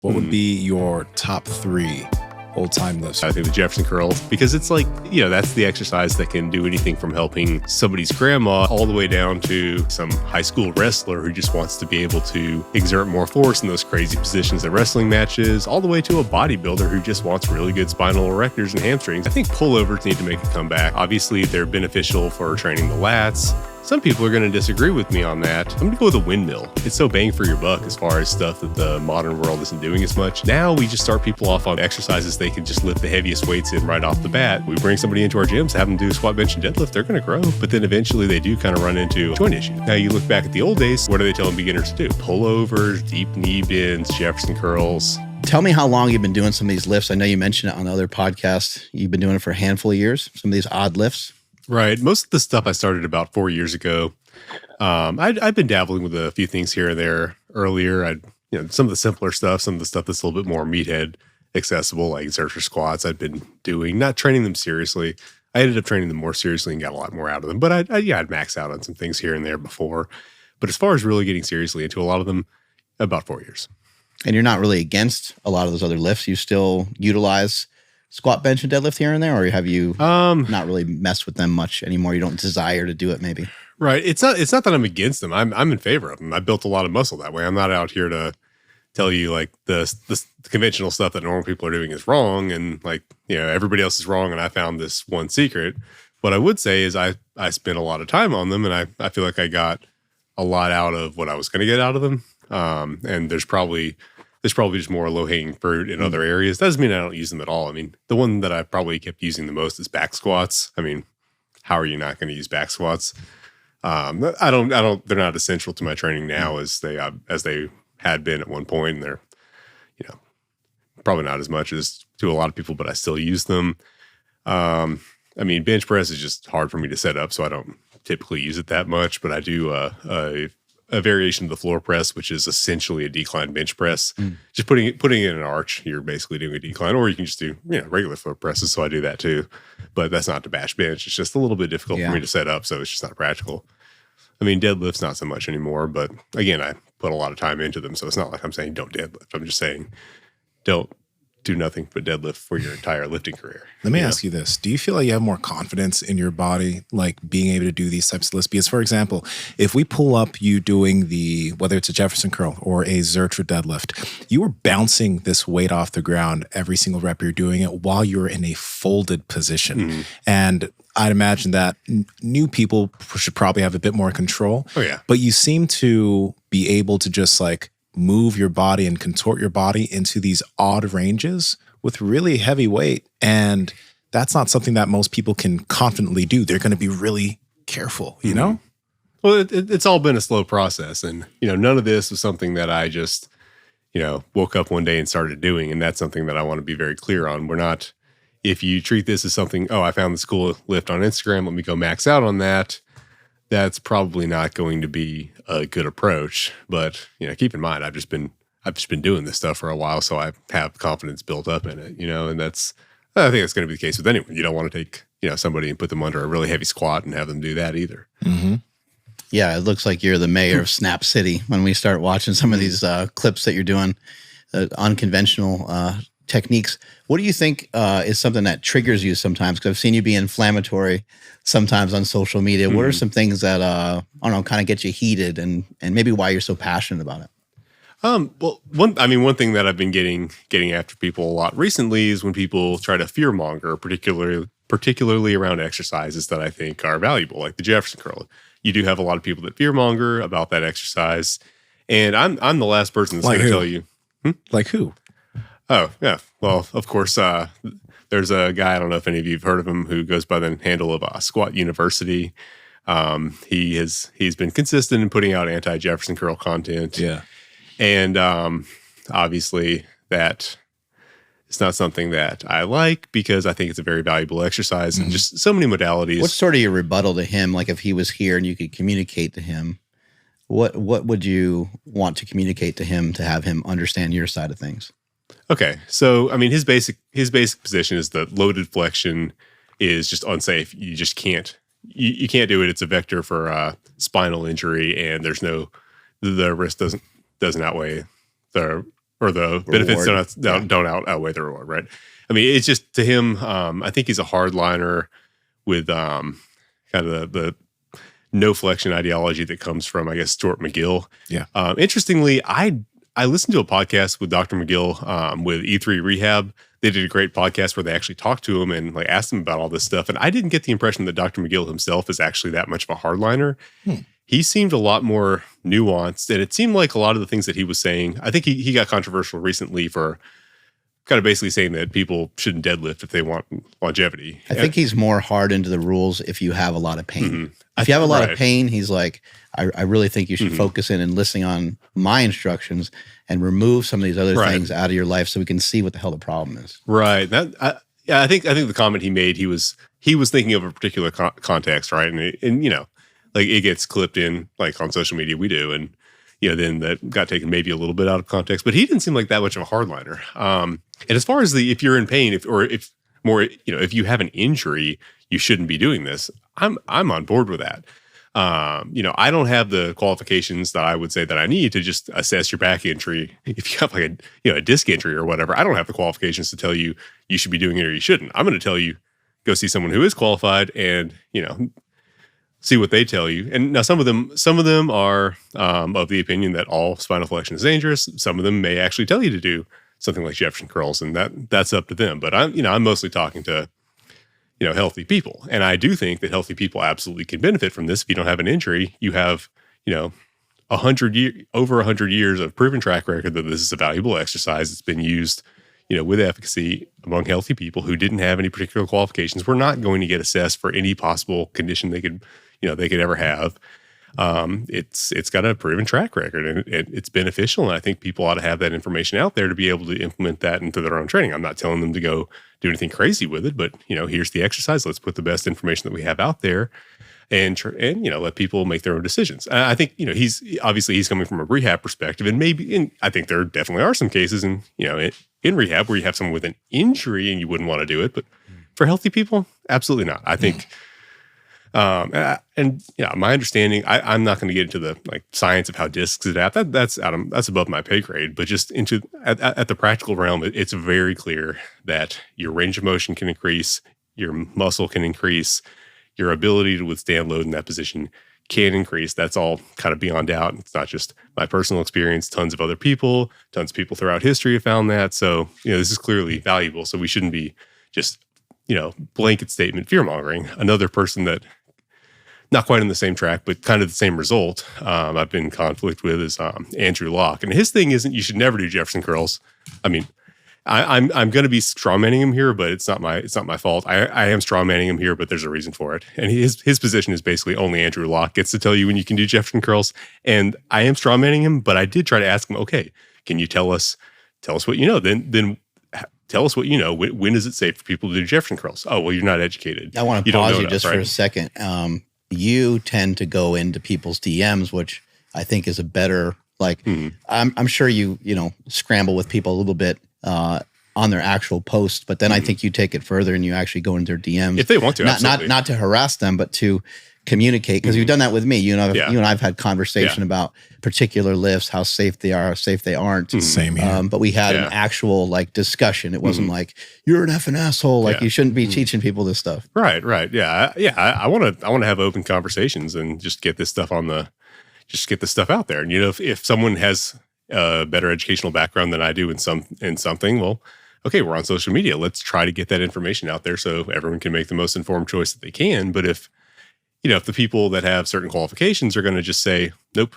what would be your top 3 old-time lifts? I think the Jefferson curl, because it's like, that's the exercise that can do anything from helping somebody's grandma all the way down to some high school wrestler who just wants to be able to exert more force in those crazy positions at wrestling matches, all the way to a bodybuilder who just wants really good spinal erectors and hamstrings. I think pullovers need to make a comeback. Obviously, they're beneficial for training the lats. Some people are going to disagree with me on that. I'm going to go with a windmill. It's so bang for your buck as far as stuff that the modern world isn't doing as much. Now we just start people off on exercises they can just lift the heaviest weights in right off the bat. We bring somebody into our gyms, have them do squat, bench, and deadlift. They're going to grow. But then eventually they do kind of run into joint issues. Now you look back at the old days, what are they telling beginners to do? Pullovers, deep knee bends, Jefferson curls. Tell me how long you've been doing some of these lifts. I know you mentioned it on the other podcast. You've been doing it for a handful of years, some of these odd lifts. Right. Most of the stuff I started about 4 years ago. I've been dabbling with a few things here and there earlier. Some of the simpler stuff, some of the stuff that's a little bit more meathead accessible, like exerter squats I'd been doing, not training them seriously. I ended up training them more seriously and got a lot more out of them. But I'd maxed out on some things here and there before. But as far as really getting seriously into a lot of them, about 4 years. And you're not really against a lot of those other lifts. You still utilize squat, bench, and deadlift here and there, or have you not really messed with them much anymore? You don't desire to do it, maybe. Right. It's not that I'm against them. I'm in favor of them. I built a lot of muscle that way. I'm not out here to tell you like the conventional stuff that normal people are doing is wrong, and everybody else is wrong, and I found this one secret. What I would say is I spent a lot of time on them, and I feel like I got a lot out of what I was going to get out of them. And there's probably just more low-hanging fruit in other areas. That doesn't mean I don't use them at all. I mean, the one that I probably kept using the most is back squats. I mean, how are you not going to use back squats? They're not essential to my training now as they had been at one point. And they're, probably not as much as to a lot of people, but I still use them. I mean, bench press is just hard for me to set up, so I don't typically use it that much, but I do a variation of the floor press, which is essentially a decline bench press. Just putting it in an arch, you're basically doing a decline, or you can just do regular floor presses. So I do that too, but that's not to bash bench. It's just a little bit difficult for me to set up, so it's just not practical. I mean, deadlift's not so much anymore, but again, I put a lot of time into them, so it's not like I'm saying don't deadlift. I'm just saying don't do nothing but deadlift for your entire lifting career. Let me ask you this. Do you feel like you have more confidence in your body, like being able to do these types of lifts? Because, for example, if we pull up you doing whether it's a Jefferson curl or a Zertra deadlift, you are bouncing this weight off the ground every single rep you're doing it while you're in a folded position. And I'd imagine that new people should probably have a bit more control. Oh, yeah. But you seem to be able to just move your body and contort your body into these odd ranges with really heavy weight. And that's not something that most people can confidently do. They're going to be really careful, you know? Well, it's all been a slow process. And, none of this was something that I just, woke up one day and started doing. And that's something that I want to be very clear on. We're not, if you treat this as something, I found this cool lift on Instagram, let me go max out on that. That's probably not going to be a good approach. But, keep in mind, I've just been doing this stuff for a while, so I have confidence built up in it, and I think that's going to be the case with anyone. You don't want to take, somebody and put them under a really heavy squat and have them do that either. Yeah, it looks like you're the mayor of Snap City when we start watching some of these clips that you're doing, unconventional techniques. What do you think is something that triggers you sometimes? Because I've seen you be inflammatory sometimes on social media. What are some things that, kind of get you heated and maybe why you're so passionate about it? Well, one thing that I've been getting after people a lot recently is when people try to fearmonger, particularly around exercises that I think are valuable, like the Jefferson curl. You do have a lot of people that fearmonger about that exercise, and I'm the last person that's going to tell you. Like who? Oh, yeah. Well, of course, there's a guy, I don't know if any of you have heard of him, who goes by the handle of Squat University. He's been consistent in putting out anti-Jefferson curl content. Yeah. And obviously that it's not something that I like because I think it's a very valuable exercise and just so many modalities. What's sort of your rebuttal to him? Like if he was here and you could communicate to him, what would you want to communicate to him to have him understand your side of things? Okay. So, I mean, his basic position is that loaded flexion is just unsafe. You just can't, you can't do it. It's a vector for spinal injury, and the risk doesn't outweigh the or the benefits Reward. don't outweigh the reward, right? I mean, it's just to him. I think he's a hardliner with kind of the no flexion ideology that comes from, I guess, Stuart McGill. Yeah. Interestingly, I listened to a podcast with Dr. McGill with E3 Rehab. They did a great podcast where they actually talked to him and like asked him about all this stuff. And I didn't get the impression that Dr. McGill himself is actually that much of a hardliner. He seemed a lot more nuanced, and it seemed like a lot of the things that he was saying, I think he got controversial recently for kind of basically saying that people shouldn't deadlift if they want longevity. I think he's more hard into the rules if you have a lot of pain. If you have a lot of pain, he's like, I really think you should focus in and listening on my instructions and remove some of these other things out of your life so we can see what the hell the problem is. Right. I think the comment he made, he was thinking of a particular context, right? And you know, like it gets clipped in like on social media, we do, and you know, then that got taken maybe a little bit out of context. But he didn't seem like that much of a hardliner. And as far as if you're in pain, if you have an injury, you shouldn't be doing this. I'm on board with that. You know, I don't have the qualifications that I would say that I need to just assess your back injury. If you have like a disc injury or whatever, I don't have the qualifications to tell you you should be doing it or you shouldn't. I'm going to tell you, go see someone who is qualified and, you know, see what they tell you. And now some of them are of the opinion that all spinal flexion is dangerous. Some of them may actually tell you to do something like Jefferson curls, and that's up to them. But I'm mostly talking to, you know, healthy people. And I do think that healthy people absolutely can benefit from this. If you don't have an injury, you have, you know, over 100 years of proven track record that this is a valuable exercise. It's been used, you know, with efficacy among healthy people who didn't have any particular qualifications. We're not going to get assessed for any possible condition they could ever have. It's got a proven track record and it's beneficial. And I think people ought to have that information out there to be able to implement that into their own training. I'm not telling them to go do anything crazy with it, but you know, here's the exercise. Let's put the best information that we have out there and you know, let people make their own decisions. I think, you know, he's coming from a rehab perspective, and I think there definitely are some cases in rehab where you have someone with an injury and you wouldn't want to do it, but for healthy people, absolutely not. I think, and yeah, my understanding, I'm not going to get into the like science of how discs adapt. That's above my pay grade, but just at the practical realm, it's very clear that your range of motion can increase, your muscle can increase, your ability to withstand load in that position can increase. That's all kind of beyond doubt. It's not just my personal experience. Tons of people throughout history have found that. So, you know, this is clearly valuable. So we shouldn't be just, you know, blanket statement fear mongering. Another person that not quite on the same track, but kind of the same result I've been in conflict with is Andrew Locke. And his thing isn't you should never do Jefferson curls. I mean, I'm going to be strawmanning him here, but it's not my fault. I am strawmanning him here, but there's a reason for it. And his position is basically only Andrew Locke gets to tell you when you can do Jefferson curls. And I am strawmanning him, but I did try to ask him, okay, can you tell us what you know? Then tell us what you know. When is it safe for people to do Jefferson curls? Oh, well, you're not educated. I want to pause you just for a second. You tend to go into people's DMs, which I think is a better, like, I'm sure you scramble with people a little bit on their actual post, but then I think you take it further and you actually go into their DMs. If they want to, not to harass them, but to communicate, because you've done that with me. You and I've had conversation about particular lifts, how safe they are, how safe they aren't. Same here. But we had an actual like discussion. It wasn't like you're an effing asshole. Like you shouldn't be teaching people this stuff. Right. Yeah. I want to have open conversations and just get this stuff get this stuff out there. And you know, if someone has a better educational background than I do in something, well, okay, we're on social media. Let's try to get that information out there so everyone can make the most informed choice that they can. But if the people that have certain qualifications are going to just say, nope,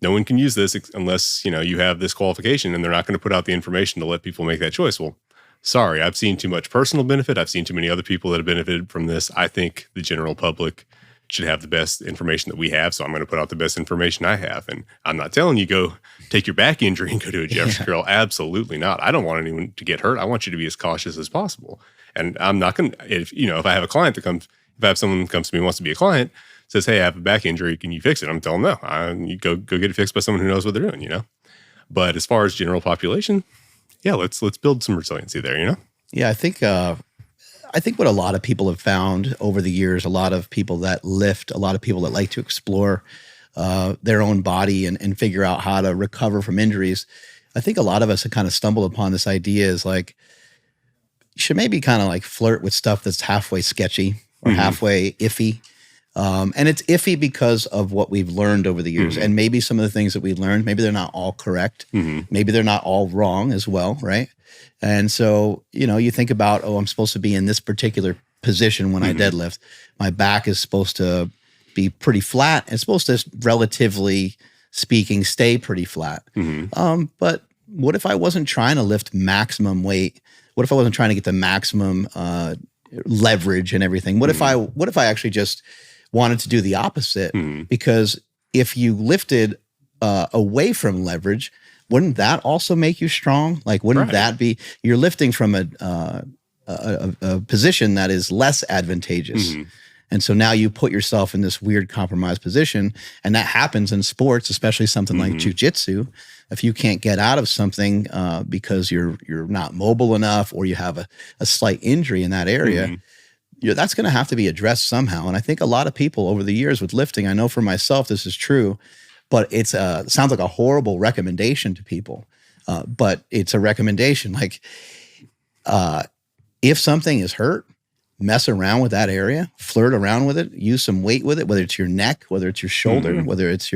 no one can use this unless, you have this qualification, and they're not going to put out the information to let people make that choice. Well, sorry, I've seen too much personal benefit. I've seen too many other people that have benefited from this. I think the general public should have the best information that we have. So I'm going to put out the best information I have. And I'm not telling you go take your back injury and go do a Jefferson curl. Absolutely not. I don't want anyone to get hurt. I want you to be as cautious as possible. And I'm not going to, if I have a client if I have someone who comes to me and wants to be a client, says, hey, I have a back injury, can you fix it? I'm telling them no. You go get it fixed by someone who knows what they're doing, But as far as general population, yeah, let's build some resiliency there, Yeah, I think what a lot of people have found over the years, a lot of people that lift, a lot of people that like to explore their own body and figure out how to recover from injuries, I think a lot of us have kind of stumbled upon this idea is like, you should maybe kind of like flirt with stuff that's halfway sketchy or halfway iffy. And it's iffy because of what we've learned over the years. And maybe some of the things that we learned, maybe they're not all correct. Maybe they're not all wrong as well, right? And so, you think about, I'm supposed to be in this particular position when I deadlift. My back is supposed to be pretty flat. It's supposed to, relatively speaking, stay pretty flat. But what if I wasn't trying to lift maximum weight? What if I wasn't trying to get the maximum leverage and everything? What if I actually just wanted to do the opposite? Because if you lifted away from leverage, wouldn't that also make you strong? Like, wouldn't that be, you're lifting from a position that is less advantageous. And so now you put yourself in this weird compromised position. And that happens in sports, especially something like jujitsu. If you can't get out of something because you're not mobile enough, or you have a slight injury in that area, that's going to have to be addressed somehow. And I think a lot of people over the years with lifting, I know for myself this is true, but it sounds like a horrible recommendation to people. But it's a recommendation. Like, if something is hurt, mess around with that area, flirt around with it, use some weight with it, whether it's your neck, whether it's your shoulder, whether it's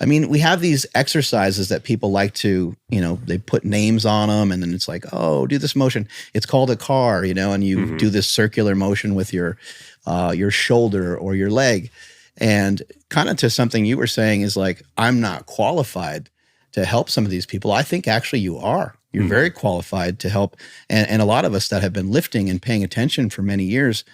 we have these exercises that people like to, they put names on them, and then it's like, oh, do this motion. It's called a car, and you do this circular motion with your shoulder or your leg. And kind of to something you were saying is like, I'm not qualified to help some of these people. I think actually you are. You're very qualified to help. And a lot of us that have been lifting and paying attention for many years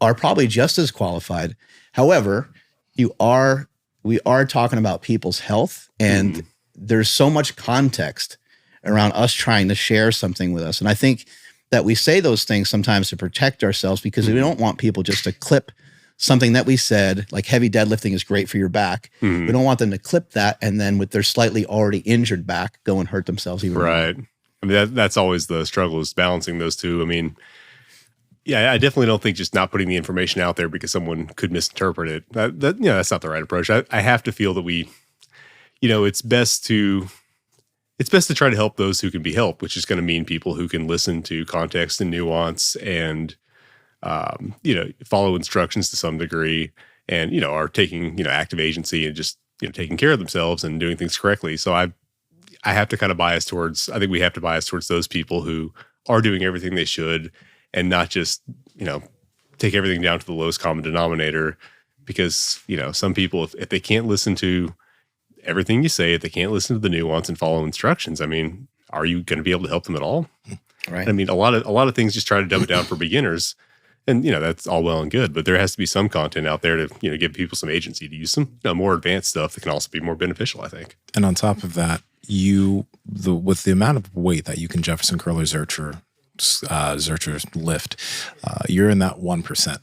are probably just as qualified. However, we are talking about people's health, and there's so much context around us trying to share something with us. And I think that we say those things sometimes to protect ourselves, because we don't want people just to clip something that we said, like heavy deadlifting is great for your back. We don't want them to clip that and then with their slightly already injured back go and hurt themselves even more. I mean, that's always the struggle, is balancing those two. I mean, yeah, I definitely don't think just not putting the information out there because someone could misinterpret it. That's not the right approach. I have to feel that it's best to try to help those who can be helped, which is going to mean people who can listen to context and nuance and, follow instructions to some degree, and, are taking, active agency and just, taking care of themselves and doing things correctly. So I have to kind of I think we have to bias towards those people who are doing everything they should, and not just, take everything down to the lowest common denominator. Because, some people, if they can't listen to everything you say, if they can't listen to the nuance and follow instructions, I mean, are you going to be able to help them at all? Right. I mean, a lot of things just try to dumb it down for beginners. And, that's all well and good, but there has to be some content out there to, give people some agency to use some more advanced stuff that can also be more beneficial, I think. And on top of that, with the amount of weight that you can Jefferson curl or Zercher lift, you're in that 1%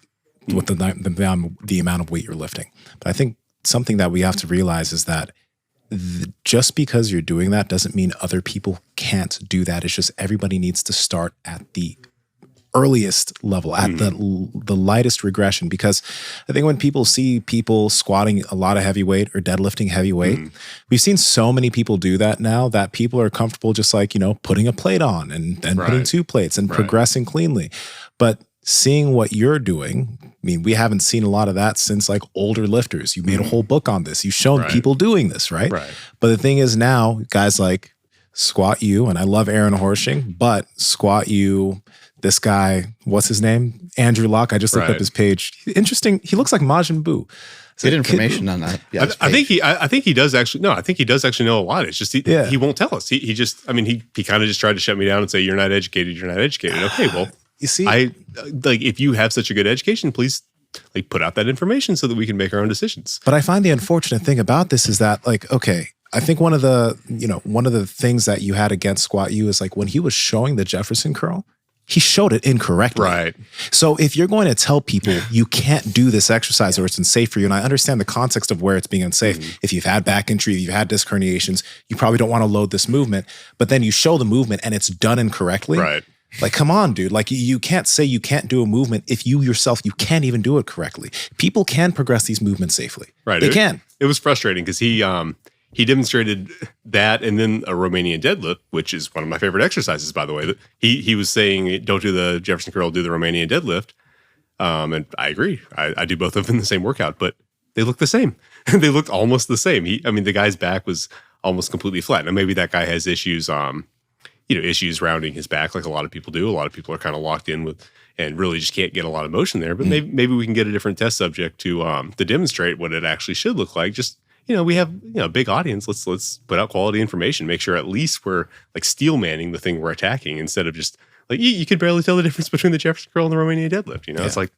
with the amount of weight you're lifting. But I think something that we have to realize is that just because you're doing that doesn't mean other people can't do that. It's just everybody needs to start at the earliest level, at the lightest regression. Because I think when people see people squatting a lot of heavy weight or deadlifting heavy weight, we've seen so many people do that now that people are comfortable just like, putting a plate on and putting 2 plates and progressing cleanly. But seeing what you're doing, I mean, we haven't seen a lot of that since like older lifters. You made a whole book on this. You've shown people doing this, right? But the thing is now, guys like Squat You, and I love Aaron Horsching, but Squat You, this guy, what's his name? Andrew Locke. I just looked up his page. Interesting. He looks like Majin Buu. Good information on that. Yeah, I think he does actually. No, I think he does actually know a lot. It's just he won't tell us. He just. I mean, he kind of just tried to shut me down and say, "You're not educated. You're not educated." Okay, well, you see, if you have such a good education, please put out that information so that we can make our own decisions. But I find the unfortunate thing about this is that okay, I think one of the things that you had against Squat You is like when he was showing the Jefferson curl, he showed it incorrectly. Right. So if you're going to tell people you can't do this exercise or it's unsafe for you, and I understand the context of where it's being unsafe. If you've had back injury, if you've had disc herniations, you probably don't want to load this movement, but then you show the movement and it's done incorrectly. Right. Like, come on, dude. Like, you can't say you can't do a movement if you yourself, you can't even do it correctly. People can progress these movements safely. Right. They can. It was frustrating because he he demonstrated that, and then a Romanian deadlift, which is one of my favorite exercises, by the way. He was saying, don't do the Jefferson curl, do the Romanian deadlift. And I agree. I do both of them in the same workout, but they look the same. They looked almost the same. The guy's back was almost completely flat. Now, maybe that guy has issues, issues rounding his back, like a lot of people do. A lot of people are kind of locked in with, and really just can't get a lot of motion there. But maybe we can get a different test subject to demonstrate what it actually should look like. Just, we have a big audience. Let's put out quality information. Make sure at least we're like steel manning the thing we're attacking instead of just like you could barely tell the difference between the Jefferson curl and the Romanian deadlift. It's like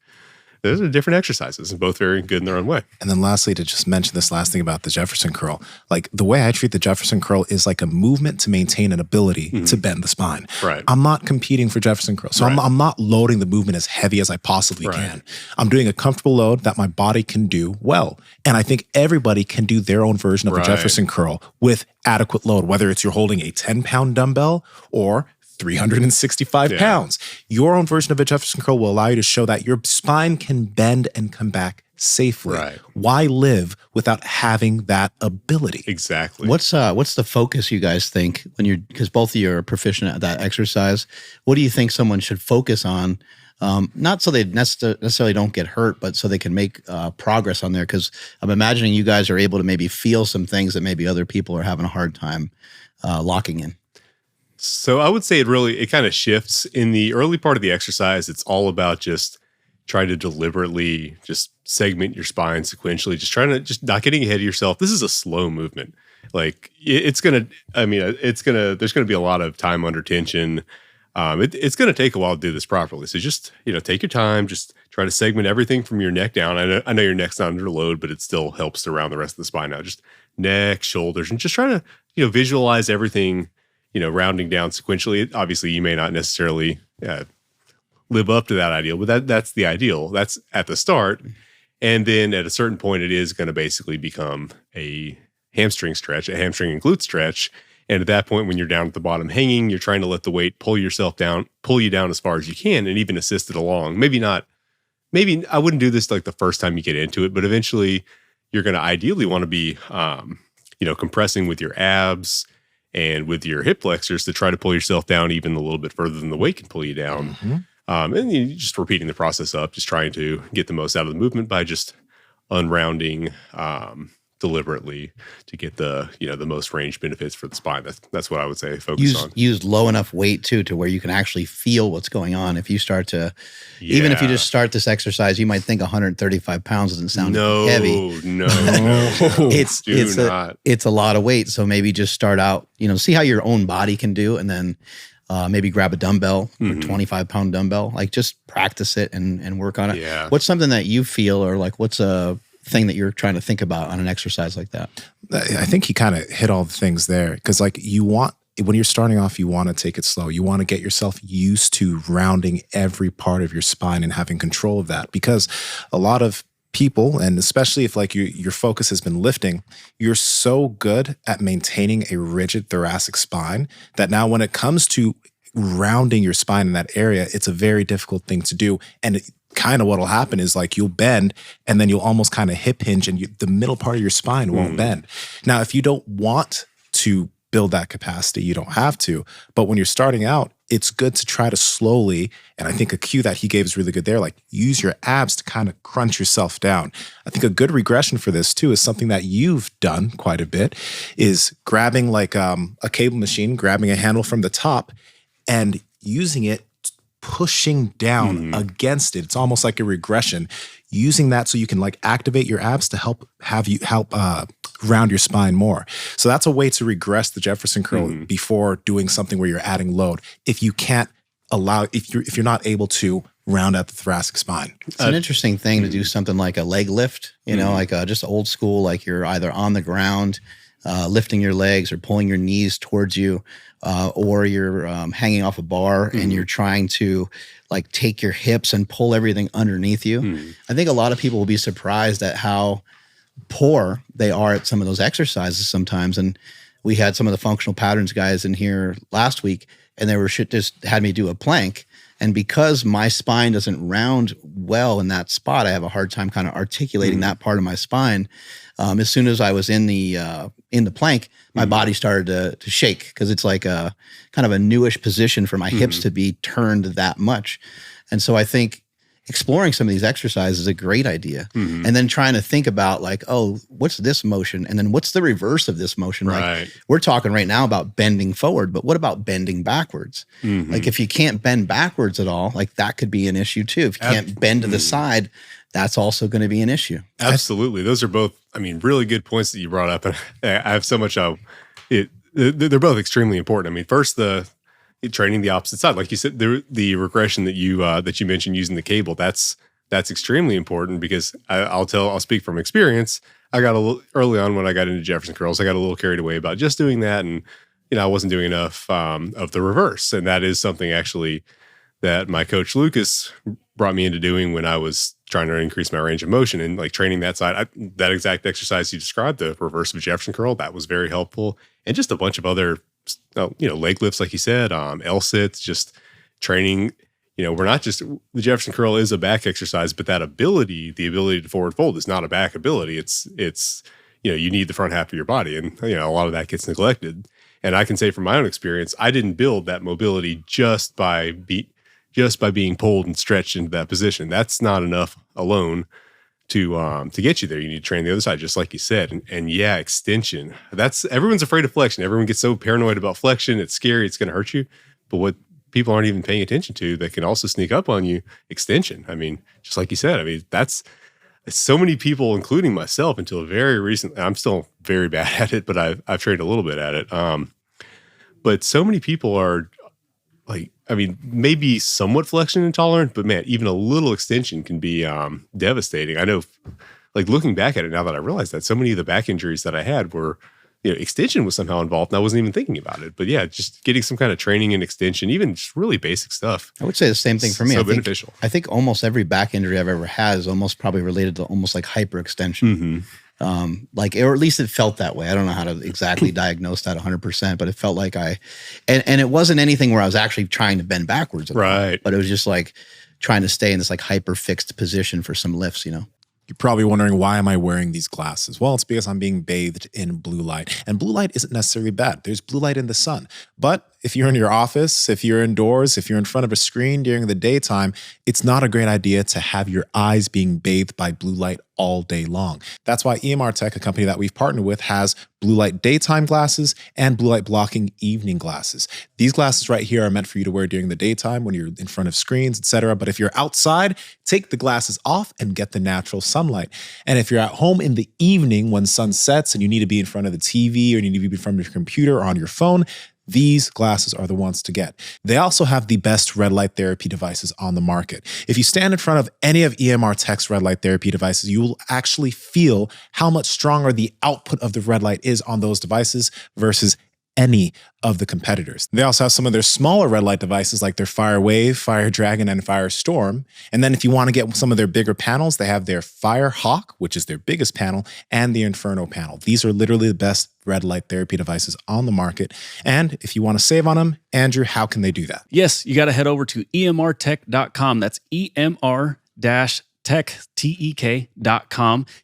those are different exercises and both very good in their own way. And then lastly, to just mention this last thing about the Jefferson curl, like the way I treat the Jefferson curl is like a movement to maintain an ability to bend the spine. Right. I'm not competing for Jefferson curl. So I'm not loading the movement as heavy as I possibly can. I'm doing a comfortable load that my body can do well. And I think everybody can do their own version of the Jefferson curl with adequate load, whether it's you're holding a 10-pound dumbbell or 365 pounds. Your own version of a Jefferson curl will allow you to show that your spine can bend and come back safely. Why live without having that ability? Exactly. What's the focus you guys think when because both of you are proficient at that exercise? What do you think someone should focus on? Not so they necessarily don't get hurt, but so they can make progress on there. Because I'm imagining you guys are able to maybe feel some things that maybe other people are having a hard time locking in. So I would say it kind of shifts. In the early part of the exercise, it's all about just trying to deliberately just segment your spine sequentially, just not getting ahead of yourself. This is a slow movement. Like there's going to be a lot of time under tension. It's going to take a while to do this properly. So just, take your time, just try to segment everything from your neck down. I know your neck's not under load, but it still helps to round the rest of the spine out. Just neck, shoulders, and just try to, visualize everything, rounding down sequentially. Obviously, you may not necessarily live up to that ideal, but that's the ideal. That's at the start. And then at a certain point, it is going to basically become a hamstring stretch, a hamstring and glute stretch. And at that point, when you're down at the bottom hanging, you're trying to let the weight pull you down as far as you can and even assist it along. Maybe I wouldn't do this like the first time you get into it, but eventually you're going to ideally want to be, compressing with your abs and with your hip flexors to try to pull yourself down even a little bit further than the weight can pull you down. And you just repeating the process up, just trying to get the most out of the movement by just unrounding deliberately to get the most range benefits for the spine. That's what I would say focus on. Use low enough weight too to where you can actually feel what's going on. If you start to, even if you just start this exercise, you might think 135 pounds doesn't sound heavy. No, it's a lot of weight. So maybe just start out, see how your own body can do, and then maybe grab a dumbbell, a 25-pound dumbbell, like just practice it and work on it. Yeah. What's something that you feel, or like what's a thing that you're trying to think about on an exercise like that? I think he kind of hit all the things there, because like when you're starting off, you want to take it slow. You want to get yourself used to rounding every part of your spine and having control of that, because a lot of people, and especially if like your focus has been lifting, you're so good at maintaining a rigid thoracic spine that now when it comes to rounding your spine in that area, it's a very difficult thing to do. And kind of what'll happen is like you'll bend and then you'll almost kind of hip hinge and the middle part of your spine won't bend. Now, if you don't want to build that capacity, you don't have to. But when you're starting out, it's good to try to slowly, and I think a cue that he gave is really good there, like use your abs to kind of crunch yourself down. I think a good regression for this too is something that you've done quite a bit, is grabbing like a cable machine, grabbing a handle from the top and using it, pushing down against it. It's almost like a regression, using that so you can like activate your abs to help round your spine more. So that's a way to regress the Jefferson curl before doing something where you're adding load. If you can't if you're not able to round out the thoracic spine. It's an interesting thing to do something like a leg lift, like just old school, like you're either on the ground, lifting your legs or pulling your knees towards you, or you're hanging off a bar and you're trying to like take your hips and pull everything underneath you. I think a lot of people will be surprised at how poor they are at some of those exercises sometimes. And we had some of the functional patterns guys in here last week, and they were just had me do a plank. And because my spine doesn't round well in that spot, I have a hard time kind of articulating that part of my spine. As soon as I was in the plank, my body started to shake because it's like a kind of a newish position for my hips to be turned that much. And so I think exploring some of these exercises is a great idea. And then trying to think about like, oh, what's this motion? And then what's the reverse of this motion? Right. Like we're talking right now about bending forward, but what about bending backwards? Like if you can't bend backwards at all, like that could be an issue too. If you can't bend to the side, that's also going to be an issue. Absolutely. Those are both, I mean, really good points that you brought up. And I have so much of it. They're both extremely important. I mean, first, training the opposite side, like you said, the regression that you mentioned using the cable, that's extremely important because I'll speak from experience. I got a little early on when I got into Jefferson curls, I got a little carried away about just doing that, and I wasn't doing enough of the reverse, and that is something actually that my coach Lucas brought me into doing when I was trying to increase my range of motion and like training that side. That exact exercise you described, the reverse of a Jefferson curl, that was very helpful, and just a bunch of other leg lifts, like you said, L sits, just training. We're not just, the Jefferson curl is a back exercise, but that the ability to forward fold is not a back ability. It's you need the front half of your body, and a lot of that gets neglected. And I can say from my own experience, I didn't build that mobility just by being pulled and stretched into that position. That's not enough alone to get you there. You need to train the other side, just like you said. And yeah, extension. Everyone's afraid of flexion. Everyone gets so paranoid about flexion. It's scary. It's going to hurt you. But what people aren't even paying attention to that can also sneak up on you, extension. I mean, just like you said, I mean, that's so many people, including myself, until very recently. I'm still very bad at it, but I've trained a little bit at it. But so many people are like, I mean, maybe somewhat flexion intolerant, but man, even a little extension can be devastating. I know, like looking back at it now that I realize that so many of the back injuries that I had were, extension was somehow involved, and I wasn't even thinking about it. But yeah, just getting some kind of training in extension, even just really basic stuff. I would say the same thing for me. So beneficial. I think almost every back injury I've ever had is almost probably related to almost like hyperextension. Or at least it felt that way. I don't know how to exactly diagnose that 100%, but it felt like and it wasn't anything where I was actually trying to bend backwards. Right. But it was just like trying to stay in this like hyper fixed position for some lifts, You're probably wondering, why am I wearing these glasses? Well, it's because I'm being bathed in blue light. And blue light isn't necessarily bad. There's blue light in the sun. But if you're in your office, if you're indoors, if you're in front of a screen during the daytime, it's not a great idea to have your eyes being bathed by blue light all day long. That's why EMR Tech, a company that we've partnered with, has blue light daytime glasses and blue light blocking evening glasses. These glasses right here are meant for you to wear during the daytime when you're in front of screens, etc. But if you're outside, take the glasses off and get the natural sunlight. And if you're at home in the evening when sun sets and you need to be in front of the TV or you need to be in front of your computer or on your phone, these glasses are the ones to get. They also have the best red light therapy devices on the market. If you stand in front of any of EMR Tech's red light therapy devices, you will actually feel how much stronger the output of the red light is on those devices versus any of the competitors. They also have some of their smaller red light devices like their Fire Wave, Fire Dragon, and Fire Storm. And then if you want to get some of their bigger panels, they have their Fire Hawk, which is their biggest panel, and the Inferno panel. These are literally the best red light therapy devices on the market. And if you want to save on them, Andrew, how can they do that? Yes, you got to head over to emrtech.com. That's EMR-Tech.com.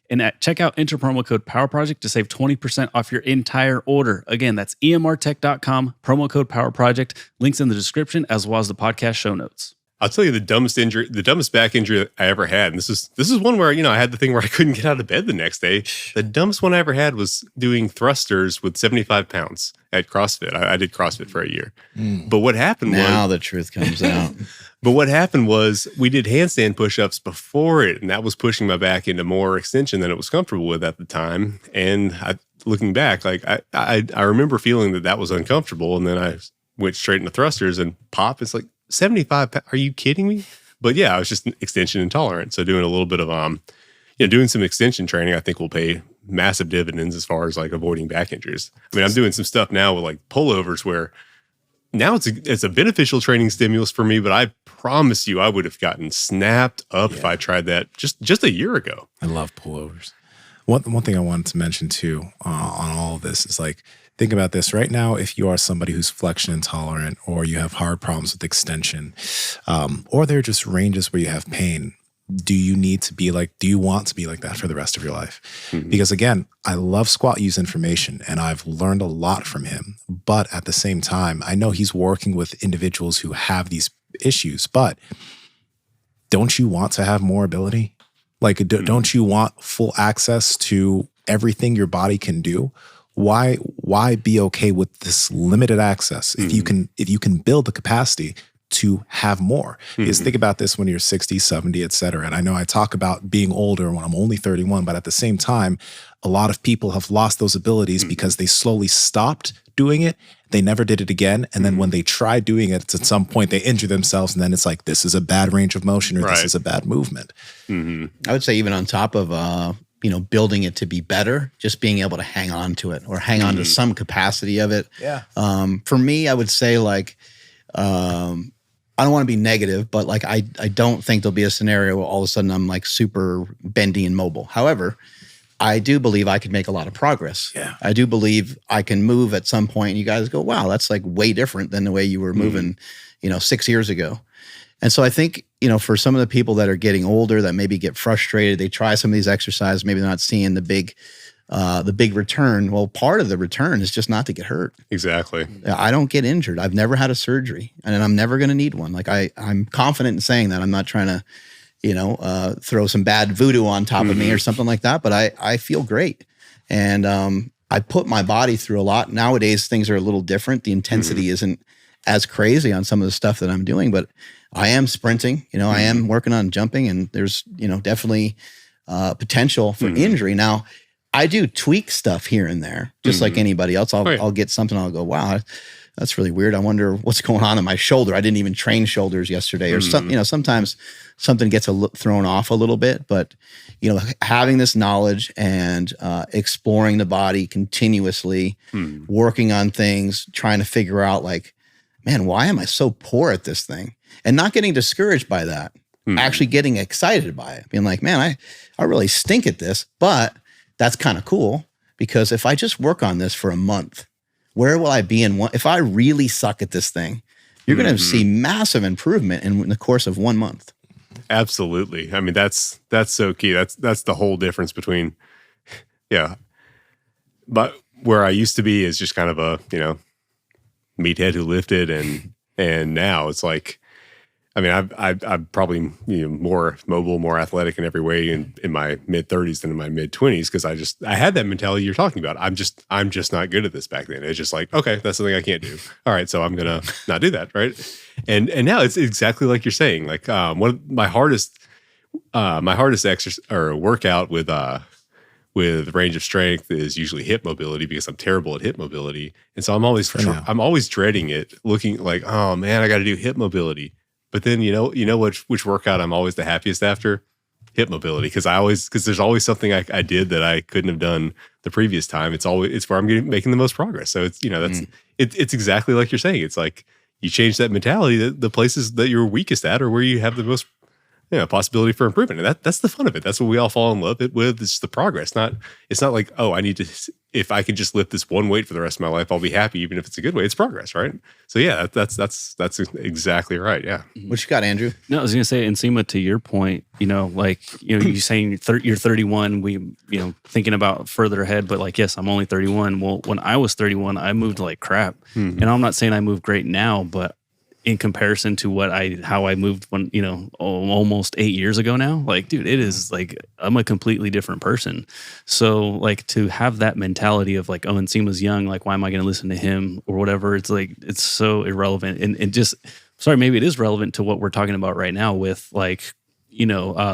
And at checkout, enter promo code PowerProject to save 20% off your entire order. Again, that's emrtech.com, promo code PowerProject. Links in the description as well as the podcast show notes. I'll tell you the dumbest back injury I ever had. And this is one where, I had the thing where I couldn't get out of bed the next day. The dumbest one I ever had was doing thrusters with 75 pounds at CrossFit. I did CrossFit for a year. But what happened now the truth comes out. But what happened was we did handstand push-ups before it, and that was pushing my back into more extension than it was comfortable with at the time. And looking back, like I remember feeling that was uncomfortable, and then I went straight into thrusters and pop. It's like 75. Are you kidding me? But yeah, I was just extension intolerant. So doing a little bit of doing some extension training, I think will pay massive dividends as far as like avoiding back injuries. I mean, I'm doing some stuff now with like pullovers where now it's a beneficial training stimulus for me, but I promise you I would have gotten snapped up if I tried that just a year ago. I love pullovers. One thing I wanted to mention too on all of this is like Think about this right now. If you are somebody who's flexion intolerant, or you have hard problems with extension, or there are just ranges where you have pain, do you want to be like that for the rest of your life? Because again, I love Squat U's information and I've learned a lot from him. But at the same time, I know he's working with individuals who have these issues, but don't you want to have more ability? Like, don't you want full access to everything your body can do? Why be okay with this limited access if you can build the capacity to have more? Is think about this when you're 60, 70, et cetera. And I know I talk about being older when I'm only 31, but at the same time, a lot of people have lost those abilities because they slowly stopped doing it. They never did it again. And then when they try doing it, at some point they injure themselves. And then it's like, this is a bad range of motion, or this is a bad movement. I would say even on top of, building it to be better, just being able to hang on to it or hang on to some capacity of it. Yeah. For me, I would say like, I don't want to be negative, but like, I don't think there'll be a scenario where all of a sudden I'm like super bendy and mobile. However, I do believe I could make a lot of progress. Yeah. I do believe I can move at some point and you guys go, wow, that's like way different than the way you were moving, 6 years ago. And so I think, for some of the people that are getting older that maybe get frustrated, they try some of these exercises, maybe they're not seeing the big return. Well, part of the return is just not to get hurt. Exactly. I don't get injured. I've never had a surgery and I'm never going to need one. Like I'm confident in saying that. I'm not trying to, throw some bad voodoo on top of me or something like that, but I feel great. And I put my body through a lot. Nowadays, things are a little different. The intensity isn't as crazy on some of the stuff that I'm doing, but I am sprinting, I am working on jumping, and there's, definitely potential for injury. Now, I do tweak stuff here and there, just like anybody else. I'll get something, I'll go, wow, that's really weird. I wonder what's going on in my shoulder. I didn't even train shoulders yesterday, or sometimes something gets thrown off a little bit, but having this knowledge and exploring the body continuously, working on things, trying to figure out like, man, why am I so poor at this thing? And not getting discouraged by that, actually getting excited by it, being like, man, I really stink at this, but that's kind of cool, because if I just work on this for a month, where will I be if I really suck at this thing? You're going to see massive improvement in the course of 1 month. Absolutely. I mean, that's so key. That's the whole difference between, but where I used to be is just kind of a, meathead who lifted, and now it's like, I mean, I'm probably more mobile, more athletic in every way in my mid 30s than in my mid 20s, because I had that mentality you're talking about. I'm just not good at this back then. It's just like, okay, that's something I can't do. All right, so I'm gonna not do that, right? And now it's exactly like you're saying. Like one of my hardest exercise or workout with range of strength is usually hip mobility, because I'm terrible at hip mobility, and so I'm always dreading it, looking like, oh man, I got to do hip mobility. But then which workout I'm always the happiest after? Hip mobility, because there's always something I did that I couldn't have done the previous time. It's where I'm making the most progress. So it's it's exactly like you're saying. It's like you change that mentality. The places that you're weakest at are where you have the most possibility for improvement, and that's the fun of it. That's what we all fall in love with. It's the progress. It's not like, oh, I need to. If I can just lift this one weight for the rest of my life, I'll be happy, even if it's a good weight. It's progress, right? So yeah, that's exactly right. Yeah. What you got, Andrew? No, I was gonna say, Nsima, to your point, you saying you're 31. We, thinking about further ahead, but like, yes, I'm only 31. Well, when I was 31, I moved like crap, and I'm not saying I move great now, but in comparison to how I moved when, almost 8 years ago now, like, dude, it is like, I'm a completely different person. So like, to have that mentality of like, oh, Nsima's young, like, why am I going to listen to him or whatever? It's like, it's so irrelevant. And just, sorry, maybe it is relevant to what we're talking about right now with like,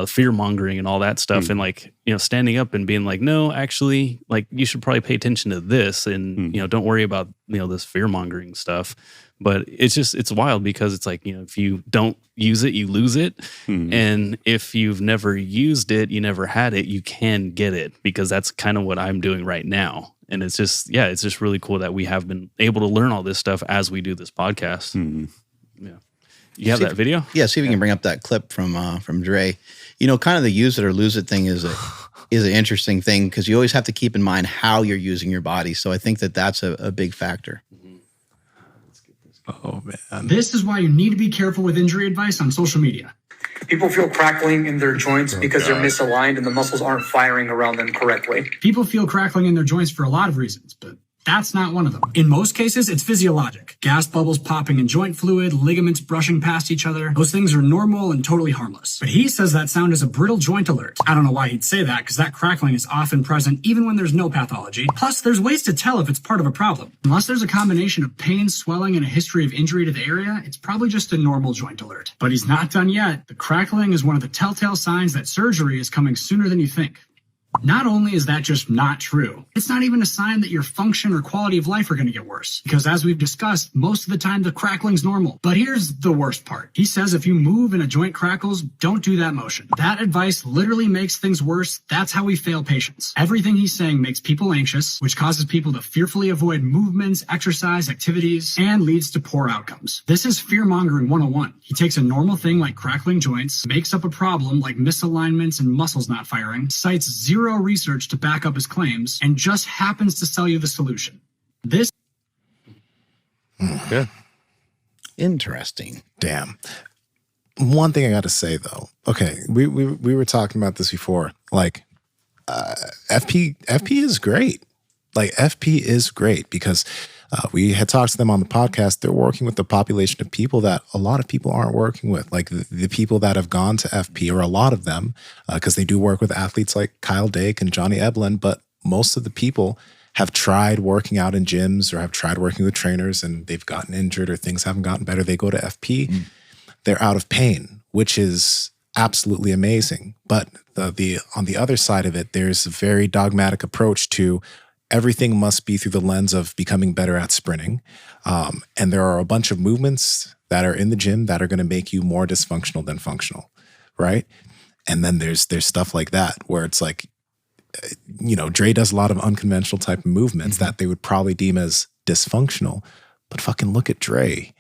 fear mongering and all that stuff. And like, standing up and being like, no, actually, like, you should probably pay attention to this, and, don't worry about, this fear mongering stuff. But it's wild, because it's like, if you don't use it, you lose it. And if you've never used it, you never had it, you can get it, because that's kind of what I'm doing right now. And it's just really cool that we have been able to learn all this stuff as we do this podcast. Yeah. You have that video? Yeah, see if we can bring up that clip from Dre. You know, kind of the use it or lose it thing is an interesting thing because you always have to keep in mind how you're using your body. So I think that's a big factor. Oh, man. This is why you need to be careful with injury advice on social media. People feel crackling in their joints because they're misaligned and the muscles aren't firing around them correctly. People feel crackling in their joints for a lot of reasons, but that's not one of them. In most cases, it's physiologic. Gas bubbles popping in joint fluid, ligaments brushing past each other. Those things are normal and totally harmless. But he says that sound is a brittle joint alert. I don't know why he'd say that, because that crackling is often present even when there's no pathology. Plus, there's ways to tell if it's part of a problem. Unless there's a combination of pain, swelling, and a history of injury to the area, it's probably just a normal joint alert. But he's not done yet. The crackling is one of the telltale signs that surgery is coming sooner than you think. Not only is that just not true, it's not even a sign that your function or quality of life are going to get worse. Because as we've discussed, most of the time the crackling's normal. But here's the worst part. He says if you move and a joint crackles, don't do that motion. That advice literally makes things worse. That's how we fail patients. Everything he's saying makes people anxious, which causes people to fearfully avoid movements, exercise, activities, and leads to poor outcomes. This is fear-mongering 101. He takes a normal thing like crackling joints, makes up a problem like misalignments and muscles not firing, cites zero research to back up his claims, and just happens to sell you the solution. This Interesting. Damn. One thing I got to say though. Okay, we were talking about this before. Like, FP is great. Like FP is great because we had talked to them on the podcast. They're working with the population of people that a lot of people aren't working with. Like the people that have gone to FP, or a lot of them, because they do work with athletes like Kyle Dake and Johnny Eblin. But most of the people have tried working out in gyms or have tried working with trainers and they've gotten injured or things haven't gotten better. They go to FP. They're out of pain, which is absolutely amazing. But the on the other side of it, there's a very dogmatic approach to everything must be through the lens of becoming better at sprinting. And there are a bunch of movements that are in the gym that are going to make you more dysfunctional than functional, right? And then there's stuff like that where it's like, you know, Dre does a lot of unconventional type of movements that they would probably deem as dysfunctional. But fucking look at Dre.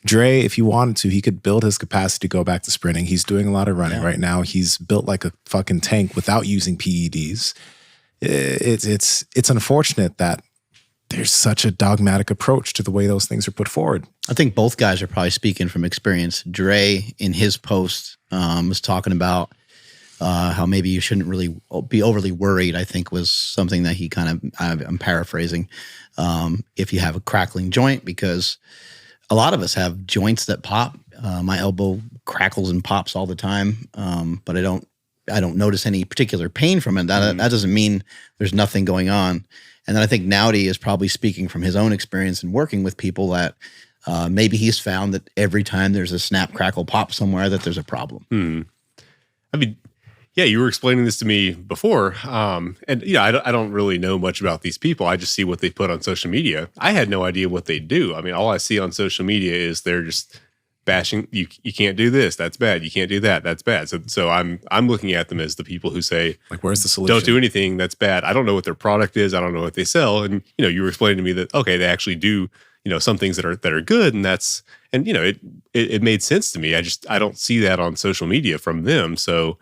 Dre, if he wanted to, he could build his capacity to go back to sprinting. He's doing a lot of running right now. He's built like a fucking tank without using PEDs. It's unfortunate that there's such a dogmatic approach to the way those things are put forward. I think both guys are probably speaking from experience. Dre, in his post, was talking about how maybe you shouldn't really be overly worried, I think was something that he kind of, I'm paraphrasing, if you have a crackling joint, because a lot of us have joints that pop. My elbow crackles and pops all the time, but I don't notice any particular pain from it. That doesn't mean there's nothing going on. And then I think Nowdy is probably speaking from his own experience in working with people that maybe he's found that every time there's a snap, crackle, pop somewhere that there's a problem. I mean, yeah, you were explaining this to me before. And yeah, I don't really know much about these people. I just see what they put on social media. I had no idea what they do. I mean, all I see on social media is they're just bashing you can't do this, that's bad, you can't do that, that's bad. So I'm looking at them as the people who say, like, where's the solution? Don't do anything, that's bad. I don't know what their product is, I don't know what they sell. And you know, you were explaining to me that okay, they actually do, you know, some things that are good, and you know, it made sense to me. I don't see that on social media from them. So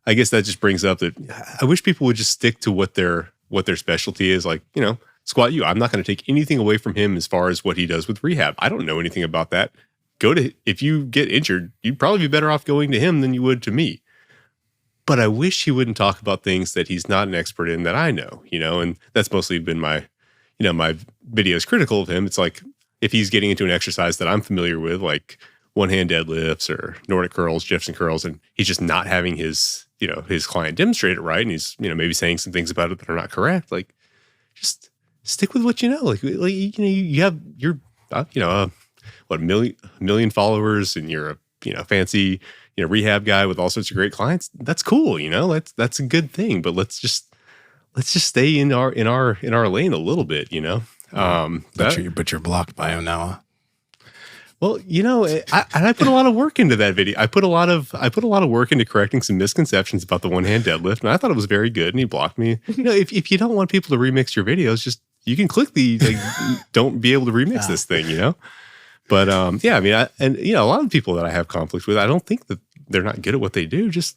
I guess that just brings up that I wish people would just stick to what their specialty is. Like, you know, Squat U, I'm not going to take anything away from him as far as what he does with rehab. I don't know anything about that. If you get injured, you'd probably be better off going to him than you would to me. But I wish he wouldn't talk about things that he's not an expert in that I know, you know, and that's mostly been my videos critical of him. It's like, if he's getting into an exercise that I'm familiar with, like one-hand deadlifts or Nordic curls, Jefferson curls, and he's just not having his client demonstrate it right. And he's, you know, maybe saying some things about it that are not correct. Like, just stick with what you know. Like you know, you have your, a million followers, and you're a, you know, fancy, you know, rehab guy with all sorts of great clients. That's cool, you know, that's a good thing. But let's just stay in our lane a little bit, you know. But you're blocked by him now. Well, you know, I put a lot of work into that video. I put a lot of work into correcting some misconceptions about the one-hand deadlift, and I thought it was very good. And he blocked me. You know, if you don't want people to remix your videos, just you can click the like, don't be able to remix this thing, you know. But yeah, I mean, a lot of people that I have conflict with, I don't think that they're not good at what they do. Just,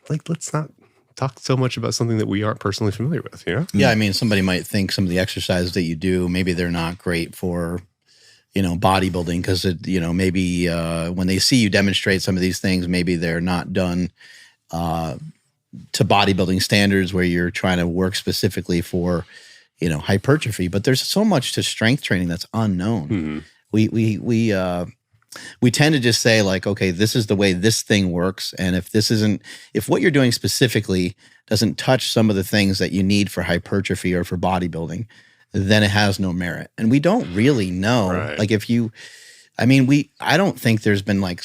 let's not talk so much about something that we aren't personally familiar with, Yeah, I mean, somebody might think some of the exercises that you do, maybe they're not great for, bodybuilding because, maybe when they see you demonstrate some of these things, maybe they're not done to bodybuilding standards where you're trying to work specifically for, hypertrophy. But there's so much to strength training that's unknown. Mm-hmm. We tend to just say like, okay, this is the way this thing works. And if what you're doing specifically doesn't touch some of the things that you need for hypertrophy or for bodybuilding, then it has no merit. And we don't really know. Right. Like I don't think there's been like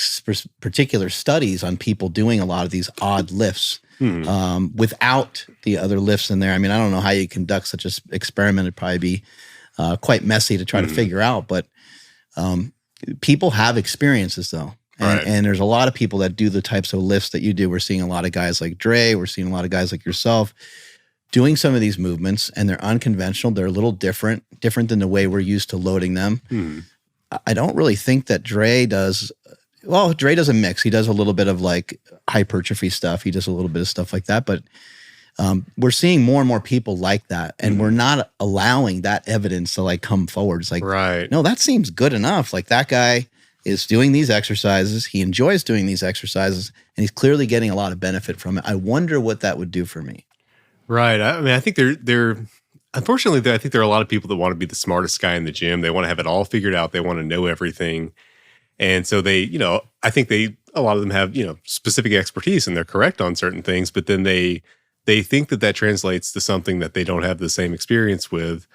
particular studies on people doing a lot of these odd lifts without the other lifts in there. I mean, I don't know how you conduct such an experiment. It'd probably be quite messy to try to figure out, but people have experiences though. And there's a lot of people that do the types of lifts that you do. We're seeing a lot of guys like Dre. We're seeing a lot of guys like yourself doing some of these movements, and they're unconventional. They're a little different than the way we're used to loading them. I don't really think that Dre does. Well, Dre does a mix. He does a little bit of like hypertrophy stuff. He does a little bit of stuff like that. But we're seeing more and more people like that, and we're not allowing that evidence to like come forward. It's like, no, that seems good enough. Like that guy is doing these exercises. He enjoys doing these exercises, and he's clearly getting a lot of benefit from it. I wonder what that would do for me. Right. I mean, I think unfortunately, I think there are a lot of people that want to be the smartest guy in the gym. They want to have it all figured out. They want to know everything. And so I think a lot of them have, specific expertise and they're correct on certain things, but then they think that translates to something that they don't have the same experience with.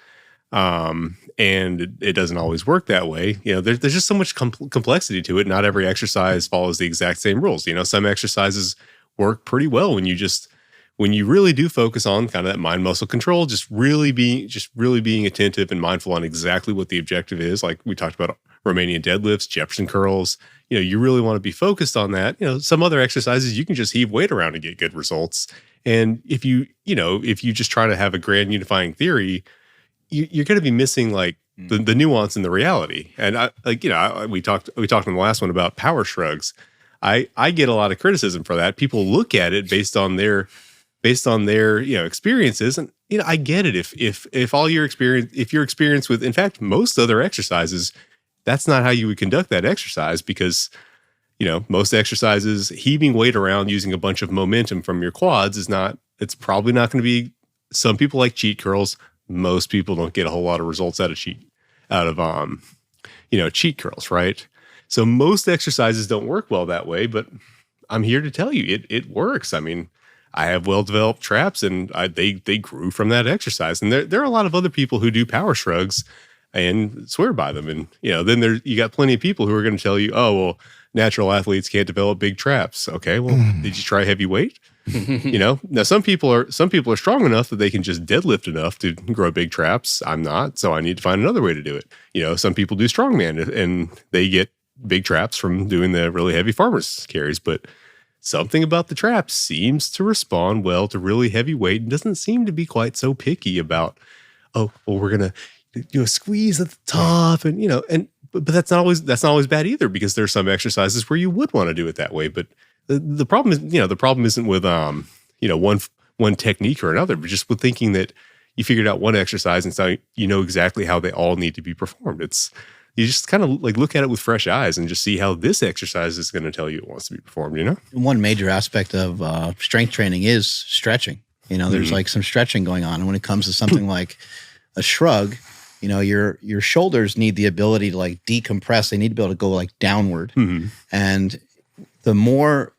And it doesn't always work that way. There's just so much complexity to it. Not every exercise follows the exact same rules. Some exercises work pretty well when you really do focus on kind of that mind muscle control, just really being attentive and mindful on exactly what the objective is. Like we talked about Romanian deadlifts, Jefferson curls, you really want to be focused on that. Some other exercises, you can just heave weight around and get good results. And if you just try to have a grand unifying theory, you're going to be missing like the nuance and the reality. And we talked in the last one about power shrugs. I get a lot of criticism for that. People look at it based on their experiences, and I get it. If all your experience, if your experience with, in fact, most other exercises, that's not how you would conduct that exercise, because most exercises, heaving weight around using a bunch of momentum from your quads it's probably not going to be. Some people like cheat curls. Most people don't get a whole lot of results out of cheat curls, right? So most exercises don't work well that way, but I'm here to tell you it works. I mean, I have well-developed traps, and they grew from that exercise. And there are a lot of other people who do power shrugs and swear by them. And then you got plenty of people who are going to tell you, oh, well, natural athletes can't develop big traps. Okay, well, did you try heavy weight? Now some people are strong enough that they can just deadlift enough to grow big traps. I'm not, so I need to find another way to do it. Some people do strongman and they get big traps from doing the really heavy farmers carries, but something about the trap seems to respond well to really heavy weight and doesn't seem to be quite so picky about, oh, well, we're going to squeeze at the top but that's not always bad either, because there's some exercises where you would want to do it that way. But the problem is, the problem isn't with one technique or another, but just with thinking that you figured out one exercise and so you know exactly how they all need to be performed. You just kind of like look at it with fresh eyes and just see how this exercise is going to tell you it wants to be performed, One major aspect of strength training is stretching. There's like some stretching going on. And when it comes to something like a shrug, your shoulders need the ability to like decompress. They need to be able to go like downward. And the more,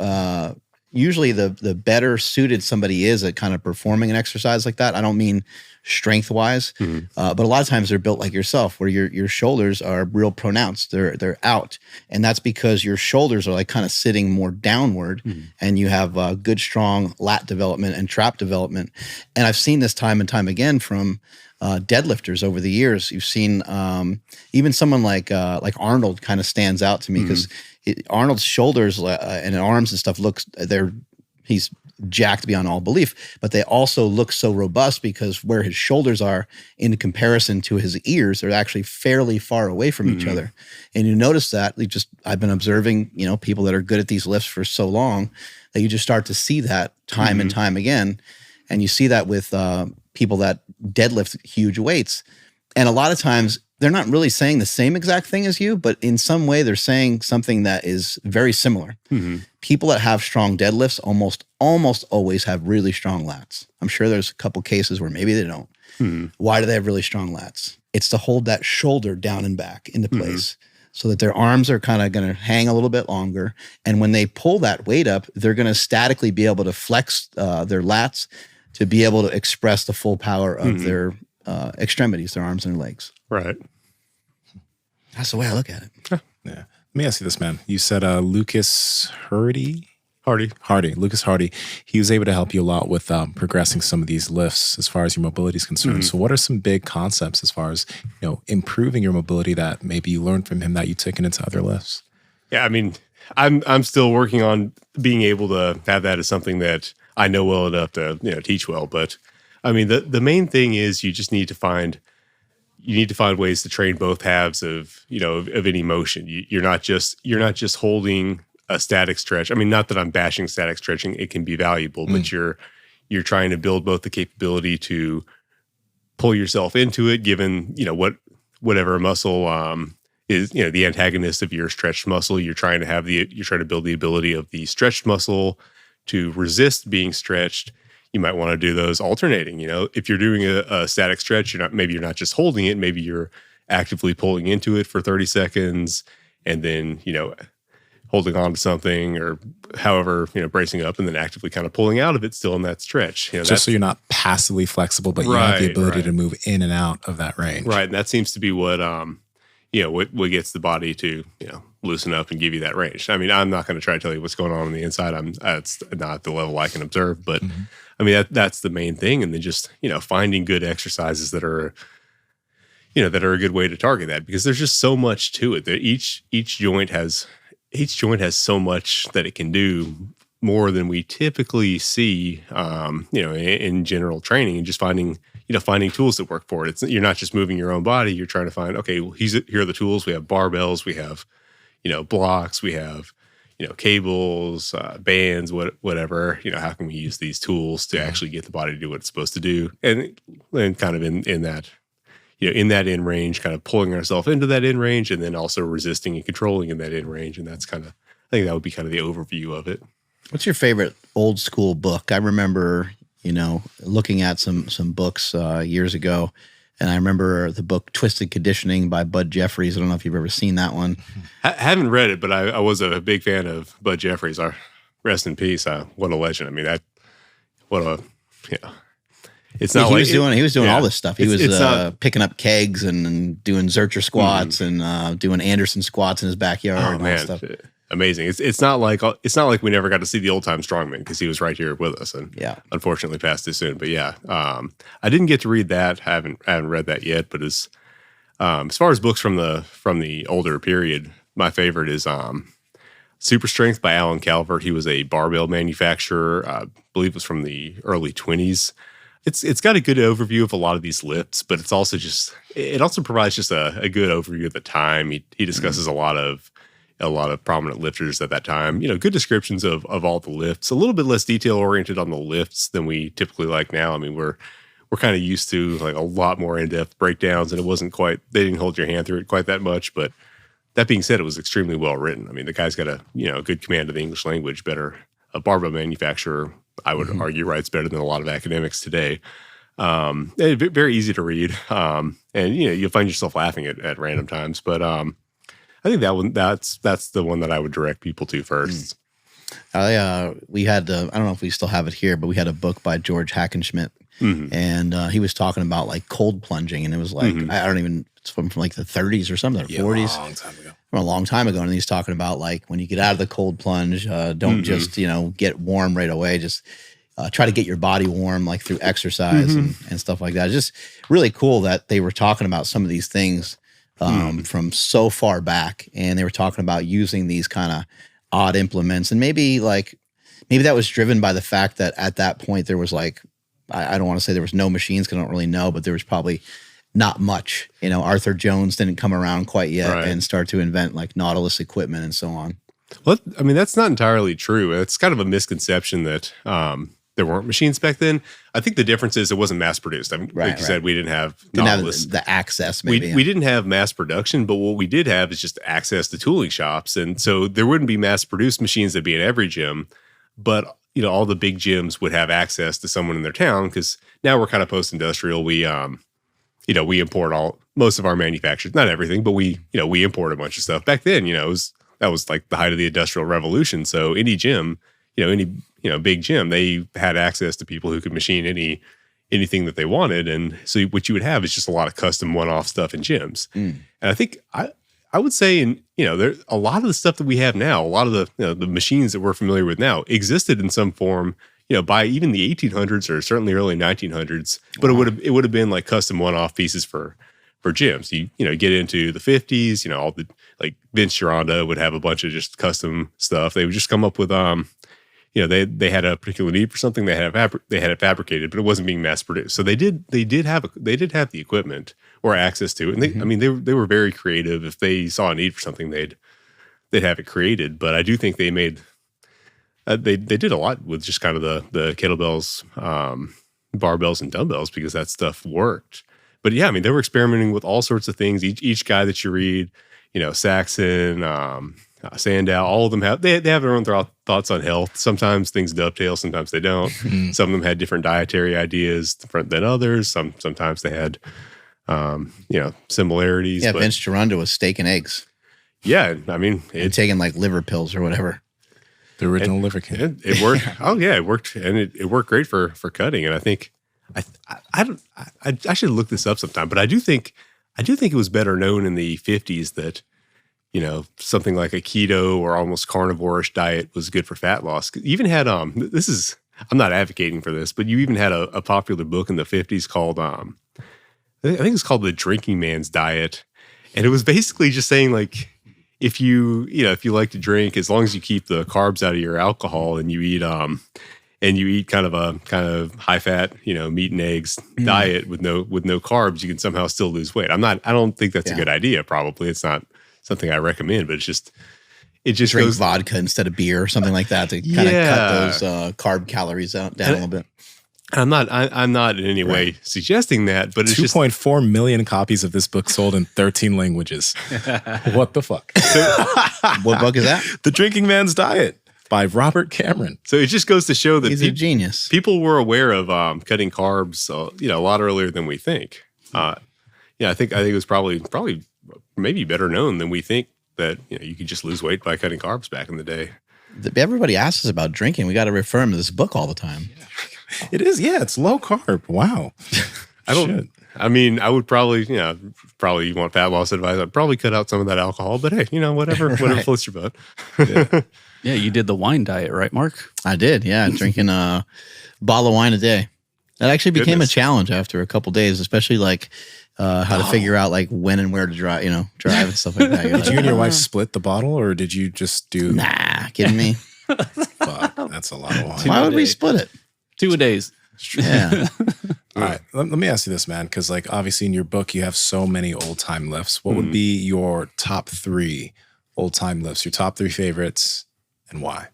usually the better suited somebody is at kind of performing an exercise like that. I don't mean strength wise, but a lot of times they're built like yourself, where your shoulders are real pronounced. They're out, and that's because your shoulders are like kind of sitting more downward, and you have good strong lat development and trap development. And I've seen this time and time again from deadlifters over the years. You've seen even someone like Arnold kind of stands out to me, because Arnold's shoulders and arms and stuff he's jacked beyond all belief, but they also look so robust because where his shoulders are in comparison to his ears, they're actually fairly far away from each other. And you notice that I've been observing, people that are good at these lifts for so long that you just start to see that time and time again. And you see that with people that deadlift huge weights. And a lot of times they're not really saying the same exact thing as you, but in some way they're saying something that is very similar. People that have strong deadlifts almost always have really strong lats. I'm sure there's a couple cases where maybe they don't. Why do they have really strong lats? It's to hold that shoulder down and back into place so that their arms are kind of going to hang a little bit longer. And when they pull that weight up, they're going to statically be able to flex their lats to be able to express the full power of their extremities, their arms and their legs. Right. That's the way I look at it. Yeah. Let me ask you this, man. You said Lucas Hardy. Lucas Hardy. He was able to help you a lot with progressing some of these lifts as far as your mobility is concerned. So what are some big concepts as far as, improving your mobility that maybe you learned from him that you took into other lifts? Yeah, I mean, I'm still working on being able to have that as something that I know well enough to, teach well. But I mean, the main thing is you just need to find ways to train both halves of any motion. You're not just holding a static stretch. I mean, not that I'm bashing static stretching; it can be valuable, but you're trying to build both the capability to pull yourself into it, given whatever muscle is the antagonist of your stretched muscle. You're trying to build the ability of the stretched muscle to resist being stretched. You might want to do those alternating. If you're doing a static stretch, you're not just holding it. Maybe you're actively pulling into it for 30 seconds and then, holding on to something or however, bracing up and then actively kind of pulling out of it still in that stretch. Just so you're not passively flexible, but you have the ability to move in and out of that range. Right. And that seems to be what gets the body to, loosen up and give you that range. I mean, I'm not going to try to tell you what's going on the inside. That's not the level I can observe, but I mean, that's the main thing. And then just, finding good exercises that are a good way to target that, because there's just so much to it that each joint has so much that it can do, more than we typically see, in general training, and just finding tools that work for it. You're not just moving your own body. You're trying to find, okay, well, here are the tools. We have barbells, we have, blocks, we have, cables, bands, whatever, how can we use these tools to actually get the body to do what it's supposed to do? And kind of in that, in that in range, kind of pulling ourselves into that in range, and then also resisting and controlling in that in range. And that's I think that would be kind of the overview of it. What's your favorite old school book? I remember, looking at some books years ago, and I remember the book Twisted Conditioning by Bud Jeffries. I don't know if you've ever seen that one. I haven't read it, but I was a big fan of Bud Jeffries. Rest in peace. What a legend. I mean, it's not he was doing all this stuff. He was picking up kegs and doing Zercher squats and doing Anderson squats in his backyard. Oh, and man. All that stuff. Amazing. It's not like we never got to see the old time strongman, because he was right here with us, and unfortunately passed too soon. But I didn't get to read that. I haven't read that yet. But as far as books from the older period, my favorite is Super Strength by Alan Calvert. He was a barbell manufacturer. I believe it was from the early 20s. It's got a good overview of a lot of these lifts, but it also provides just a good overview of the time. He discusses a lot of prominent lifters at that time. Good descriptions of all the lifts. A little bit less detail oriented on the lifts than we typically like now. I mean, we're kind of used to like a lot more in-depth breakdowns, and they didn't hold your hand through it quite that much. But that being said, it was extremely well written. I mean, the guy's got a good command of the English language. A barbell manufacturer, I would argue, writes better than a lot of academics today. Very easy to read, and you'll find yourself laughing at random times. But I think that one that's the one that I would direct people to first. We had I don't know if we still have it here, but we had a book by George Hackenschmidt, and he was talking about like cold plunging, and it was like it's from like the 30s or something, or 40s. A long time ago. And he's talking about like when you get out of the cold plunge, don't just get warm right away. Just try to get your body warm, like through exercise and stuff like that. It's just really cool that they were talking about some of these things from so far back, and they were talking about using these kind of odd implements, and maybe like maybe that was driven by the fact that at that point there was like, I don't want to say there was no machines, because I don't really know, but there was probably not much. You know, Arthur Jones didn't come around quite yet and start to invent like Nautilus equipment and so on. Well, I mean, that's not entirely true. It's kind of a misconception that there weren't machines back then. I think the difference is it wasn't mass produced. I mean, like you said, we didn't have Nautilus. The access, maybe. We didn't have mass production, but what we did have is just access to tooling shops. And so there wouldn't be mass produced machines that'd be in every gym, but you know, all the big gyms would have access to someone in their town, because now we're kind of post-industrial. We, you know, we import most of our manufacturers, not everything, but we import a bunch of stuff. Back then, you know, that was like the height of the Industrial Revolution. So any gym, any big gym, they had access to people who could machine anything that they wanted. And so what you would have is just a lot of custom one-off stuff in gyms. And I think I would say there a lot of the stuff that we have now, a lot of the the machines that we're familiar with now existed in some form, by even the 1800s or certainly early 1900s. But it would have been like custom one-off pieces for gyms. You get into the 50s, all the like Vince Gironda would have a bunch of just custom stuff. They would just come up with they had a particular need for something, they had it fabricated, but it wasn't being mass produced. So they did have the equipment or access to it. And they were very creative. If they saw a need for something, they'd have it created. But I do think they made they did a lot with just kind of the kettlebells, barbells, and dumbbells, because that stuff worked. But yeah, they were experimenting with all sorts of things. Each guy that you read, Saxon, Sandow, all of them have their own thoughts on health. Sometimes things dovetail, sometimes they don't. Some of them had different dietary ideas than others. Sometimes they had similarities. Yeah, Vince Gironda was steak and eggs. Yeah, and taking like liver pills or whatever. The original liver kit. It worked. Oh yeah, it worked, and it worked great for cutting. And I think I should look this up sometime, but I do think it was better known in the 50s that something like a keto or almost carnivore-ish diet was good for fat loss. You even had I'm not advocating for this, but you even had a popular book in the 50s called I think it's called The Drinking Man's Diet, and it was basically just saying like, if you like to drink, as long as you keep the carbs out of your alcohol and you eat kind of high fat, meat and eggs diet with no carbs, you can somehow still lose weight. I don't think that's a good idea. Probably it's not something I recommend, but it just drink vodka instead of beer or something like that to kind of cut those carb calories down a little bit. I'm not in any way suggesting that, but it's 2.4 million copies of this book sold in 13 languages. What the fuck? What book is that? The Drinking Man's Diet by Robert Cameron. So it just goes to show that he's a genius. People were aware of cutting carbs, a lot earlier than we think. I think it was probably maybe better known than we think that you could just lose weight by cutting carbs back in the day. Everybody asks us about drinking. We got to refer them to this book all the time. It is, it's low carb. Wow. I would probably you want fat loss advice. I'd probably cut out some of that alcohol, but hey, whatever floats your boat. Yeah, you did the wine diet, right, Mark? I did, yeah. Drinking a bottle of wine a day. That actually became a challenge after a couple days, especially like how to figure out like when and where to drive and stuff like that. Did you and your wife split the bottle, or did you just do? Nah, kidding me? Fuck, that's a lot of wine. Why would we split it? 2 a days. Yeah. All right. Let me ask you this, man, because like obviously in your book you have so many old time lifts. What would be your top 3 old time lifts? Your top 3 favorites, and why?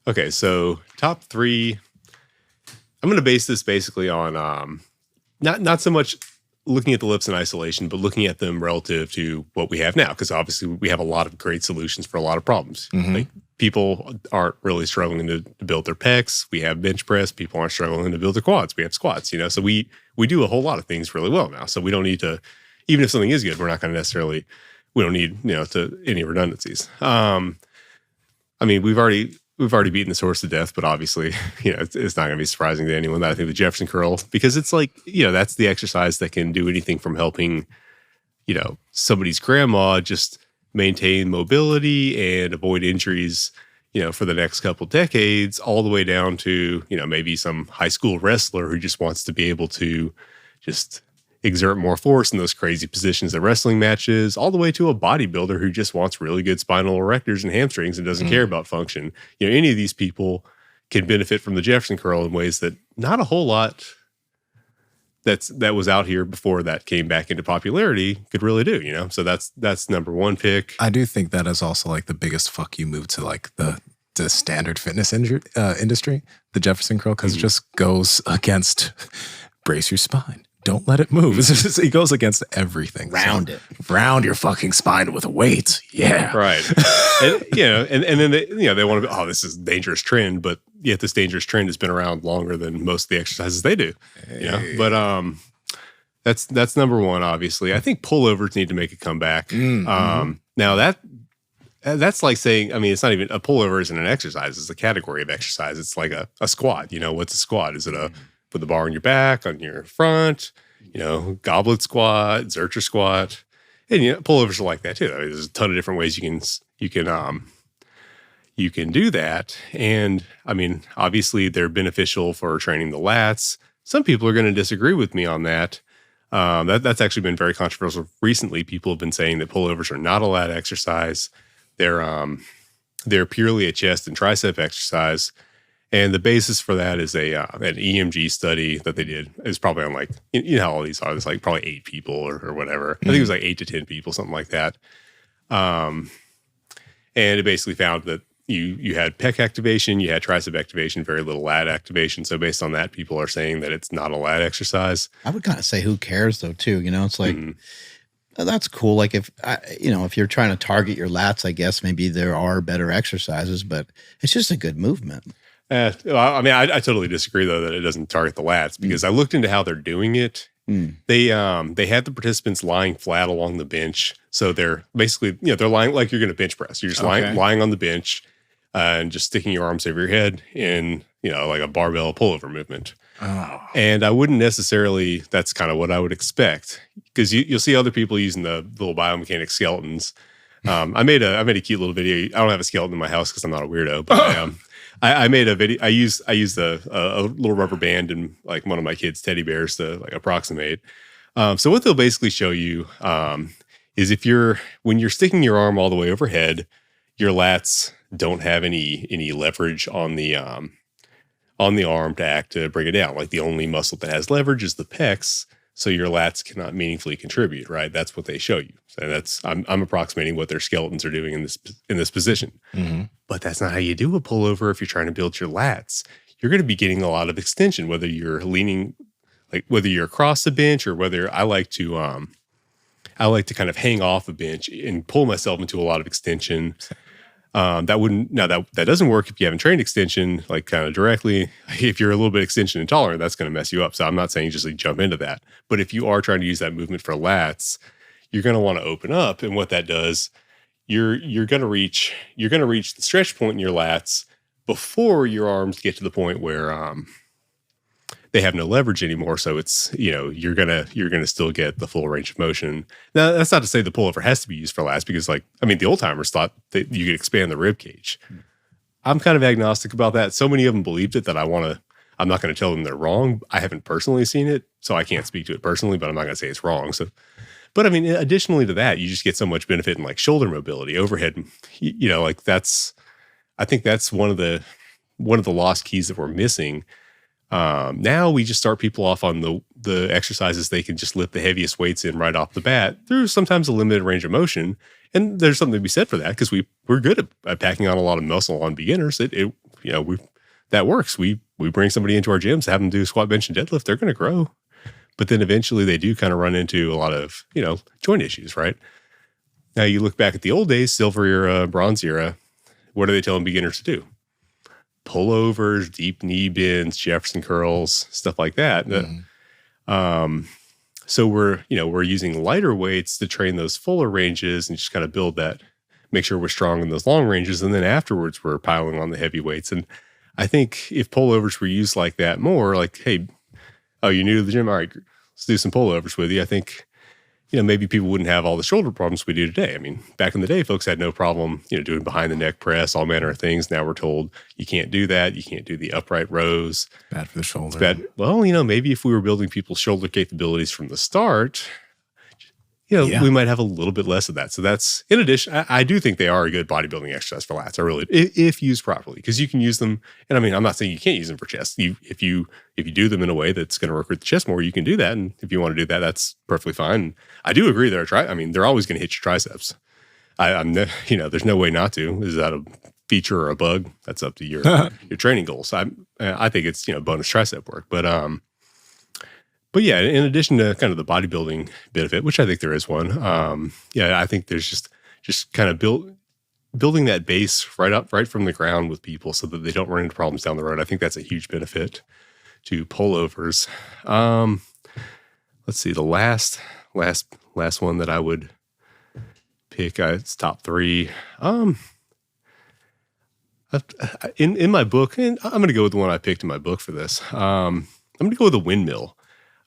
Okay, so top 3. I'm going to base this basically on not so much looking at the lifts in isolation, but looking at them relative to what we have now, because obviously we have a lot of great solutions for a lot of problems. Like people aren't really struggling to build their pecs. We have bench press. People aren't struggling to build their quads. We have squats. So we do a whole lot of things really well now. So we don't need to, even if something is good, we're not going to necessarily. We don't need to any redundancies. We've already beaten this horse to death, but obviously, it's not going to be surprising to anyone that I think the Jefferson curl, because it's like, that's the exercise that can do anything from helping, somebody's grandma just maintain mobility and avoid injuries, for the next couple decades, all the way down to, maybe some high school wrestler who just wants to be able to just, exert more force in those crazy positions at wrestling matches, all the way to a bodybuilder who just wants really good spinal erectors and hamstrings and doesn't care about function. Any of these people can benefit from the Jefferson curl in ways that not a whole lot that was out here before that came back into popularity could really do, So that's number one pick. I do think that is also like the biggest fuck you move to like the standard fitness industry, the Jefferson curl, because it just goes against brace your spine. Don't let it move. It goes against everything. Round it. Round your fucking spine with weight. Yeah. Right. And then they want to be, this is a dangerous trend, but yet this dangerous trend has been around longer than most of the exercises they do. But that's number one, obviously. I think pullovers need to make a comeback. Now that's like saying, it's not even a pullover isn't an exercise, it's a category of exercise. It's like a squat. What's a squat? Is it put the bar on your back, on your front, goblet squat, Zercher squat, and pullovers are like that too. There's a ton of different ways you can do that, and obviously they're beneficial for training the lats. Some people are going to disagree with me on that. That's actually been very controversial recently. People have been saying that pullovers are not a lat exercise; they're purely a chest and tricep exercise. And the basis for that is an EMG study that they did. It was probably on how all these are. It's like probably 8 people or whatever. I think it was like 8 to 10 people, something like that. And it basically found that you had pec activation, you had tricep activation, very little lat activation. So based on that, people are saying that it's not a lat exercise. I would kind of say, who cares though, too? It's like, that's cool. Like if you're trying to target your lats, I guess maybe there are better exercises, but it's just a good movement. I totally disagree though that it doesn't target the lats, because I looked into how they're doing it. They had the participants lying flat along the bench, so they're basically they're lying like you're going to bench press. You're just lying on the bench and just sticking your arms over your head in like a barbell pullover movement. Oh. And I wouldn't necessarily. That's kind of what I would expect, because you'll see other people using the little biomechanics skeletons. I made a cute little video. I don't have a skeleton in my house because I'm not a weirdo, but I made a video. I used a little rubber band and like one of my kids' teddy bears to like approximate. So what they'll basically show you is when you're sticking your arm all the way overhead, your lats don't have any leverage on the arm to bring it down. Like the only muscle that has leverage is the pecs. So your lats cannot meaningfully contribute, right? That's what they show you. So I'm approximating what their skeletons are doing in this position. Mm-hmm. But that's not how you do a pullover if you're trying to build your lats. You're going to be getting a lot of extension, whether you're leaning, like whether you're across the bench or whether I like to kind of hang off a bench and pull myself into a lot of extension. That doesn't work if you haven't trained extension like kind of directly. If you're a little bit extension intolerant, that's going to mess you up. So I'm not saying just like jump into that, but if you are trying to use that movement for lats, you're going to want to open up, and what that does, you're going to reach the stretch point in your lats before your arms get to the point where they have no leverage anymore. So it's you're gonna still get the full range of motion. Now that's not to say the pullover has to be used for lats, because the old timers thought that you could expand the rib cage. I'm kind of agnostic about that. So many of them believed it that I'm not going to tell them they're wrong. I haven't personally seen it, so I can't speak to it personally, but I'm not going to say it's wrong. So, but additionally to that, you just get so much benefit in like shoulder mobility, overhead. I think that's one of the lost keys that we're missing. Now we just start people off on the exercises they can just lift the heaviest weights in right off the bat through sometimes a limited range of motion. And there's something to be said for that, because we're good at packing on a lot of muscle on beginners. That works. We bring somebody into our gyms, have them do squat, bench, and deadlift. They're going to grow. But then eventually they do kind of run into a lot of, joint issues, right? Now you look back at the old days, silver era, bronze era, what are they telling beginners to do? Pullovers, deep knee bends, Jefferson curls, stuff like that. Mm-hmm. So we're using lighter weights to train those fuller ranges and just kind of build that, make sure we're strong in those long ranges. And then afterwards we're piling on the heavy weights. And I think if pullovers were used like that more, like, hey, oh, you're new to the gym? All right, let's do some pullovers with you. I think maybe people wouldn't have all the shoulder problems we do today. I mean, back in the day, folks had no problem, doing behind the neck press, all manner of things. Now we're told you can't do that. You can't do the upright rows. Bad for the shoulder. It's bad. Well, maybe if we were building people's shoulder capabilities from the start, we might have a little bit less of that. So that's, in addition, I do think they are a good bodybuilding exercise for lats. I really, if used properly, because you can use them. And I mean, I'm not saying you can't use them for chest. If you do them in a way that's going to recruit the chest more, you can do that. And if you want to do that, that's perfectly fine. I do agree they're always going to hit your triceps. There's no way not to. Is that a feature or a bug? That's up to your training goals. I think it's, bonus tricep work, But yeah, in addition to kind of the bodybuilding bit of it, which I think there is one, I think there's just kind of building that base right from the ground with people so that they don't run into problems down the road. I think that's a huge benefit to pullovers. Let's see, the last one that I would pick, it's top 3. In my book, and I'm going to go with the one I picked in my book for this. I'm going to go with the windmill.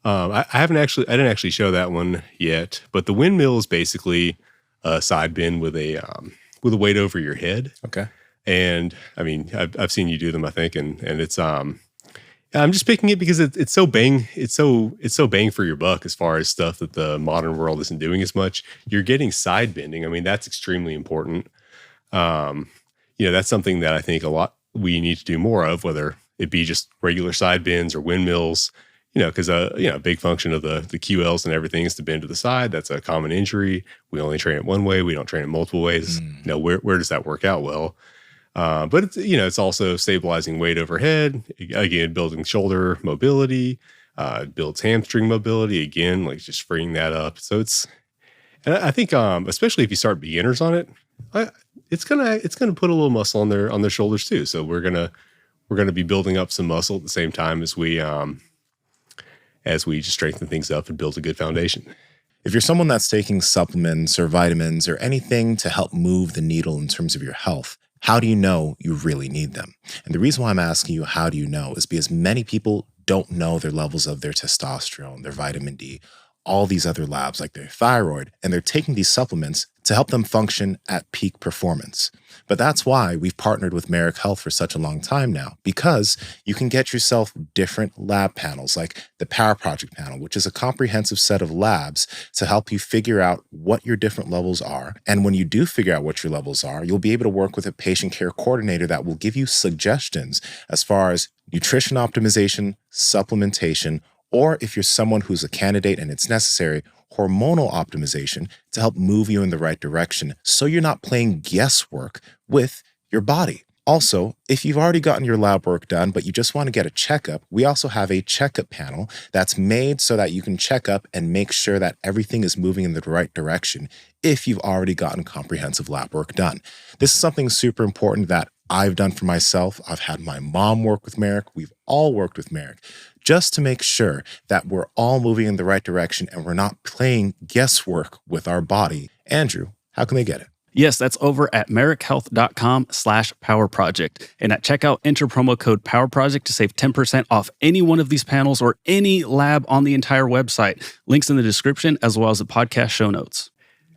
I didn't actually show that one yet, but the windmill is basically a side bend with a weight over your head. Okay. And I mean, I've seen you do them, I think, and it's I'm just picking it because it's so bang for your buck as far as stuff that the modern world isn't doing as much. You're getting side bending. I mean, that's extremely important. That's something that I think we need to do more of, whether it be just regular side bends or windmills. Because a big function of the QLs and everything is to bend to the side. That's a common injury. We only train it one way. We don't train it multiple ways. Where does that work out well? But it's also stabilizing weight overhead. Again, building shoulder mobility, builds hamstring mobility. Again, like just freeing that up. So and I think especially if you start beginners on it, it's gonna put a little muscle on their shoulders too. So we're gonna be building up some muscle at the same time as we just strengthen things up and build a good foundation. If you're someone that's taking supplements or vitamins or anything to help move the needle in terms of your health, how do you know you really need them? And the reason why I'm asking you, how do you know, is because many people don't know their levels of their testosterone, their vitamin D, all these other labs like their thyroid, and they're taking these supplements to help them function at peak performance. But that's why we've partnered with Merrick Health for such a long time now, because you can get yourself different lab panels like the Power Project panel, which is a comprehensive set of labs to help you figure out what your different levels are. And when you do figure out what your levels are, you'll be able to work with a patient care coordinator that will give you suggestions as far as nutrition optimization, supplementation, or if you're someone who's a candidate and it's necessary, hormonal optimization to help move you in the right direction so you're not playing guesswork with your body. Also, if you've already gotten your lab work done, but you just want to get a checkup, we also have a checkup panel that's made so that you can check up and make sure that everything is moving in the right direction if you've already gotten comprehensive lab work done. This is something super important that I've done for myself. I've had my mom work with Merrick. We've all worked with Merrick just to make sure that we're all moving in the right direction and we're not playing guesswork with our body. Andrew, how can they get it? Yes, that's over at merrickhealth.com/powerproject. And at checkout, enter promo code PowerProject to save 10% off any one of these panels or any lab on the entire website. Links in the description as well as the podcast show notes.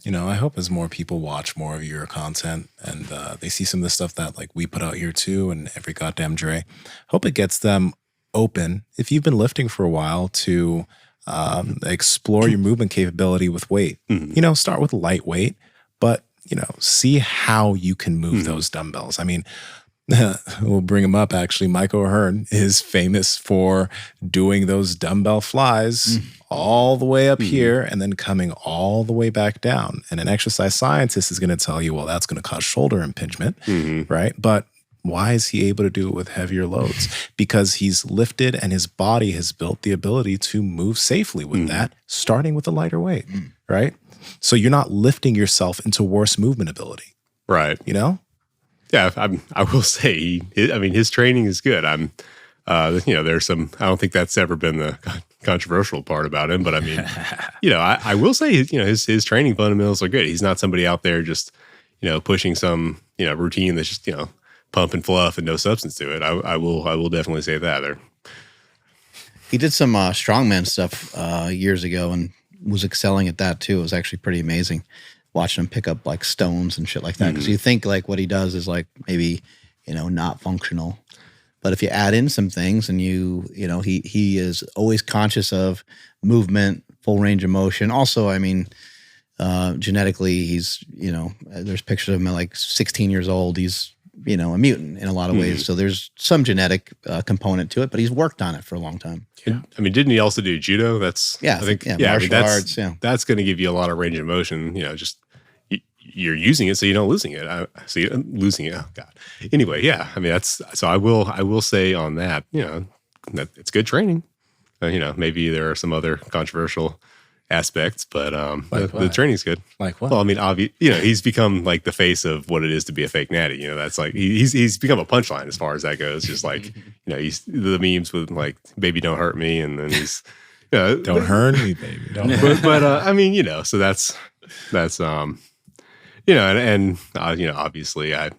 I hope as more people watch more of your content and they see some of the stuff that like we put out here too and every goddamn Dre, hope it gets them open, if you've been lifting for a while, to explore your movement capability with weight. Mm-hmm. Start with lightweight, but see how you can move those dumbbells. I mean, we'll bring him up actually. Michael Ahern is famous for doing those dumbbell flies all the way up here and then coming all the way back down. And an exercise scientist is going to tell you, well, that's going to cause shoulder impingement, right? But why is he able to do it with heavier loads? Because he's lifted and his body has built the ability to move safely with that, starting with a lighter weight, right? So you're not lifting yourself into worse movement ability. Right. Yeah, I will say, his training is good. There's some, I don't think that's ever been the controversial part about him, but I mean, I will say, his training fundamentals are good. He's not somebody out there just, pushing some, routine that's just, pump and fluff and no substance to it. I will definitely say that there. He did some strongman stuff years ago, and was excelling at that too. It was actually pretty amazing watching him pick up like stones and shit like that. Because you think like what he does is like maybe, not functional. But if you add in some things and he is always conscious of movement, full range of motion. Also, I mean, genetically, he's, there's pictures of him at like 16 years old. He's, a mutant in a lot of ways. So there's some genetic component to it, but he's worked on it for a long time. Yeah. I mean, didn't he also do judo? That's, I think martial arts. Yeah. That's going to give you a lot of range of motion, just you're using it so you don't losing it. So you're losing it. Oh God. Anyway, yeah. I mean, so I will say on that, that it's good training. Maybe there are some other controversial aspects, but the training's good. Like what? Well, I mean, he's become like the face of what it is to be a fake natty. That's like he's become a punchline as far as that goes. Just like he's the memes with like "baby don't hurt me," and then he's don't hurt me, baby. Don't. But I mean, so that's and obviously I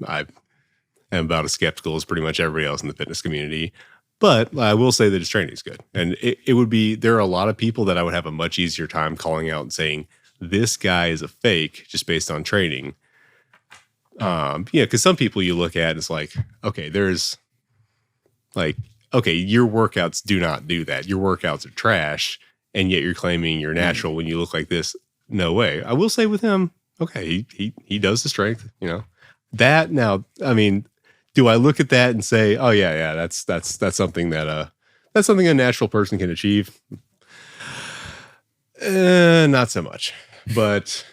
am about as skeptical as pretty much everybody else in the fitness community. But I will say that his training is good. And it would be, there are a lot of people that I would have a much easier time calling out and saying, this guy is a fake just based on training. Because some people you look at and it's like, okay, there's like, okay, your workouts do not do that. Your workouts are trash. And yet you're claiming you're natural when you look like this. No way. I will say with him, okay, he does the strength, that now, I mean, do I look at that and say, oh yeah, that's something that's something a natural person can achieve? Not so much, but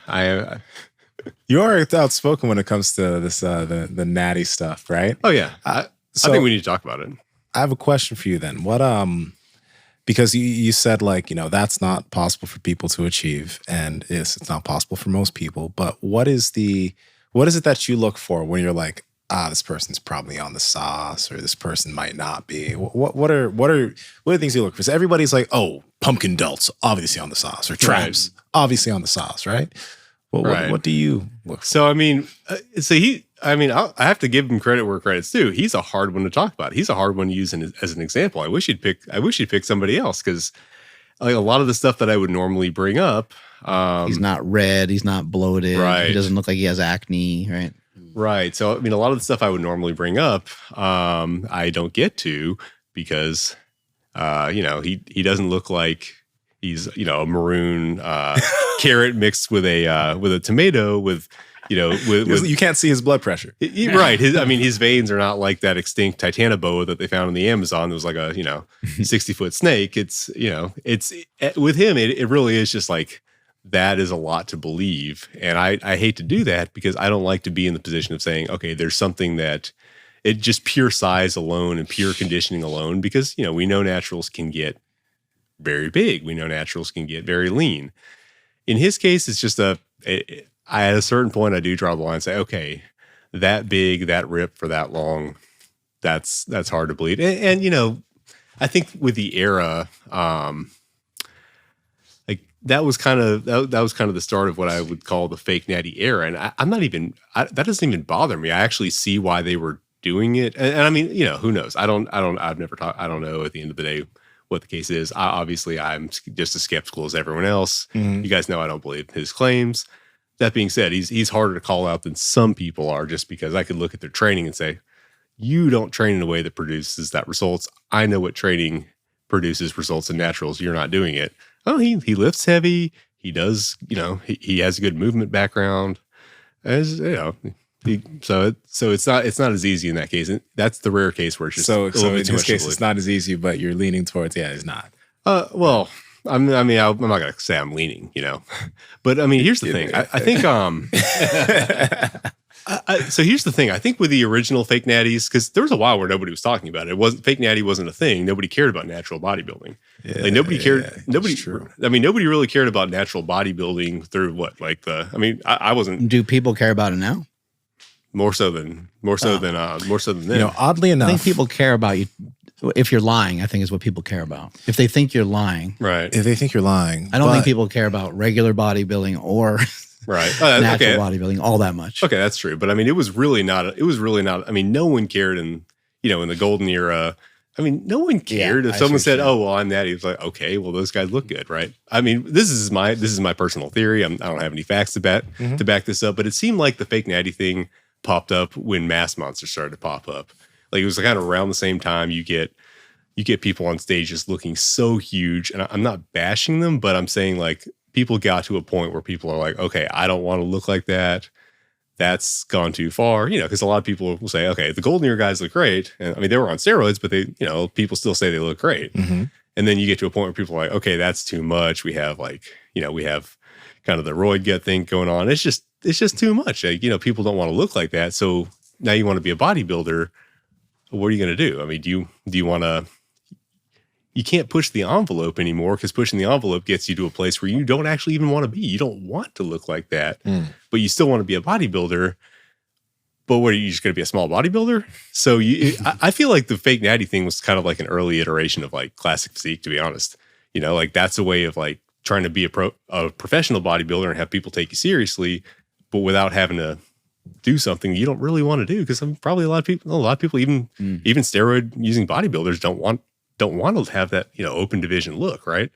I you are outspoken when it comes to this the natty stuff, right? Oh yeah, I think we need to talk about it. I have a question for you then. What because you said like that's not possible for people to achieve, and it's not possible for most people. But what is it that you look for when you're like, this person's probably on the sauce, or this person might not be? What are things you look for? So everybody's like, oh, pumpkin delts, obviously on the sauce, or traps, obviously on the sauce, right? What do you look for? So I mean, I have to give him credit where credit's due. He's a hard one to talk about. He's a hard one to use as an example. I wish he'd pick somebody else, because like a lot of the stuff that I would normally bring up. He's not red. He's not bloated. Right. He doesn't look like he has acne. Right. Right. So, I mean, a lot of the stuff I would normally bring up, I don't get to because, he doesn't look like he's, a maroon carrot mixed with a tomato with you can't see his blood pressure. Right. His veins are not like that extinct titanoboa that they found in the Amazon. There was like a 60-foot snake. It's with him. It really is just like, that is a lot to believe. And I hate to do that because I don't like to be in the position of saying, okay, there's something that it just pure size alone and pure conditioning alone, because, we know naturals can get very big. We know naturals can get very lean. In his case, it's just at a certain point, I do draw the line and say, okay, that big, that rip for that long, that's hard to believe. And I think with the era, that was kind of the start of what I would call the fake natty era. And I'm not even, that doesn't even bother me. I actually see why they were doing it. And I mean, who knows? I don't know at the end of the day what the case is. Obviously I'm just as skeptical as everyone else. Mm-hmm. You guys know I don't believe his claims. That being said, he's harder to call out than some people are, just because I could look at their training and say, you don't train in a way that produces that results. I know what training produces results in naturals. You're not doing it. Oh, he lifts heavy. He does, he has a good movement background. So it's not as easy in that case. And that's the rare case where it's just so in this case it's not as ezy, but you're leaning towards it's not. Well, I'm not gonna say I'm leaning, but I mean, here's the thing. I think so here's the thing. I think with the original fake natties, because there was a while where nobody was talking about it. Fake natty wasn't a thing. Nobody cared about natural bodybuilding. Yeah, like nobody cared. Nobody. True. I mean, nobody really cared about natural bodybuilding through what? Like I wasn't. Do people care about it now? More so than then. Oddly enough, I think people care about you. If you're lying, I think is what people care about. If they think you're lying, right? If they think you're lying, I don't think people care about regular bodybuilding or right natural bodybuilding all that much. Okay, that's true. But I mean, it was really not. I mean, no one cared in the golden era. I mean, no one cared if I someone see said, what you're "Oh, well, I'm that." He was like, "Okay, well, those guys look good, right?" I mean, this is my personal theory. I don't have any facts to back this up, but it seemed like the fake natty thing popped up when Mass Monsters started to pop up. Like it was kind of around the same time. You get people on stage just looking so huge, and I'm not bashing them, but I'm saying like people got to a point where people are like, "Okay, I don't want to look like that. That's gone too far," because a lot of people will say, okay, the Golden Ear guys look great. And I mean, they were on steroids, but they, people still say they look great. Mm-hmm. And then you get to a point where people are like, okay, that's too much. We have we have kind of the roid gut thing going on. It's just too much. Like, people don't want to look like that. So now you want to be a bodybuilder. What are you going to do? I mean, do you want to, you can't push the envelope anymore because pushing the envelope gets you to a place where you don't actually even want to be. You don't want to look like that, but you still want to be a bodybuilder. But what are you just going to be a small bodybuilder? So I feel like the fake natty thing was kind of like an early iteration of like classic physique, to be honest. Like that's a way of like trying to be a professional bodybuilder and have people take you seriously, but without having to do something you don't really want to do. Because probably a lot of people, even steroid using bodybuilders don't want to have that open division look, right?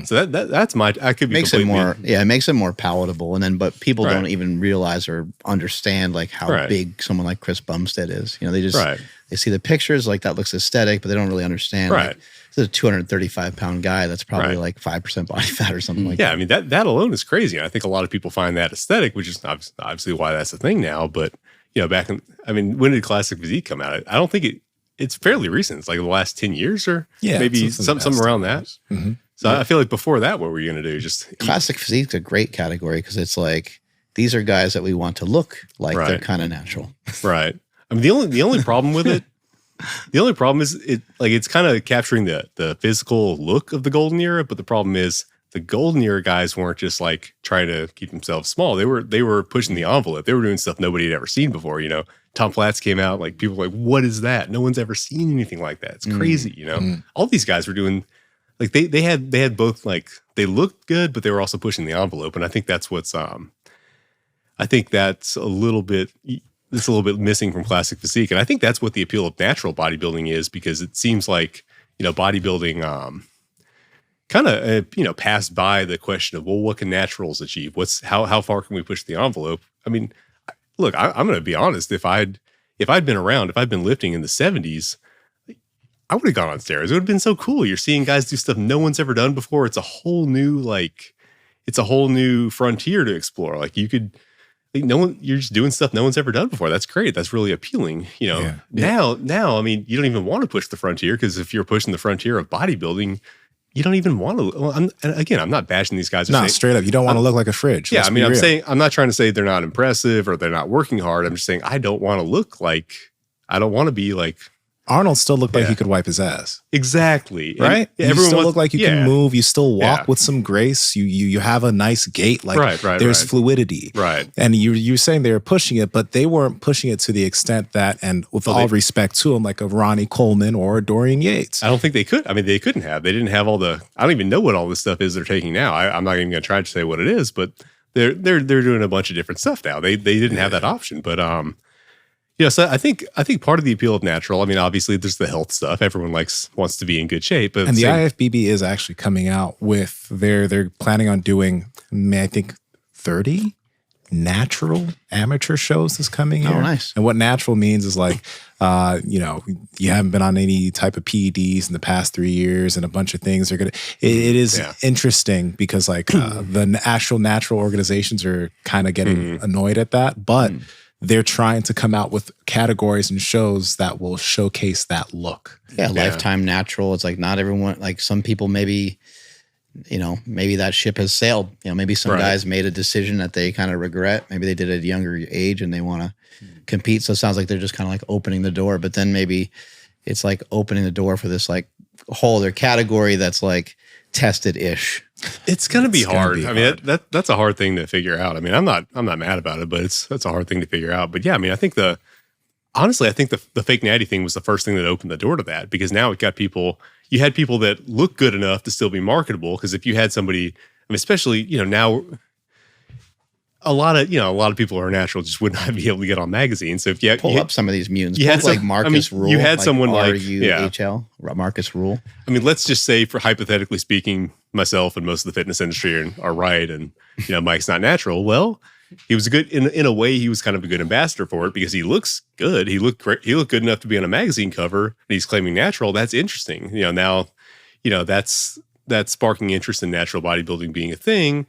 So that's I could be makes it more completely- it makes it more palatable, and then but people Right. don't even realize or understand like how Right. big someone like Chris Bumstead is. They just Right. they see the pictures like that looks aesthetic, but they don't really understand. Right. Like, this is a 235-pound guy that's probably Right. like 5% body fat or something like Yeah, that. I mean that alone is crazy. And I think a lot of people find that aesthetic, which is obviously why that's the thing now. But when did classic physique come out? I don't think it's fairly recent. It's like the last 10 years or maybe it's in the something past around 10 that. years. Mm-hmm. So I feel like before that, what were you going to do? Just Classic physique's a great category because it's like these are guys that we want to look like they're Right. kind of natural. right. I mean, the only problem with it, the only problem is it's kind of capturing the physical look of the Golden Era, but the problem is the Golden Era guys weren't just like trying to keep themselves small. They were pushing the envelope. They were doing stuff nobody had ever seen before. Tom Platz came out, like people were like, what is that? No one's ever seen anything like that. It's crazy. All these guys were doing like they had both, like they looked good, but they were also pushing the envelope. And I think that's what's I think that's a little bit missing from classic physique. And I think that's what the appeal of natural bodybuilding is, because it seems like, bodybuilding kind of, passed by the question of, well, what can naturals achieve? How far can we push the envelope? I mean, look, I'm going to be honest. If I'd been around, if I'd been lifting in the 70s, I would have gone on steroids. It would have been so cool. You're seeing guys do stuff no one's ever done before. It's a whole new frontier to explore. Like you're just doing stuff no one's ever done before. That's great. That's really appealing. Now, I mean, you don't even want to push the frontier, because if you're pushing the frontier of bodybuilding, you don't even want to. Well, I'm not bashing these guys. No, straight up, you don't want to look like a fridge. Yeah, Let's I mean, be real. I'm not trying to say they're not impressive or they're not working hard. I'm just saying I don't want to be like Arnold still looked like Yeah. he could wipe his ass. exactly Right? And You still look like you can yeah. move. You still walk Yeah. with some grace. You have a nice gait. Like Right, there's right. fluidity. Right. And you're saying they were pushing it, but they weren't pushing it to the extent that, and with all respect to them, like a Ronnie Coleman or a Dorian Yates. I don't think they could. I mean, they couldn't have. They didn't have all the. I don't even know what all this stuff is they're taking now. I'm not even going to try to say what it is, but they're doing a bunch of different stuff now. They didn't have that option, but so I think part of the appeal of natural. I mean, obviously there's the health stuff. Everyone wants to be in good shape, but And the IFBB is actually coming out with they're planning on doing, I think, 30 natural amateur shows this coming year. Oh, nice. And what natural means is like, you haven't been on any type of PEDs in the past 3 years, and a bunch of things are going to, it is interesting because like the actual natural organizations are kind of getting annoyed at that, but they're trying to come out with categories and shows that will showcase that look. Yeah, Lifetime Natural. It's like not everyone, like some people maybe that ship has sailed. Maybe some Right. guys made a decision that they kind of regret. Maybe they did it at a younger age and they want to compete. So it sounds like they're just kind of like opening the door, but then maybe it's like opening the door for this like whole other category that's like tested-ish. It's going to be It's gonna hard. be I mean, hard. that's a hard thing to figure out. I mean, I'm not mad about it, but that's a hard thing to figure out. But yeah, I mean, I think the fake natty thing was the first thing that opened the door to that, because now it got people. You had people that look good enough to still be marketable. Because if you had somebody, I mean, especially now, a lot of people who are natural just would not be able to get on magazines. So if you pull up some of these mutants, you had like Marcus Rule. You had someone like RUHL, Marcus Rule. I mean, let's just say, for hypothetically speaking, myself and most of the fitness industry are right, and Mike's not natural. Well, he was a good in a way. He was kind of a good ambassador for it because he looks good. He looked great. He looked good enough to be on a magazine cover, and he's claiming natural. That's interesting. Now, that's sparking interest in natural bodybuilding being a thing.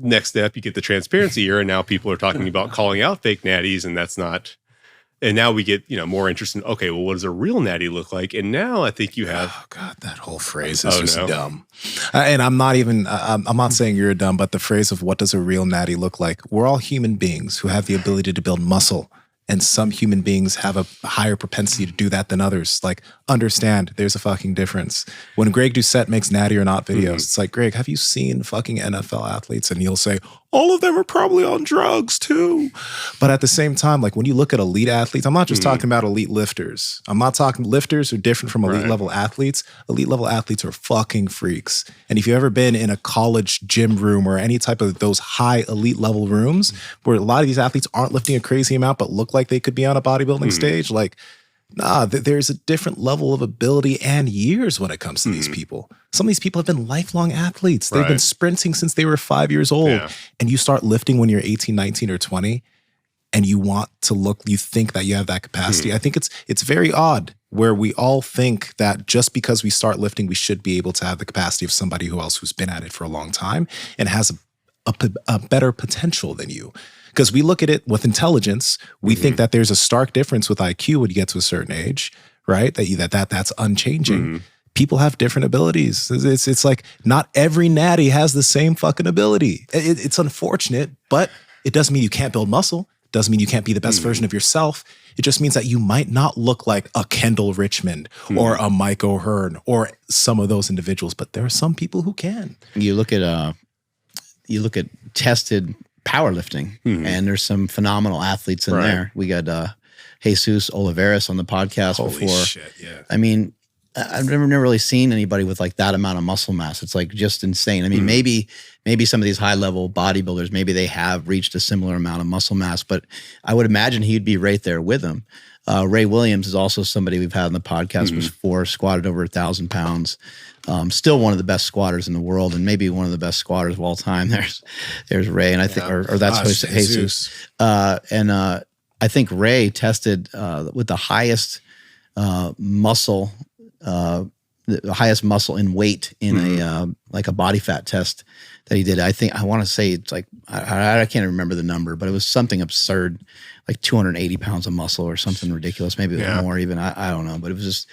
Next step, you get the transparency era, and now people are talking about calling out fake natties, and that's not. And now we get more interest in, okay, well, what does a real natty look like? And now I think you have. Oh God, that whole phrase is just dumb. And I'm not even. I'm not saying you're dumb, but the phrase of what does a real natty look like? We're all human beings who have the ability to build muscle. And some human beings have a higher propensity to do that than others. Like, understand, there's a fucking difference. When Greg Doucette makes Natty or Not videos, it's like, Greg, have you seen fucking NFL athletes? And he'll say, all of them are probably on drugs too. But at the same time, like when you look at elite athletes, I'm not just talking about elite lifters. I'm not talking lifters are different from elite level athletes. Elite level athletes are fucking freaks. And if you've ever been in a college gym room or any type of those high elite level rooms where a lot of these athletes aren't lifting a crazy amount but look like they could be on a bodybuilding stage, like, nah, there's a different level of ability and years when it comes to these people. Some of these people have been lifelong athletes. They've been sprinting since they were 5 years old. Yeah. And you start lifting when you're 18, 19, or 20, and you want to look, you think that you have that capacity. I think it's very odd where we all think that just because we start lifting, we should be able to have the capacity of somebody who's been at it for a long time and has a better potential than you. Because we look at it with intelligence, we think that there's a stark difference with IQ when you get to a certain age, right? That's unchanging. People have different abilities. It's like not every natty has the same fucking ability. It's unfortunate, but it doesn't mean you can't build muscle. It doesn't mean you can't be the best version of yourself. It just means that you might not look like a Kendall Richmond or a Mike O'Hearn or some of those individuals, but there are some people who can. You look at tested powerlifting, and there's some phenomenal athletes in there. We got Jesus Oliveras on the podcast before. Shit, yeah. I mean, I've never really seen anybody with like that amount of muscle mass. It's like just insane. I mean, maybe some of these high level bodybuilders, maybe they have reached a similar amount of muscle mass, but I would imagine he'd be right there with them. Ray Williams is also somebody we've had on the podcast before, squatted over 1,000 pounds. Still one of the best squatters in the world, and maybe one of the best squatters of all time. There's Ray, and I think, or that's Jesus. And I think Ray tested with the highest muscle, the highest muscle in weight in a like a body fat test that he did. I want to say it's like I can't remember the number, but it was something absurd, like 280 pounds of muscle or something ridiculous. Maybe it was more even. I don't know, but it was just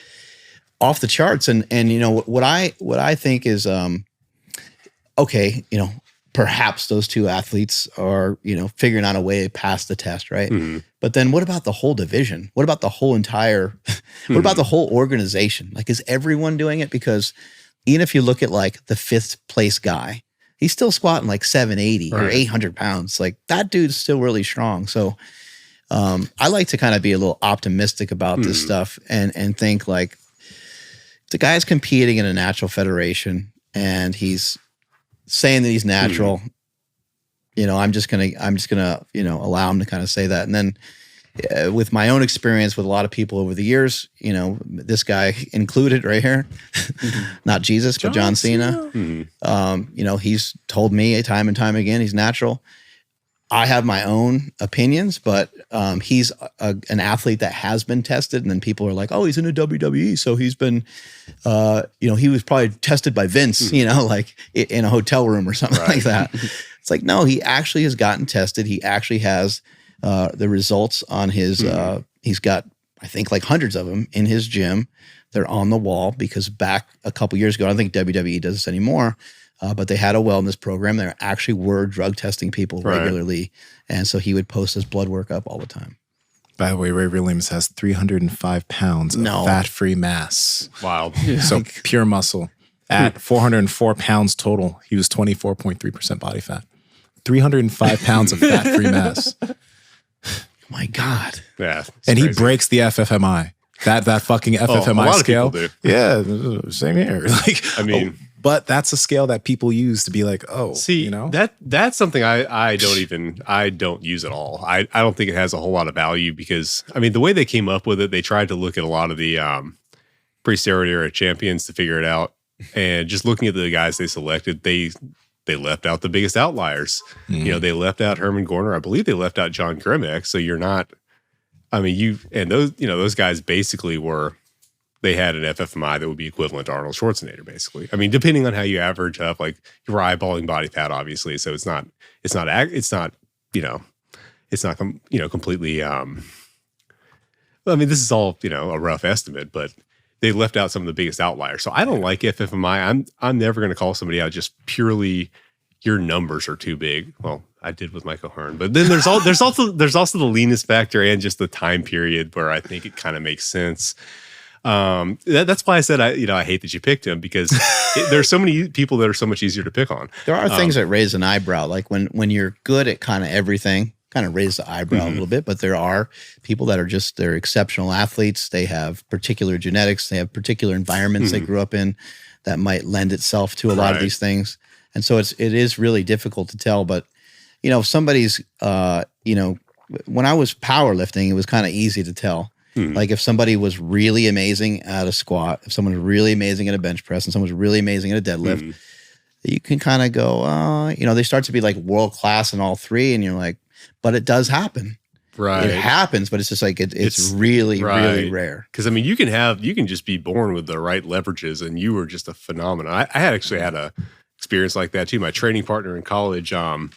off the charts. And what I think is okay, perhaps those two athletes are figuring out a way past the test, right? But then what about the whole division? What about the whole entire? What about the whole organization? Like, is everyone doing it? Because even if you look at like the 5th place guy, he's still squatting like 780 or 800 pounds. Like, that dude's still really strong. So I like to kind of be a little optimistic about this stuff and think like, the guy's competing in a natural federation and he's saying that he's natural. I'm just gonna allow him to kind of say that. And then with my own experience with a lot of people over the years, this guy included right here, not Jesus, but John Cena. He's told me time and time again, he's natural. I have my own opinions, but he's an athlete that has been tested, and then people are like, "Oh, he's in a WWE, so he's been, he was probably tested by Vince, like in a hotel room or something like that." It's like, no, he actually has gotten tested. He actually has the results on his. He's got, I think, like hundreds of them in his gym. They're on the wall because back a couple years ago, I don't think WWE does this anymore. But they had a wellness program. They actually were drug testing people regularly. And so he would post his blood work up all the time. By the way, Ray Williams has 305 pounds of fat-free mass. Wow. So pure muscle. At 404 pounds total, he was 24.3% body fat. 305 pounds of fat-free mass. My God. Yeah. And crazy. he breaks the FFMI. That fucking FFMI a lot scale. Of people do. Yeah, same here. Like, But that's a scale that people use to be like, oh, see, you know, that's something I don't use at all. I don't think it has a whole lot of value because I mean the way they came up with it, they tried to look at a lot of the pre-steroid era champions to figure it out, and just looking at the guys they selected, they left out the biggest outliers. You know, they left out Herman Gorner. I believe they left out John Grimek. So you're not. I mean, those guys basically they had an FFMI that would be equivalent to Arnold Schwarzenegger, basically. I mean, depending on how you average up, like you're eyeballing body fat, obviously. So it's not completely, I mean, this is all, a rough estimate, but they left out some of the biggest outliers. So I don't like FFMI. I'm never going to call somebody out just purely your numbers are too big. Well, I did with Michael Hearn, but then there's also the leanness factor and just the time period where I think it kind of makes sense. That's why I said I hate that you picked him because there's so many people that are so much easier to pick on. There are things that raise an eyebrow, like when you're good at kind of everything, kind of raise the eyebrow a little bit. But there are people that are they're exceptional athletes. They have particular genetics. They have particular environments they grew up in that might lend itself to a lot of these things. And so it is really difficult to tell. But if somebody's when I was powerlifting, it was kind of easy to tell. Like if somebody was really amazing at a squat, if someone was really amazing at a bench press, and someone was really amazing at a deadlift, you can kind of go, they start to be like world class in all three, and you're like, but it does happen. Right. It happens, but it's just like it's really, really rare. Because I mean, you can just be born with the right leverages, and you were just a phenomenon. I had actually had a experience like that too. My training partner in college, guy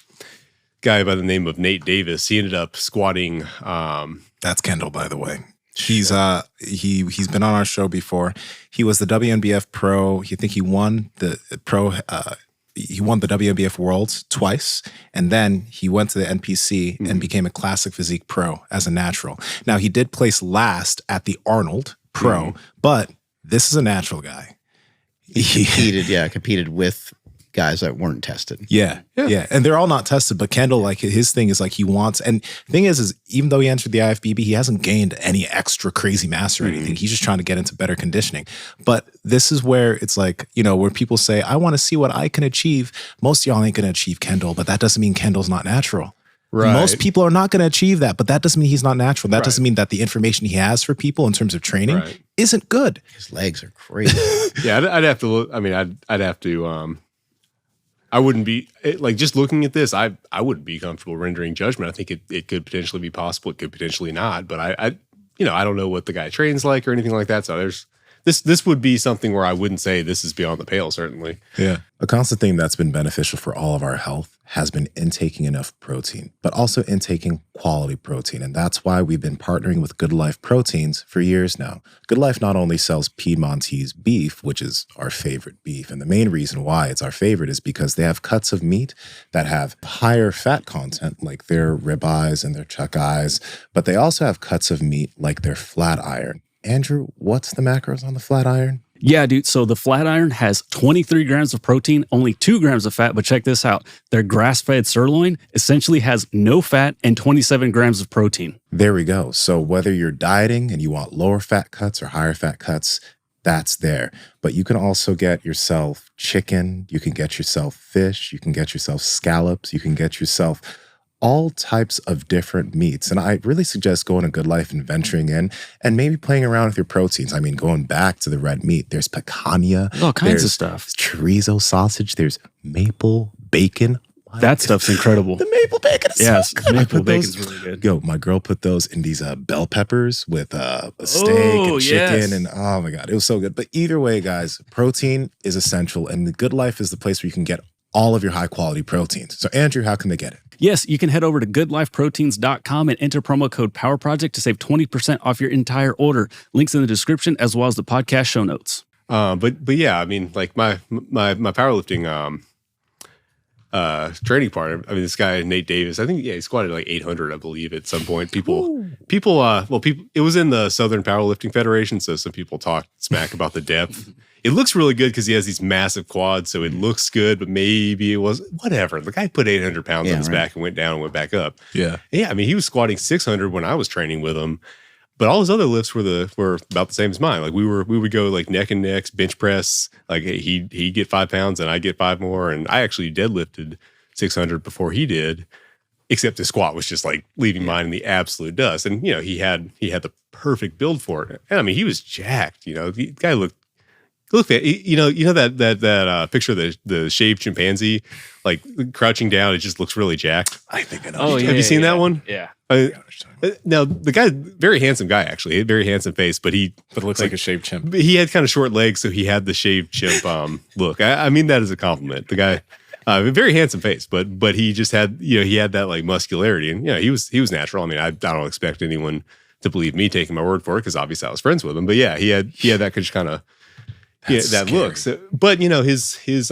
by the name of Nate Davis, he ended up squatting. That's Kendall, by the way. He's been on our show before. He was the WNBF pro. I think he won the pro. He won the WNBF Worlds twice, and then he went to the NPC and became a classic physique pro as a natural. Now he did place last at the Arnold Pro, but this is a natural guy. He competed with guys that weren't tested. Yeah. And they're all not tested, but Kendall, like his thing is like he wants, and the thing is even though he entered the IFBB, he hasn't gained any extra crazy mass or anything. He's just trying to get into better conditioning. But this is where it's like, where people say, I want to see what I can achieve. Most of y'all ain't going to achieve Kendall, but that doesn't mean Kendall's not natural. Right. Most people are not going to achieve that, but that doesn't mean he's not natural. That doesn't mean that the information he has for people in terms of training isn't good. His legs are crazy. I'd have to look. I mean, I'd have to, I wouldn't be like just looking at this. I wouldn't be comfortable rendering judgment. I think it could potentially be possible. It could potentially not. But I don't know what the guy trains like or anything like that. So there's this would be something where I wouldn't say this is beyond the pale. Certainly. Yeah. A constant thing that's been beneficial for all of our health has been intaking enough protein, but also intaking quality protein. And that's why we've been partnering with Good Life Proteins for years now. Good Life not only sells Piedmontese beef, which is our favorite beef, and the main reason why it's our favorite is because they have cuts of meat that have higher fat content, like their ribeyes and their chuck eyes, but they also have cuts of meat like their flat iron. Andrew, what's the macros on the flat iron? Yeah, dude. So the flat iron has 23 grams of protein, only 2 grams of fat. But check this out. Their grass-fed sirloin essentially has no fat and 27 grams of protein. There we go. So whether you're dieting and you want lower fat cuts or higher fat cuts, that's there. But you can also get yourself chicken. You can get yourself fish. You can get yourself scallops. You can get yourself all types of different meats. And I really suggest going to Good Life and venturing in and maybe playing around with your proteins. I mean, going back to the red meat, there's picanha. All kinds of stuff. Chorizo sausage. There's maple bacon. That stuff's incredible. The maple bacon is so good. Maple bacon's really good. Yo, my girl put those in these bell peppers with a steak and chicken. And oh my God, it was so good. But either way, guys, protein is essential. And the Good Life is the place where you can get all of your high quality proteins. So Andrew, how can they get it? Yes, you can head over to goodlifeproteins.com and enter promo code PowerProject to save 20% off your entire order. Links in the description as well as the podcast show notes. But yeah, I mean, like my powerlifting training partner. I mean, this guy Nate Davis. I think he squatted like 800, I believe, at some point. People. It was in the Southern Powerlifting Federation, so some people talked smack about the depth. It looks really good because he has these massive quads, so it looks good, but maybe it was whatever. The guy put 800 pounds on his back and went down and went back up. Yeah. I mean, he was squatting 600 when I was training with him, But all his other lifts were about the same as mine. Like we would go like neck and necks, bench press. Like he'd get 5 pounds and I get 5 more. And I actually deadlifted 600 before he did, except his squat was just like leaving mine in the absolute dust. And you know, he had the perfect build for it. And I mean, he was jacked. You know, the guy looked at, you know that picture of the shaved chimpanzee, like crouching down. It just looks really jacked. I think I know. Oh, have you seen that one? Yeah. Now the guy, very handsome guy actually, he had a very handsome face, but it looks like a shaved chimp. He had kind of short legs, so he had the shaved chimp look. I mean that as a compliment. The guy, very handsome face, but he just had, you know, he had that like muscularity, and you know, he was natural. I mean, I don't expect anyone to believe me taking my word for it because obviously I was friends with him. But yeah, he had that kind of. Yeah, that scary. look. So, but you know, his you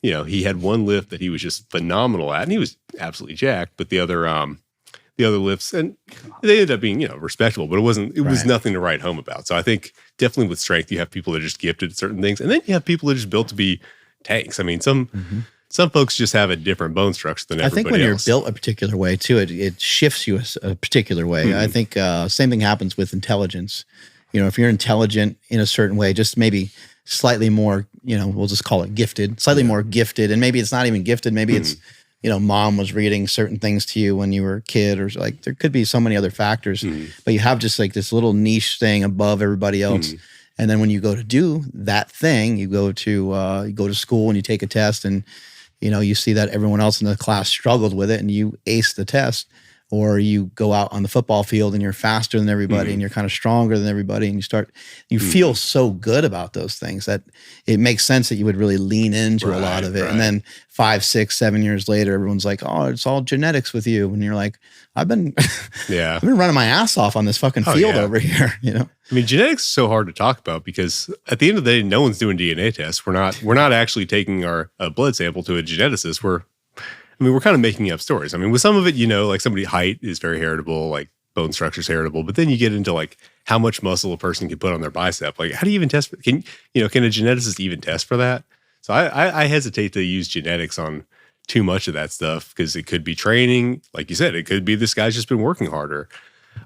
know, he had one lift that he was just phenomenal at, and he was absolutely jacked. But the other lifts, and they ended up being, you know, respectable, but it was nothing to write home about. So I think definitely with strength, you have people that are just gifted at certain things, and then you have people that are just built to be tanks. I mean, some folks just have a different bone structure than everybody else. I think when you're built a particular way too, it shifts you a particular way. I think same thing happens with intelligence. You know, if you're intelligent in a certain way, just maybe slightly more, you know, we'll just call it gifted, slightly more gifted. And maybe it's not even gifted. Maybe it's, you know, mom was reading certain things to you when you were a kid, or like there could be so many other factors, but you have just like this little niche thing above everybody else. And then when you go to do that thing, you go to school and you take a test, and, you know, you see that everyone else in the class struggled with it and you ace the test. Or you go out on the football field and you're faster than everybody and you're kind of stronger than everybody, and you feel so good about those things that it makes sense that you would really lean into a lot of it. And then 5, 6, 7 years later, everyone's like, "Oh, it's all genetics with you," and you're like, "I've been running my ass off on this fucking field over here." You know, I mean, genetics is so hard to talk about because at the end of the day, no one's doing DNA tests. We're not actually taking our blood sample to a geneticist. We're kind of making up stories. I mean, with some of it, you know, like somebody's height is very heritable, like bone structure is heritable, but then you get into like how much muscle a person can put on their bicep. Like, how do you even test? Can a geneticist even test for that? So I hesitate to use genetics on too much of that stuff because it could be training. Like you said, it could be this guy's just been working harder.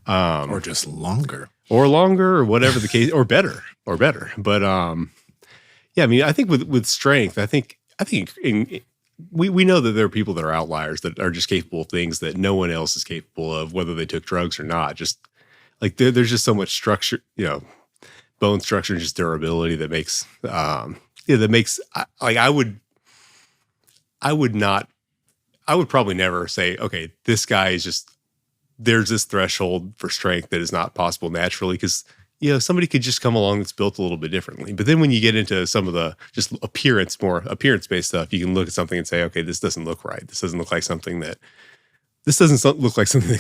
Or just longer. Or whatever the case, or better. But yeah, I mean, I think with strength, I think we know that there are people that are outliers that are just capable of things that no one else is capable of, whether they took drugs or not. Just like there's just so much structure, you know, bone structure and just durability that makes, I would probably never say, okay, this guy is just, there's this threshold for strength that is not possible naturally, because, you know, somebody could just come along that's built a little bit differently. But then when you get into some of the just more appearance-based stuff, you can look at something and say, okay, this doesn't look right. This doesn't look like something that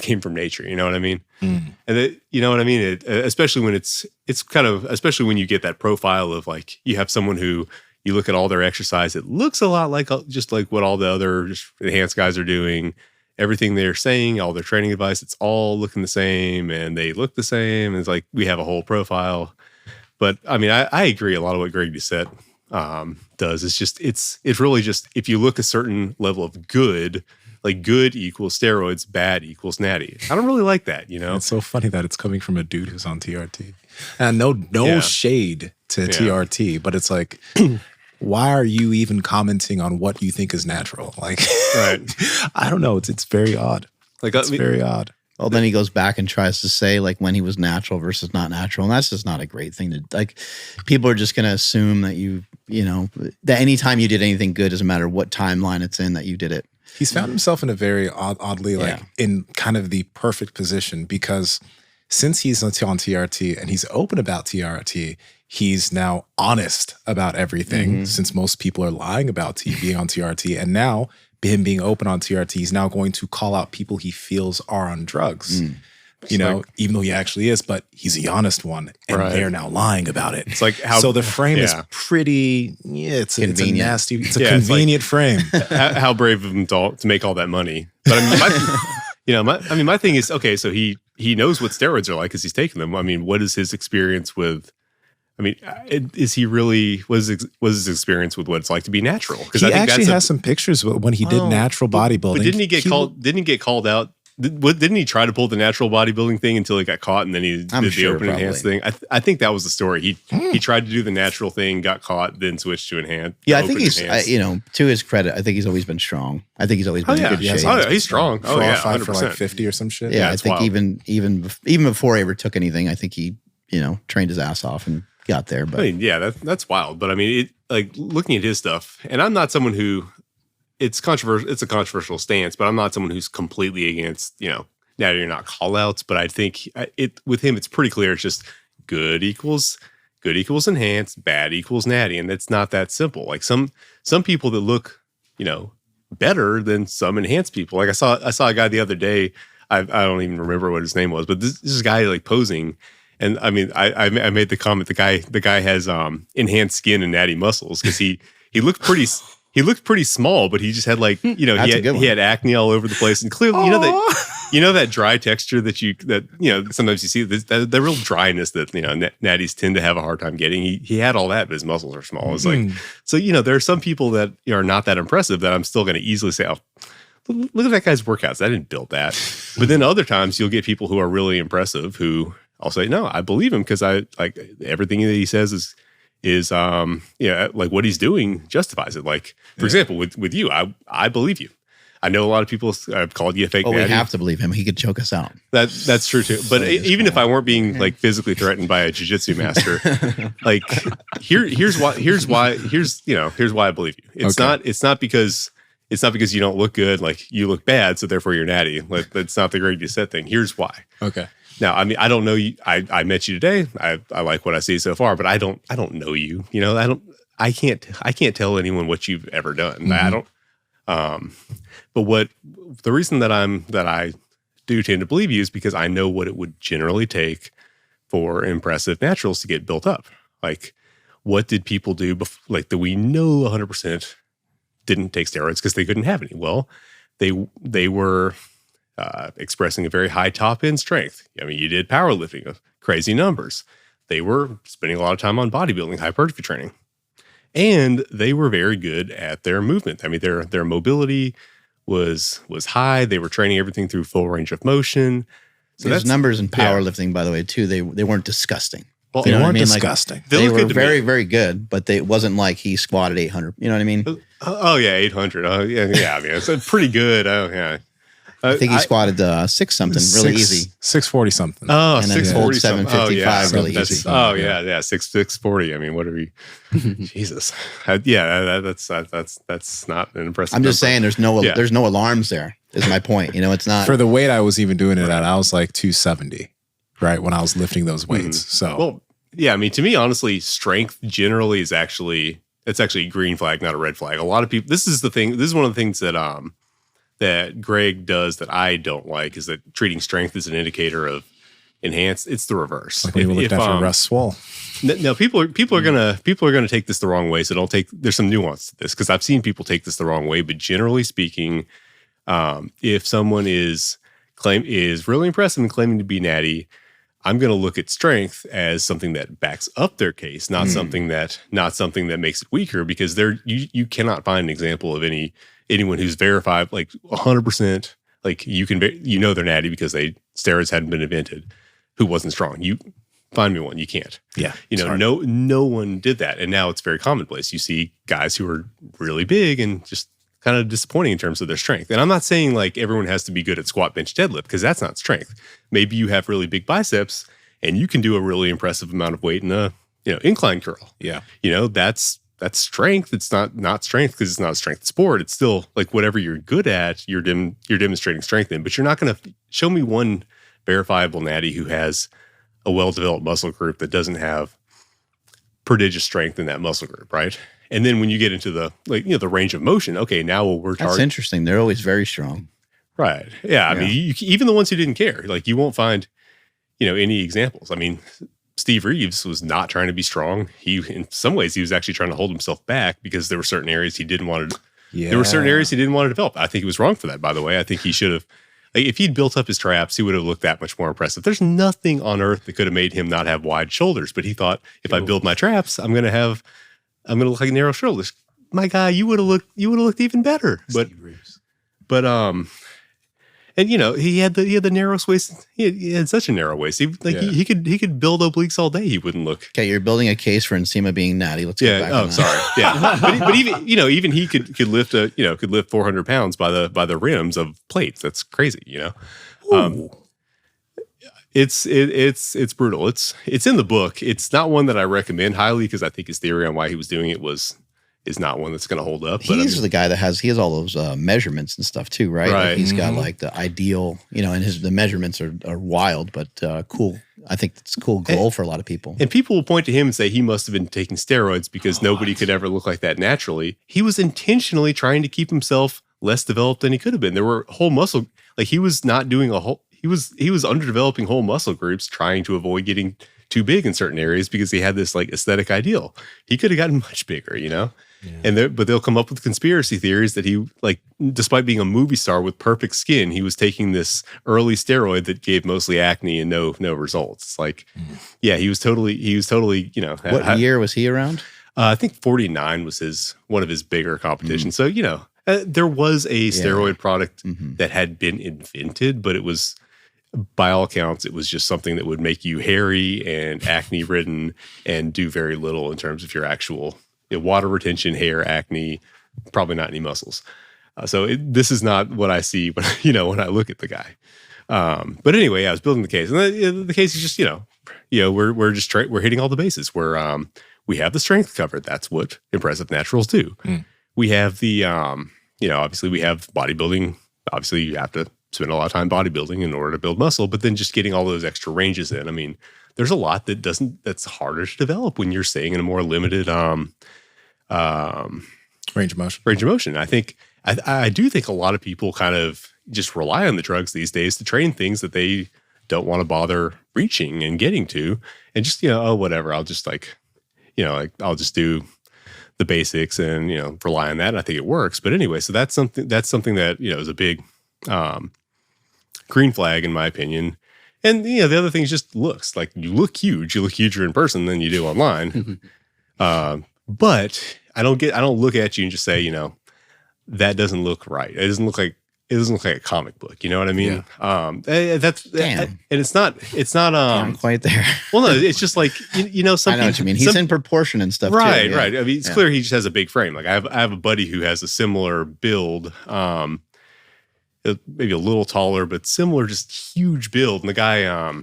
came from nature. You know what I mean? And you know what I mean? Especially when especially when you get that profile of like, you have someone who you look at all their exercise, it looks a lot like just like what all the other just enhanced guys are doing. Everything they're saying, all their training advice, it's all looking the same and they look the same. And it's like, we have a whole profile. But I mean, I agree a lot of what Greg Doucette does. It's really just, if you look a certain level of good, like good equals steroids, bad equals natty. I don't really like that, you know? It's so funny that it's coming from a dude who's on TRT. And no shade to TRT, but it's like, why are you even commenting on what you think is natural? Like, right. I don't know. It's very odd. It's very odd. Well, then he goes back and tries to say like when he was natural versus not natural. And that's just not a great thing to, like, people are just going to assume that you know, that anytime you did anything good, doesn't matter what timeline it's in, that you did it. He's found himself in a very oddly, like in kind of the perfect position, because since he's on TRT and he's open about TRT, he's now honest about everything, since most people are lying about being on TRT. And now him being open on TRT, he's now going to call out people he feels are on drugs, you know, even though he actually is, but he's the honest one. And they're now lying about it. It's like how, so the frame is pretty, it's a nasty, it's a convenient frame. How brave of him to make all that money. But I mean, my thing is, okay, so he knows what steroids are like because he's taken them. I mean, what is his experience with, I mean, is he really, was his experience with what it's like to be natural? Because he actually has some pictures when he did natural bodybuilding. But didn't he get called out Didn't he try to pull the natural bodybuilding thing until he got caught, and then he did the open enhanced thing? I think that was the story. He tried to do the natural thing, got caught, then switched to enhanced. Yeah, I think he's to his credit, I think he's always been strong. I think he's always been in good shape. Oh, yeah, he's strong. Oh yeah, 100%. For like 50 or some shit. Yeah, I think even before he ever took anything, I think he trained his ass off and got there. But I mean, yeah, that's wild. But I mean, looking at his stuff, and I'm not someone who it's controversial. It's a controversial stance, but I'm not someone who's completely against natty or not call outs. But I think with him, it's pretty clear. It's just good equals enhanced, bad equals natty, and it's not that simple. Like some people that look better than some enhanced people. Like I saw a guy the other day. I don't even remember what his name was, but this is a guy like posing. And I mean, I made the comment, the guy has enhanced skin and natty muscles because he looked pretty small, but he just had like, he had acne all over the place. And clearly, that dry texture that sometimes you see the real dryness that, natties tend to have a hard time getting. He had all that, but his muscles are small. It's like, so, there are some people that are not that impressive that I'm still going to easily say, oh, look at that guy's workouts. I didn't build that. But then other times you'll get people who are really impressive who I'll say, no, I believe him because I like everything that he says is like what he's doing justifies it. Like, for example, with you, I believe you. I know a lot of people have called you a fake natty. We have to believe him. He could choke us out. That's true too. But even if I weren't being like physically threatened by a jiu-jitsu master, like here's why I believe you. It's not because you don't look good, like you look bad, so therefore you're natty. Like that's not the grade you set thing. Here's why. Okay. Now, I mean, I don't know you. I met you today. I like what I see so far, but I don't know you. I can't tell anyone what you've ever done. Mm-hmm. I don't. But the reason that I do tend to believe you is because I know what it would generally take for impressive naturals to get built up. Like, what did people do that we know 100% didn't take steroids because they couldn't have any? Well, they were expressing a very high top end strength. I mean, you did powerlifting of crazy numbers. They were spending a lot of time on bodybuilding, hypertrophy training, and they were very good at their movement. I mean, their mobility was high. They were training everything through full range of motion. So there's numbers in powerlifting, by the way, too. They weren't disgusting. Well, they weren't disgusting. Like, they were very, very good, but it wasn't like he squatted 800. You know what I mean? Oh yeah, 800. Oh yeah. I mean, it's pretty good. Oh yeah. I think he squatted 6 something really easy. 640 something. Oh, and 640 755 really easy. Oh yeah, 640. I mean, what are we? Jesus. That's not an impressive. I'm just saying, there's no alarms there. Is my point. It's not for the weight I was even doing it at. I was like 270, right, when I was lifting those weights. So well, yeah. I mean, to me, honestly, strength generally is actually a green flag, not a red flag. A lot of people. This is the thing. This is one of the things that Greg does that I don't like, is that treating strength as an indicator of enhanced. It's the reverse. Like when we looked after Russ Swole. No, people are gonna take this the wrong way. So there's some nuance to this, because I've seen people take this the wrong way. But generally speaking, if someone is really impressive and claiming to be natty, I'm going to look at strength as something that backs up their case, not something that makes it weaker, because you cannot find an example of anyone who's verified like 100%, like they're natty because steroids hadn't been invented, who wasn't strong. You find me one, you can't. Yeah. No one did that. And now it's very commonplace. You see guys who are really big and just kind of disappointing in terms of their strength. And I'm not saying like everyone has to be good at squat, bench, deadlift, because that's not strength. Maybe you have really big biceps and you can do a really impressive amount of weight in a incline curl. Yeah. That's strength. It's not strength because it's not a strength sport. It's still like whatever you're good at, you're demonstrating strength in. But you're not going to show me one verifiable natty who has a well-developed muscle group that doesn't have prodigious strength in that muscle group, right? And then when you get into the the range of motion, okay, now we're targeting. That's interesting. They're always very strong, right? Yeah, I mean, even the ones who didn't care, like you won't find any examples. I mean, Steve Reeves was not trying to be strong. In some ways, he was actually trying to hold himself back because there were certain areas he didn't want to. Yeah. There were certain areas he didn't want to develop. I think he was wrong for that, by the way. I think he should have. Like, if he'd built up his traps, he would have looked that much more impressive. There's nothing on earth that could have made him not have wide shoulders. But he thought, if I build my traps, I'm going to look like narrow shoulders. My guy, you would have looked even better. But And he had the narrowest waist. He had such a narrow waist. He could build obliques all day. He wouldn't look. Okay, you're building a case for Nsima being natty. Let's get back on that. Sorry. Yeah, but even he could lift 400 pounds by the rims of plates. That's crazy. It's brutal. It's in the book. It's not one that I recommend highly because I think his theory on why he was doing it is not one that's going to hold up. He's the guy that he has all those measurements and stuff too, right? Right. Like he's got like the ideal, and the measurements are wild, but cool. I think it's a cool goal for a lot of people. And people will point to him and say he must have been taking steroids because nobody could ever look like that naturally. He was intentionally trying to keep himself less developed than he could have been. There were whole muscle, like he was not doing he was underdeveloping whole muscle groups trying to avoid getting too big in certain areas because he had this like aesthetic ideal. He could have gotten much bigger, Yeah. But they'll come up with conspiracy theories that he, like, despite being a movie star with perfect skin, he was taking this early steroid that gave mostly acne and no results. It's like, he was totally, What year was he around? I think 49 was one of his bigger competitions. So, there was a steroid product that had been invented, but it was, by all accounts, it was just something that would make you hairy and acne ridden and do very little in terms of your actual water retention, hair, acne, probably not any muscles. This is not what I see when I look at the guy. But anyway, I was building the case, and the case is just we're hitting all the bases. We have the strength covered. That's what impressive naturals do. We have the obviously we have bodybuilding. Obviously, you have to spend a lot of time bodybuilding in order to build muscle, but then just getting all those extra ranges in. I mean, there's a lot that's harder to develop when you're staying in a more limited range of motion. Range of motion. I do think a lot of people kind of just rely on the drugs these days to train things that they don't want to bother reaching and getting to, and just whatever. I'll just I'll just do the basics and rely on that. And I think it works. But anyway, so that's something that is a big green flag in my opinion. And the other thing is just looks. Like you look huge. You look huger in person than you do online. But I don't look at you and just say, that doesn't look right. It doesn't look like a comic book. You know what I mean? Yeah. And it's not I'm quite there. Well, no, it's just like, some I know what you mean. He's in proportion and stuff. Right. Too, yeah. Right. I mean, it's clear he just has a big frame. Like I have a buddy who has a similar build, maybe a little taller, but similar, just huge build. And the guy,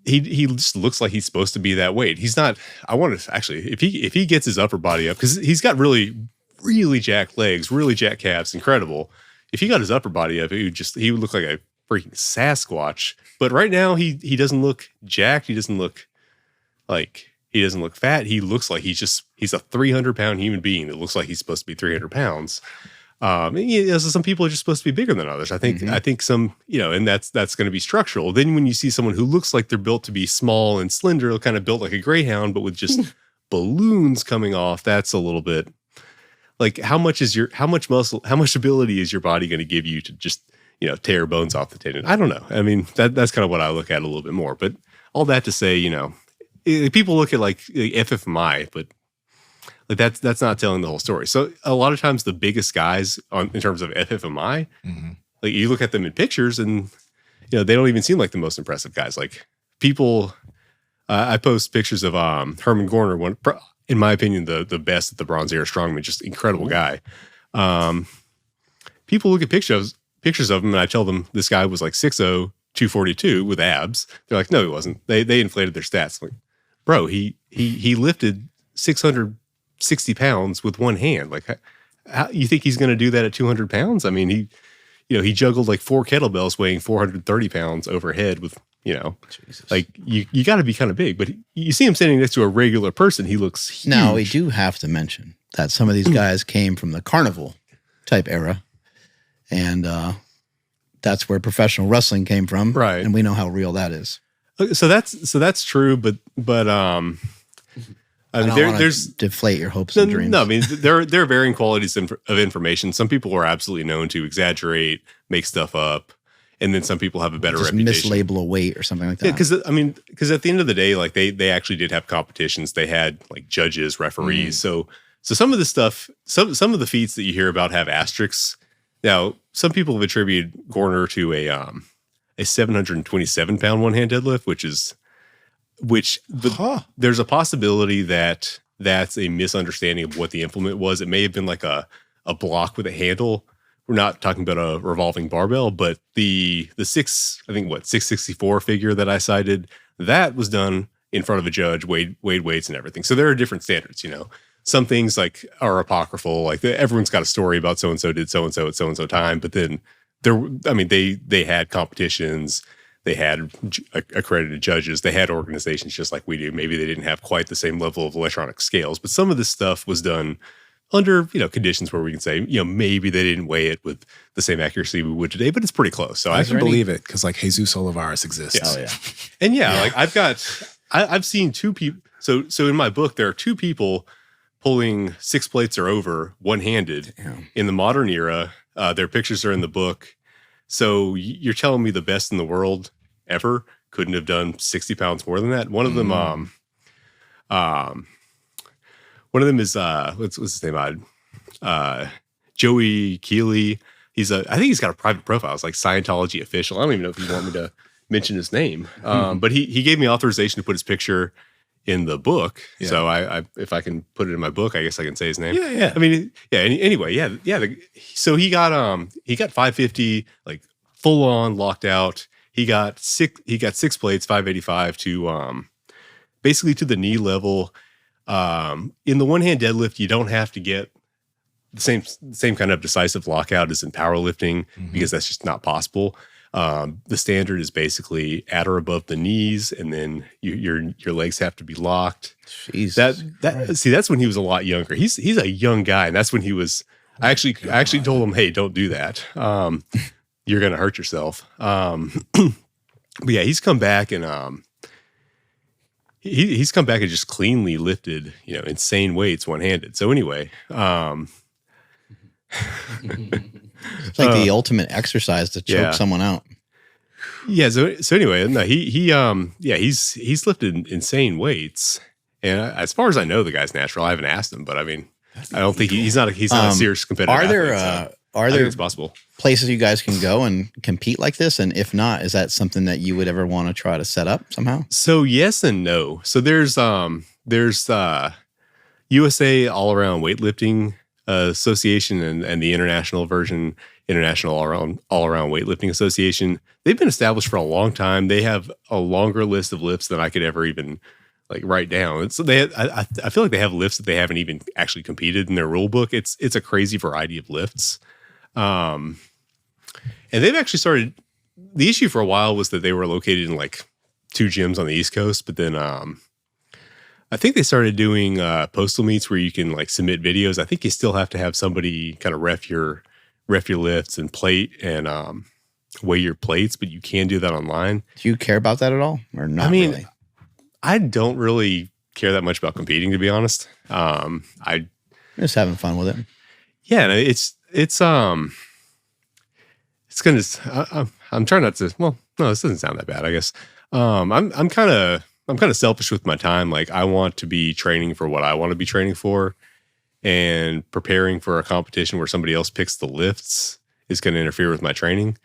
he just looks like he's supposed to be that weight. He's not. I want to actually, if he gets his upper body up, because he's got really, really jacked legs, really jacked calves, incredible. If he got his upper body up, he would look like a freaking Sasquatch. But right now, he doesn't look jacked. He doesn't look fat. He looks like he's a 300-pound human being that looks like he's supposed to be 300 pounds. So some people are just supposed to be bigger than others. I think some, and that's going to be structural. Then when you see someone who looks like they're built to be small and slender, kind of built like a greyhound, but with just balloons coming off, that's a little bit like how much muscle, how much ability is your body going to give you to just, tear bones off the tendon? I don't know. I mean, that's kind of what I look at a little bit more, but all that to say, people look at like FFMI, but like that's not telling the whole story. So a lot of times the biggest guys in terms of FFMI, like you look at them in pictures and they don't even seem like the most impressive guys. Like people, I post pictures of Herman Gorner, one, in my opinion, the best at the Bronze Era strongman, just incredible guy. People look at pictures of him and I tell them this guy was like 6'0", 242 with abs. They're like, no, he wasn't. They inflated their stats. Like, bro, he lifted 660 pounds with one hand. Like, how you think he's going to do that at 200 pounds? I mean, he juggled like 4 kettlebells weighing 430 pounds overhead with, Jesus. Like you got to be kind of big, but you see him standing next to a regular person. He looks huge. Now we do have to mention that some of these guys came from the carnival type era. And that's where professional wrestling came from. Right. And we know how real that is. So that's true. But I mean, there's deflate your hopes and dreams. No, I mean, there are varying qualities of information. Some people are absolutely known to exaggerate, make stuff up, and then some people have a better reputation. Mislabel a weight or something like that. Yeah, because at the end of the day, like they actually did have competitions. They had like judges, referees. So some of the stuff, some of the feats that you hear about have asterisks Now, some people have attributed Gorner to a 727 pound one hand deadlift, there's a possibility that that's a misunderstanding of what the implement was. It may have been like a block with a handle. We're not talking about a revolving barbell, but the 664 figure that I cited, that was done in front of a judge, weighed weights and everything. So there are different standards, you know. Some things like are apocryphal, like everyone's got a story about so-and-so did so-and-so at so-and-so time, but then they had competitions, they had accredited judges, they had organizations just like we do. Maybe they didn't have quite the same level of electronic scales, but some of this stuff was done under, you know, conditions where we can say, you know, maybe they didn't weigh it with the same accuracy we would today, but it's pretty close. So I can believe it because like Jesus Olivares exists. Oh yeah. And like I've seen two people. So in my book, there are two people pulling 6 plates or over one-handed in the modern era. Their pictures are in the book. So you're telling me the best in the world ever couldn't have done 60 pounds more than that? One of them, is what's his name? Joey Keeley. I think he's got a private profile. It's like Scientology official. I don't even know if you want me to mention his name. But he gave me authorization to put his picture in the book. Yeah. So I if I can put it in my book, I guess I can say his name. Yeah. I mean, anyway. So he got 550, like full on locked out. He got 6 plates, 585 to basically to the knee level. In the one hand deadlift, you don't have to get the same kind of decisive lockout as in powerlifting because that's just not possible. The standard is basically at or above the knees, and then your legs have to be locked. Jeez. That's when he was a lot younger. He's a young guy, and that's when he was. I actually told him, hey, don't do that. You're gonna hurt yourself. But yeah, he's come back and he's come back and just cleanly lifted, you know, insane weights one handed. So anyway, it's like the ultimate exercise to choke someone out. Yeah. So anyway, no, he's lifted insane weights, and as far as I know, the guy's natural. I haven't asked him, but I mean, I don't think he's not a serious competitor. Are there it's possible places you guys can go and compete like this? And if not, is that something that you would ever want to try to set up somehow? So yes and no. So there's USA All Around Weightlifting Association and the international version, International All Around Weightlifting Association. They've been established for a long time. They have a longer list of lifts than I could ever even like write down. So I feel like they have lifts that they haven't even actually competed in their rule book. It's a crazy variety of lifts. And they've actually started. The issue for a while was that they were located in like 2 gyms on the East Coast, but then I think they started doing postal meets where you can like submit videos. I think you still have to have somebody kind of ref your lifts and plate and weigh your plates, but you can do that online. Do you care about that at all, or not? I mean, really? I don't really care that much about competing, to be honest. I'm just having fun with it. Yeah, it's gonna. I'm trying not to. Well, no, this doesn't sound that bad, I guess. I'm kind of selfish with my time. Like I want to be training for what I want to be training for, and preparing for a competition where somebody else picks the lifts is going to interfere with my training.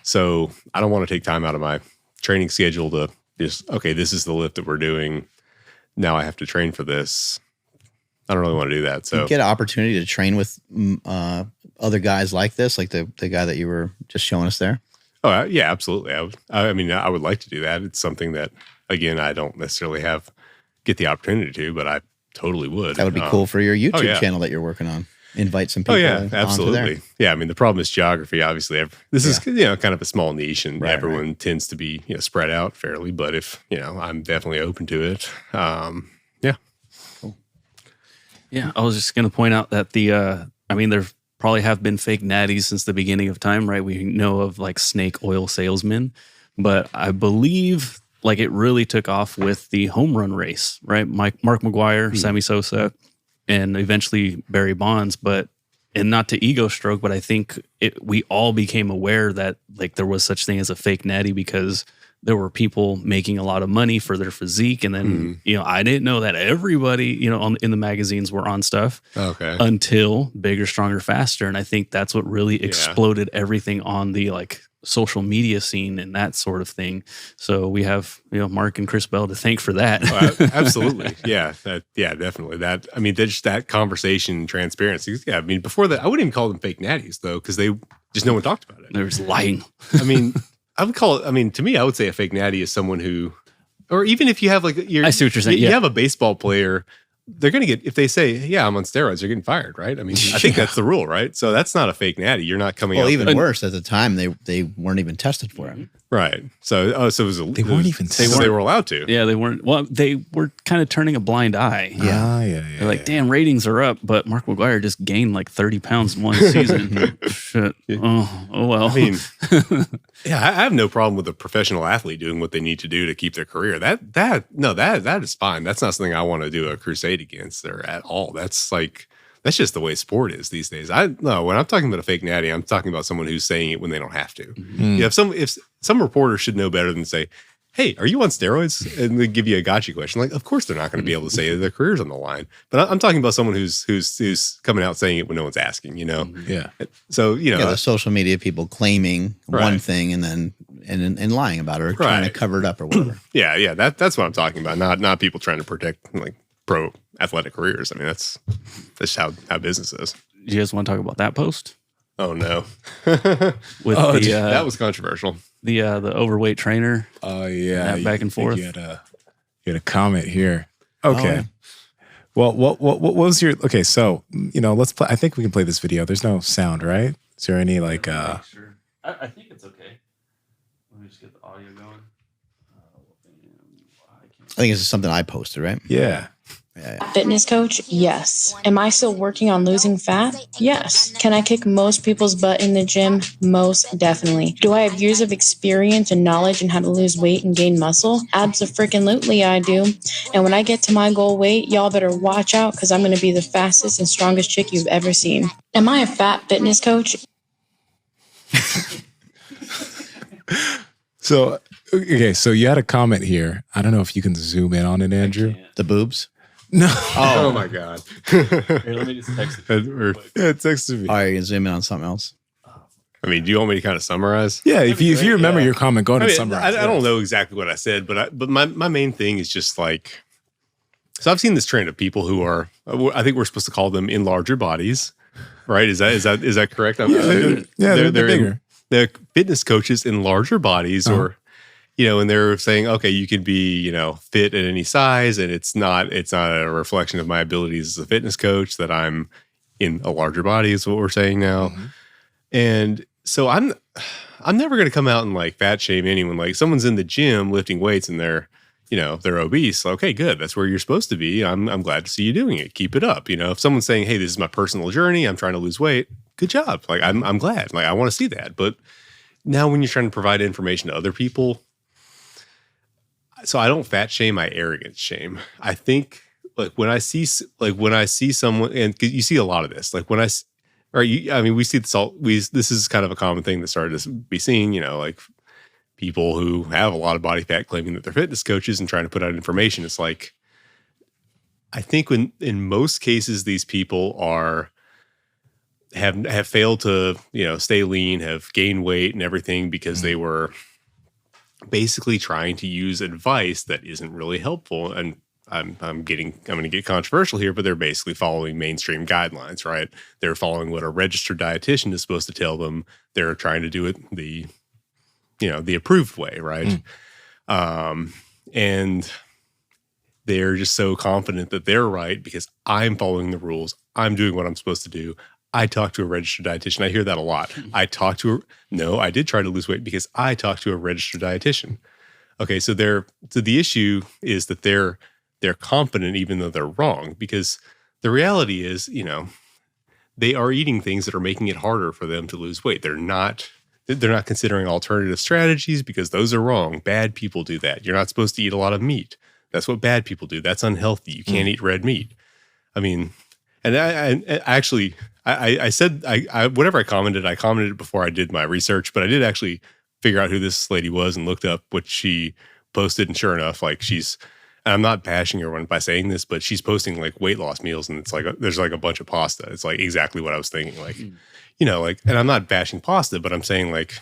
So I don't want to take time out of my training schedule to just, okay, this is the lift that we're doing. Now I have to train for this. I don't really want to do that. So you get an opportunity to train with other guys like this, like the guy that you were just showing us there. Oh yeah, absolutely. I mean, I would like to do that. It's something that, again, I don't necessarily get the opportunity to, but I totally would. That would be cool for your YouTube channel that you're working on. Invite some people. Oh yeah, absolutely. Onto there. Yeah, I mean, the problem is geography. Obviously, this is kind of a small niche, and everyone tends to be spread out fairly. But if I'm definitely open to it. Yeah. Cool. Yeah, I was just going to point out that there probably have been fake natties since the beginning of time, right? We know of like snake oil salesmen, but I believe like it really took off with the home run race, right? Mark McGwire, Sammy Sosa, and eventually Barry Bonds. And not to ego stroke, but I think we all became aware that like there was such thing as a fake natty because there were people making a lot of money for their physique. And then, I didn't know that everybody, in the magazines were on stuff until Bigger, Stronger, Faster. And I think that's what really exploded everything on the like social media scene and that sort of thing. So we have, Mark and Chris Bell to thank for that. Absolutely. Yeah. Definitely. Just that conversation, transparency. Yeah. I mean, before that, I wouldn't even call them fake natties though, because no one talked about it. They were just lying. I would call it, to me, I would say a fake natty is someone who, or even if you have like, I see what you're saying. You have a baseball player, they're going to get, if they say, yeah, I'm on steroids, they're geting fired, right? I think that's the rule, right? So that's not a fake natty. You're not coming out. Well, even worse, at the time, they weren't even tested for it. Right. So it was they weren't even they were allowed to. Yeah, they weren't. Well, they were kind of turning a blind eye. Yeah. They're like, damn, ratings are up, but Mark McGwire just gained like 30 pounds in one season. Shit. Oh well. I have no problem with a professional athlete doing what they need to do to keep their career. That is fine. That's not something I want to do a crusade against or at all. That's just the way sport is these days. When I'm talking about a fake natty, I'm talking about someone who's saying it when they don't have to. If some reporter should know better than say, "Hey, are you on steroids?" and they give you a gotcha question. Like, of course they're not going to be able to say their career's on the line. But I'm talking about someone who's coming out saying it when no one's asking. Yeah. So the social media people claiming one thing and then and lying about it or trying to cover it up or whatever. Yeah. That's what I'm talking about. Not people trying to protect like pro athletic careers. That's how business is. Do you guys want to talk about that post? Oh no. That was controversial. The overweight trainer. Oh yeah. Back and forth. You had a comment here. Okay. Well, what was your, okay. So, let's play. I think we can play this video. There's no sound, right? Is there any like, Sure. I think it's okay. Let me just get the audio going. I think this is something I posted, right? Yeah. Fitness coach? Yes. Am I still working on losing fat? Yes. Can I kick most people's butt in the gym? Most definitely. Do I have years of experience and knowledge in how to lose weight and gain muscle? Abso-freaking-lutely I do. And when I get to my goal weight, y'all better watch out because I'm going to be the fastest and strongest chick you've ever seen. Am I a fat fitness coach? So, okay. So you had a comment here. I don't know if you can zoom in on it, Andrew. The boobs? No. Oh my God. Here, let me just text it. Yeah, text to me. All right, you can zoom in on something else. Do you want me to kind of summarize? Yeah, if you remember your comment, go ahead and summarize. I don't know exactly what I said, but my main thing is just like, so I've seen this trend of people who are, I think we're supposed to call them in larger bodies, right? Is that correct? They're bigger. They're fitness coaches in larger bodies, or and they're saying, okay, you can be, fit at any size, and it's not a reflection of my abilities as a fitness coach that I'm in a larger body is what we're saying now. Mm-hmm. And so I'm never going to come out and like fat shame anyone. Like someone's in the gym lifting weights and they're obese. Okay, good. That's where you're supposed to be. I'm glad to see you doing it. Keep it up. If someone's saying, hey, this is my personal journey, I'm trying to lose weight. Good job. Like I'm glad. Like I want to see that. But now when you're trying to provide information to other people, so I don't fat shame, I arrogance shame. I think like when I see someone, and you see a lot of this, like when we see this this is kind of a common thing that started to be seen, like people who have a lot of body fat claiming that they're fitness coaches and trying to put out information. It's like, I think in most cases, these people have failed to, stay lean, have gained weight and everything because they were basically trying to use advice that isn't really helpful. And I'm going to get controversial here, but they're basically following mainstream guidelines, right? They're following what a registered dietitian is supposed to tell them. They're trying to do it the approved way, right? And they're just so confident that they're right because I'm following the rules. I'm doing what I'm supposed to do. I talked to a registered dietitian. I hear that a lot. I did try to lose weight because I talked to a registered dietitian. Okay, so the issue is that they're confident even though they're wrong, because the reality is, they are eating things that are making it harder for them to lose weight. They're not considering alternative strategies because those are wrong. Bad people do that. You're not supposed to eat a lot of meat. That's what bad people do. That's unhealthy. You can't eat red meat. And I said whatever I commented before I did my research, but I did actually figure out who this lady was and looked up what she posted. And sure enough, like and I'm not bashing her by saying this, but she's posting like weight loss meals and it's like, there's like a bunch of pasta. It's like exactly what I was thinking. Like, you know, like, and I'm not bashing pasta, but I'm saying like,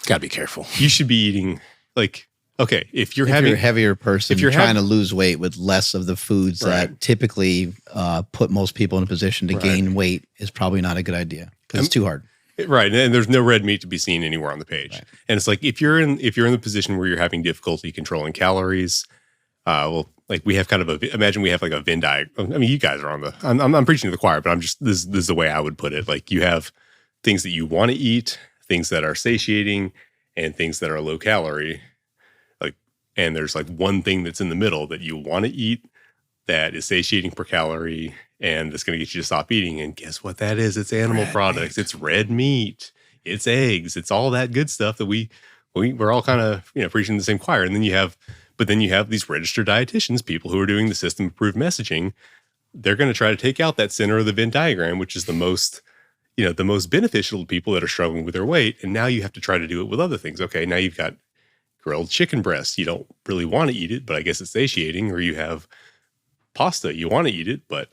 Gotta be careful. you should be eating like, okay, if you're a heavier person, if you're trying to lose weight with less of the foods Right. that typically put most people in a position to gain weight is probably not a good idea because it's too hard. Right, and there's no red meat to be seen anywhere on the page. Right. And it's like if you're in the position where you're having difficulty controlling calories, well, like we have kind of imagine we have like a Venn diagram. I mean, you guys are on the. I'm preaching to the choir, but I'm just this is the way I would put it. Like you have things that you want to eat, things that are satiating, and things that are low calorie. Like, and there's like one thing that's in the middle that you want to eat that is satiating per calorie. And it's going to get you to stop eating. And guess what that is? It's animal products. It's red meat. It's eggs. It's all that good stuff that we're all kind of, you know, preaching the same choir. And then you have these registered dietitians, people who are doing the system approved messaging. They're going to try to take out that center of the Venn diagram, which is the most beneficial to people that are struggling with their weight. And now you have to try to do it with other things. Okay, now you've got grilled chicken breasts. You don't really want to eat it, but I guess it's satiating. Or you have pasta. You want to eat it, but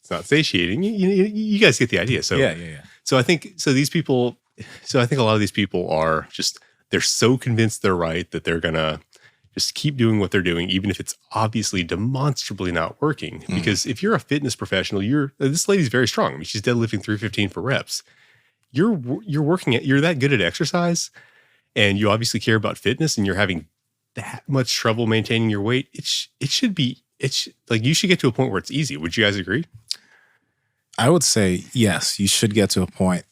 it's not satiating. You guys get the idea. So Yeah. So I think these people. So I think a lot of these people are they're so convinced they're right that they're gonna just keep doing what they're doing, even if it's obviously demonstrably not working. Because if you're a fitness professional, this lady's very strong. I mean, she's deadlifting 315 for reps. You're that good at exercise, and you obviously care about fitness, and you're having that much trouble maintaining your weight. It should like you should get to a point where it's easy. Would you guys agree? I would say yes. You should get to a point.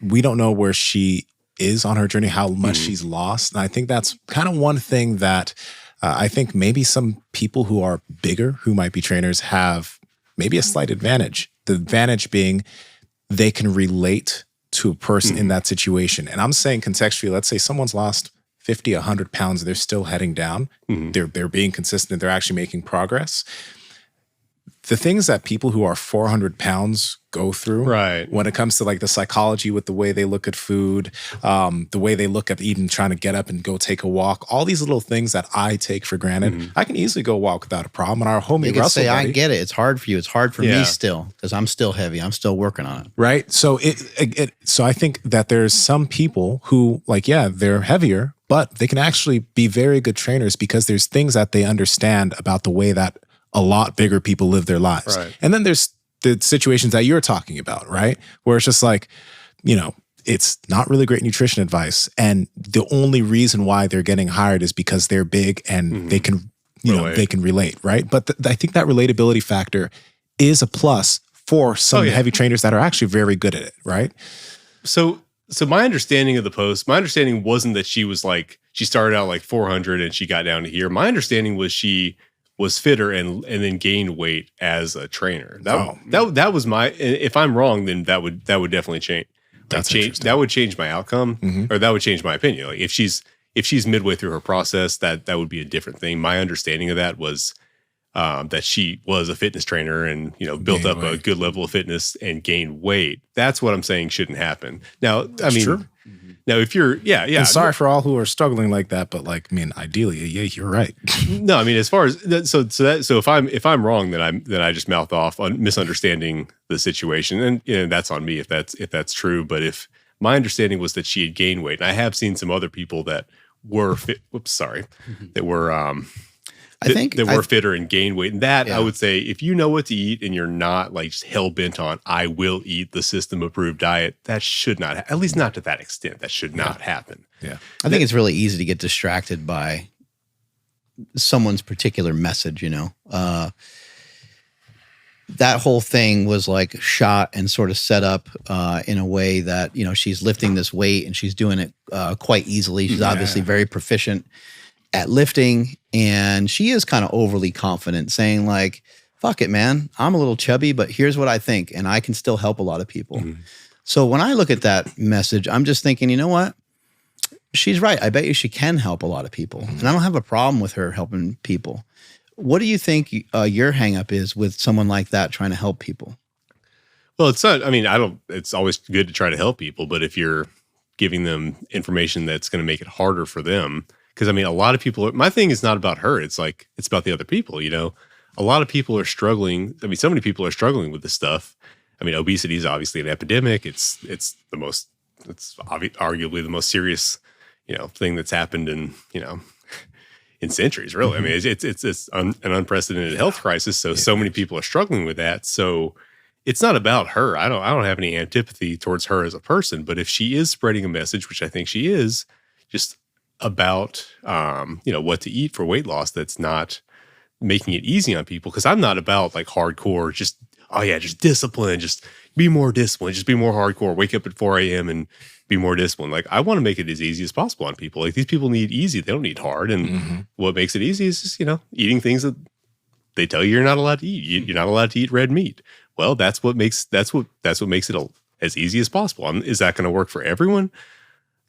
We don't know where she is on her journey, how much she's lost, and I think that's kind of one thing that I think maybe some people who are bigger, who might be trainers, have maybe a slight advantage. The advantage being they can relate to a person in that situation. And I'm saying contextually, let's say someone's lost 50, 100 pounds, they're still heading down. They're being consistent. They're actually making progress. The things that people who are 400 pounds go through, right, when it comes to like the psychology with the way they look at food, the way they look at even trying to get up and go take a walk, all these little things that I take for granted, I can easily go walk without a problem. And our homie You can Russell, say, buddy, I get it. It's hard for you. It's hard for me still because I'm still heavy. I'm still working on it. right? So so I think that there's some people who they're heavier, but they can actually be very good trainers because there's things that they understand about the way that a lot bigger people live their lives. Right. And then there's the situations that you're talking about, right? Where it's just like, it's not really great nutrition advice. And the only reason why they're getting hired is because they're big and they can, they can relate, right? But I think that relatability factor is a plus for some heavy trainers that are actually very good at it, right? So my understanding of the post, wasn't that she was like, she started out like 400 and she got down to here. My understanding was she was fitter and then gained weight as a trainer. That was my. If I'm wrong, then that would definitely change. That would change my outcome, or that would change my opinion. Like if she's midway through her process, that would be a different thing. My understanding of that was that she was a fitness trainer and built up a good level of fitness and gained weight. That's what I'm saying shouldn't happen. Now, True. Now, if you're, And sorry for all who are struggling like that, but ideally, you're right. No, I mean, as far as so if I'm wrong, then I just mouth off on misunderstanding the situation, and that's on me if that's true. But if my understanding was that she had gained weight, and I have seen some other people that were that were fitter and gained weight. And that I would say, if you know what to eat and you're not like just hell bent on, I will eat the system approved diet, that should not, at least not to that extent, that should not happen. Yeah. I think it's really easy to get distracted by someone's particular message, that whole thing was like shot and sort of set up in a way that, she's lifting this weight and she's doing it quite easily. She's obviously very proficient at lifting, and she is kind of overly confident, saying like, fuck it, man, I'm a little chubby, but here's what I think, and I can still help a lot of people. So when I look at that message, I'm just thinking, you know what? She's right. I bet you she can help a lot of people, and I don't have a problem with her helping people. What do you think your hang up is with someone like that trying to help people? Well, it's not, I mean, it's always good to try to help people, but if you're giving them information that's going to make it harder for them. Because I mean, a lot of people, my thing is not about her. It's like, it's about the other people, you know? A lot of people are struggling. I mean, so many people are struggling with this stuff. I mean, obesity is obviously an epidemic. It's arguably the most serious, you know, thing that's happened in, you know, in centuries, really. I mean, it's an unprecedented health crisis. So many people are struggling with that. So it's not about her. I don't have any antipathy towards her as a person, but if she is spreading a message, which I think she is, just about, you know, what to eat for weight loss, that's not making it easy on people. Cause I'm not about like hardcore, just discipline, just be more disciplined, just be more hardcore, wake up at 4 a.m. and be more disciplined. Like I want to make it as easy as possible on people. Like these people need easy. They don't need hard. And what makes it easy is just, you know, eating things that they tell you you're not allowed to eat. You're not allowed to eat red meat. Well, that's what makes it as easy as possible. Is that going to work for everyone?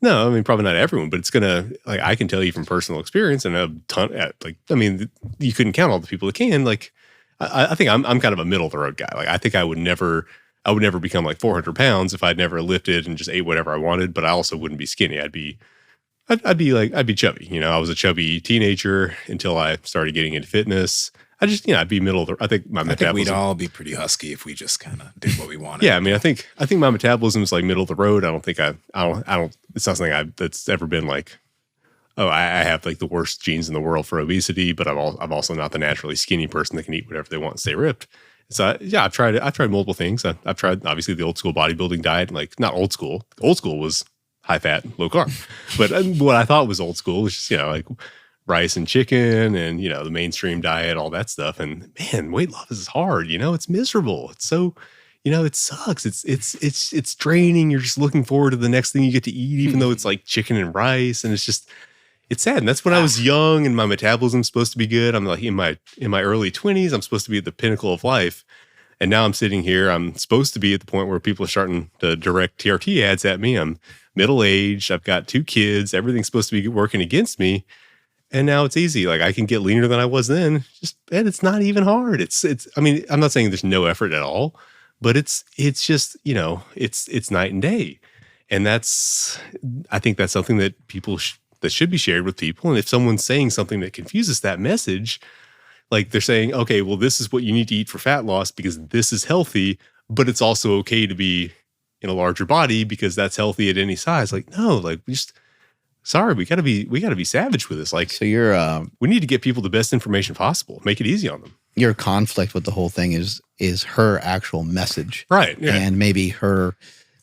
No, I mean, probably not everyone, but it's going to, like, I can tell you from personal experience and a ton, like, I mean, you couldn't count all the people that can. Like, I think I'm kind of a middle of the road guy. Like, I think I would never become like 400 pounds if I'd never lifted and just ate whatever I wanted, but I also wouldn't be skinny. I'd be chubby. You know, I was a chubby teenager until I started getting into fitness. I'd be middle of the, I think we'd all be pretty husky if we just kind of did what we wanted. Yeah. I mean, I think my metabolism is like middle of the road. I don't think it's not something that's ever been like, oh, I have like the worst genes in the world for obesity, but I'm also not the naturally skinny person that can eat whatever they want and stay ripped. So yeah, I've tried multiple things. I've tried obviously the old school bodybuilding diet, like not old school. Old school was high fat, low carb, but what I thought was old school was just, you know, like rice and chicken and, you know, the mainstream diet, all that stuff. And man, weight loss is hard. You know, it's miserable. It's so, you know, it sucks. It's draining. You're just looking forward to the next thing you get to eat, even though it's like chicken and rice. And it's sad. And that's when I was young and my metabolism's supposed to be good. I'm like in my early 20s, I'm supposed to be at the pinnacle of life. And now I'm sitting here, I'm supposed to be at the point where people are starting to direct TRT ads at me. I'm middle-aged. I've got 2 kids. Everything's supposed to be working against me. And now it's easy. Like I can get leaner than I was then. And it's not even hard. I mean, I'm not saying there's no effort at all, but it's just, you know, it's night and day. And I think that's something that that should be shared with people. And if someone's saying something that confuses that message, like they're saying, okay, well, this is what you need to eat for fat loss because this is healthy, but it's also okay to be in a larger body because that's healthy at any size. Like, no, like sorry, we gotta be savage with this. Like, so we need to get people the best information possible. Make it easy on them. Your conflict with the whole thing is her actual message, right? Yeah. And maybe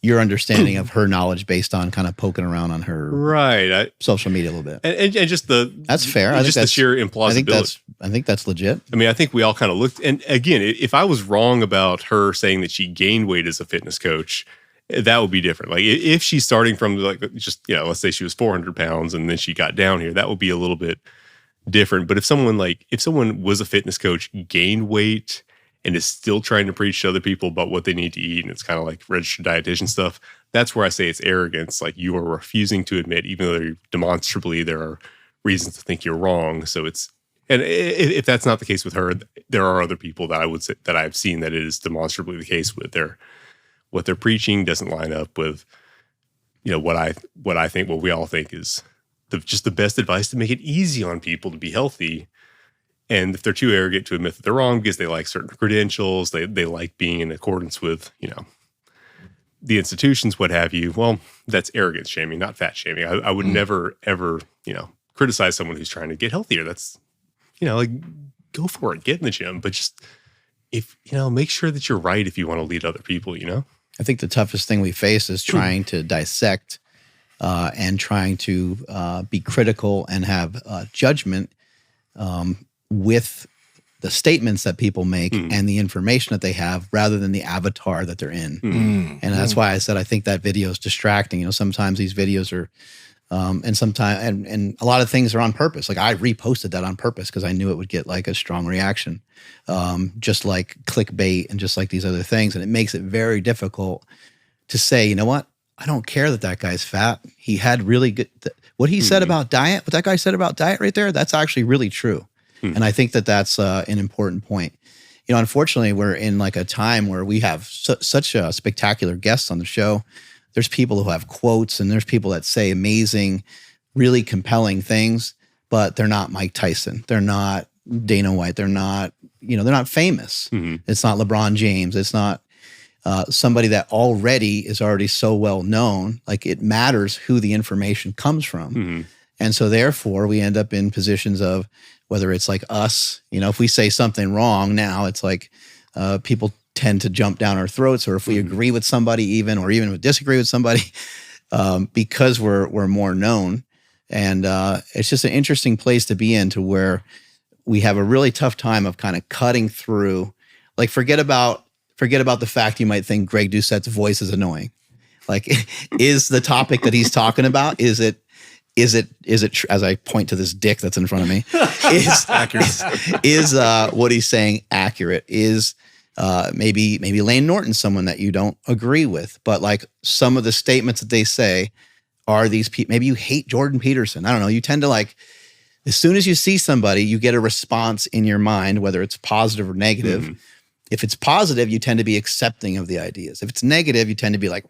your understanding of her knowledge based on kind of poking around on her social media a little bit, and just that's fair. I think that's the sheer implausibility. I think that's legit. I mean, I think we all kind of looked. And again, if I was wrong about her saying that she gained weight as a fitness coach, that would be different. Like if she's starting from like just, you know, let's say she was 400 pounds and then she got down here, that would be a little bit different. But if someone was a fitness coach, gained weight and is still trying to preach to other people about what they need to eat, and it's kind of like registered dietitian stuff, that's where I say it's arrogance. Like you are refusing to admit, even though demonstrably there are reasons to think you're wrong. So and if that's not the case with her, there are other people that I would say that I've seen that it is demonstrably the case with what they're preaching doesn't line up with, you know, what we all think is just the best advice to make it easy on people to be healthy. And if they're too arrogant to admit that they're wrong because they like certain credentials, they like being in accordance with, you know, the institutions, what have you, well, that's arrogance shaming, not fat shaming. I would never, ever, you know, criticize someone who's trying to get healthier. That's, you know, like go for it, get in the gym, but just make sure that you're right if you want to lead other people, you know? I think the toughest thing we face is trying to dissect and trying to be critical and have judgment with the statements that people make and the information that they have rather than the avatar that they're in. And that's why I said I think that video is distracting. You know, sometimes these videos are and a lot of things are on purpose. Like I reposted that on purpose because I knew it would get like a strong reaction, just like clickbait and just like these other things. And it makes it very difficult to say, you know what? I don't care that guy's fat. He had really good, what he said about diet, what that guy said about diet right there, that's actually really true. And I think that that's an important point. You know, unfortunately, we're in like a time where we have such spectacular guests on the show. there's people who have quotes and there's people that say amazing, really compelling things, but they're not Mike Tyson. They're not Dana White. They're not, they're not famous. It's not LeBron James. It's not somebody that is already so well known. Like, it matters who the information comes from. And so therefore we end up in positions of, whether it's like us, if we say something wrong now, it's like people tend to jump down our throats, or if we agree with somebody or even disagree with somebody, because we're more known. And it's just an interesting place to be in, to where we have a really tough time of kind of cutting through. Like, forget about the fact you might think Greg Doucette's voice is annoying. Like, is the topic that he's talking about, is it, as I point to this dick that's in front of me, is what he's saying accurate? Is maybe Lane Norton someone that you don't agree with, but like some of the statements that they say are these people, maybe you hate Jordan Peterson. I don't know. You tend to, like, as soon as you see somebody, you get a response in your mind, whether it's positive or negative. If it's positive, you tend to be accepting of the ideas. If it's negative, you tend to be like,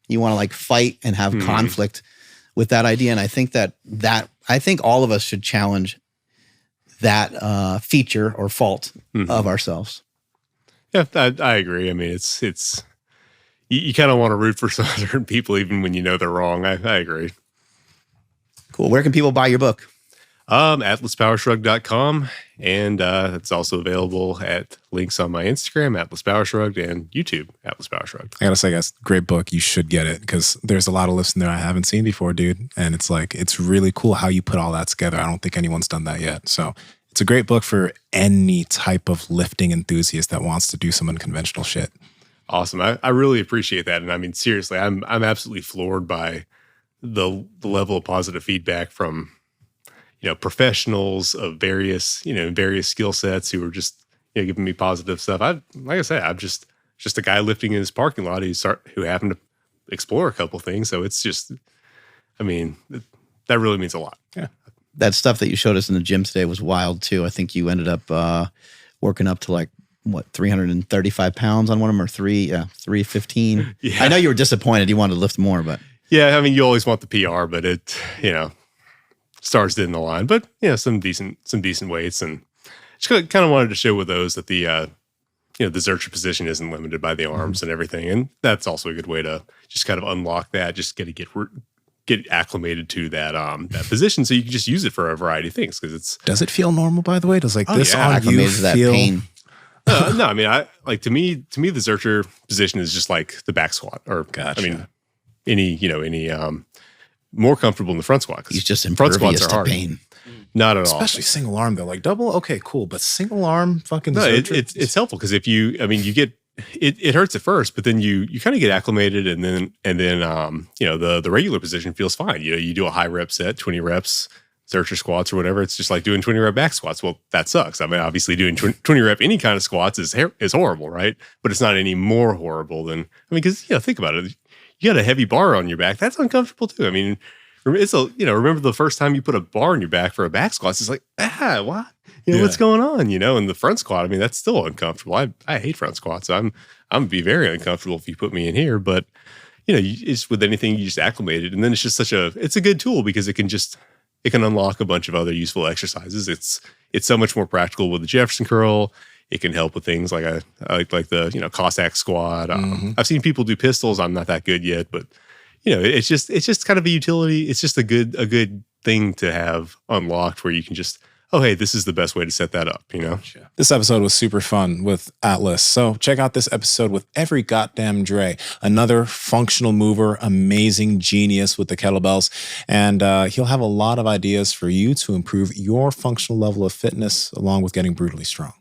you want to like fight and have conflict with that idea. And I think I think all of us should challenge that feature or fault of ourselves. Yeah, I agree. I mean, it's you kind of want to root for certain people even when you know they're wrong. I agree. Cool. Where can people buy your book? AtlasPowerShrugged.com, and it's also available at links on my Instagram, Atlas Power Shrugged, and YouTube, Atlas Power Shrugged. I gotta say, guys, great book. You should get it, because there's a lot of lifts in there I haven't seen before, dude. And it's like, it's really cool how you put all that together. I don't think anyone's done that yet. So it's a great book for any type of lifting enthusiast that wants to do some unconventional shit. Awesome. I really appreciate that. And I mean, seriously, I'm absolutely floored by the level of positive feedback from professionals of various skill sets who are just giving me positive stuff. Like I said, I'm just a guy lifting in his parking lot who happened to explore a couple things. So it's just, I mean, that really means a lot. Yeah. That stuff that you showed us in the gym today was wild too. I think you ended up working up to like, 335 pounds on one of them, or 315. Yeah. I know you were disappointed. You wanted to lift more, but. Yeah, I mean, you always want the PR, but it, stars didn't align. But some decent weights, and just kind of wanted to show with those that the the Zercher position isn't limited by the arms and everything, and that's also a good way to just kind of unlock that. Just get acclimated to that that position, so you can just use it for a variety of things. Because it's. Does it feel normal? By the way, does this on you feel? That pain. No, I mean, to me, the Zercher position is just like the back squat, or gotcha. I mean, any more comfortable in the front squat. He's just impervious to pain. Not at all. Especially single arm though, like double, okay, cool, but single arm, fucking. No, it's helpful, because if you get it hurts at first, but then you kind of get acclimated, and then the regular position feels fine. You do a high rep set, 20 reps. Zercher squats or whatever, it's just like doing 20 rep back squats. Well, that sucks. I mean, obviously doing 20 rep any kind of squats is horrible, right? But it's not any more horrible than, because think about it. You got a heavy bar on your back. That's uncomfortable too. I mean, it's remember the first time you put a bar on your back for a back squat, it's like, what? What's going on? And the front squat, I mean, that's still uncomfortable. I hate front squats. I'm gonna be very uncomfortable if you put me in here, but it's with anything, you just acclimate it. And then it's just it's a good tool, because it can unlock a bunch of other useful exercises. It's so much more practical with the Jefferson curl. It can help with things like the Cossack squat. I've seen people do pistols. I'm not that good yet, but it's just kind of a utility. It's just a good thing to have unlocked, where you can just, oh, hey, this is the best way to set that up, This episode was super fun with Atlas. So check out this episode with every goddamn Dre. Another functional mover, amazing genius with the kettlebells. And he'll have a lot of ideas for you to improve your functional level of fitness, along with getting brutally strong.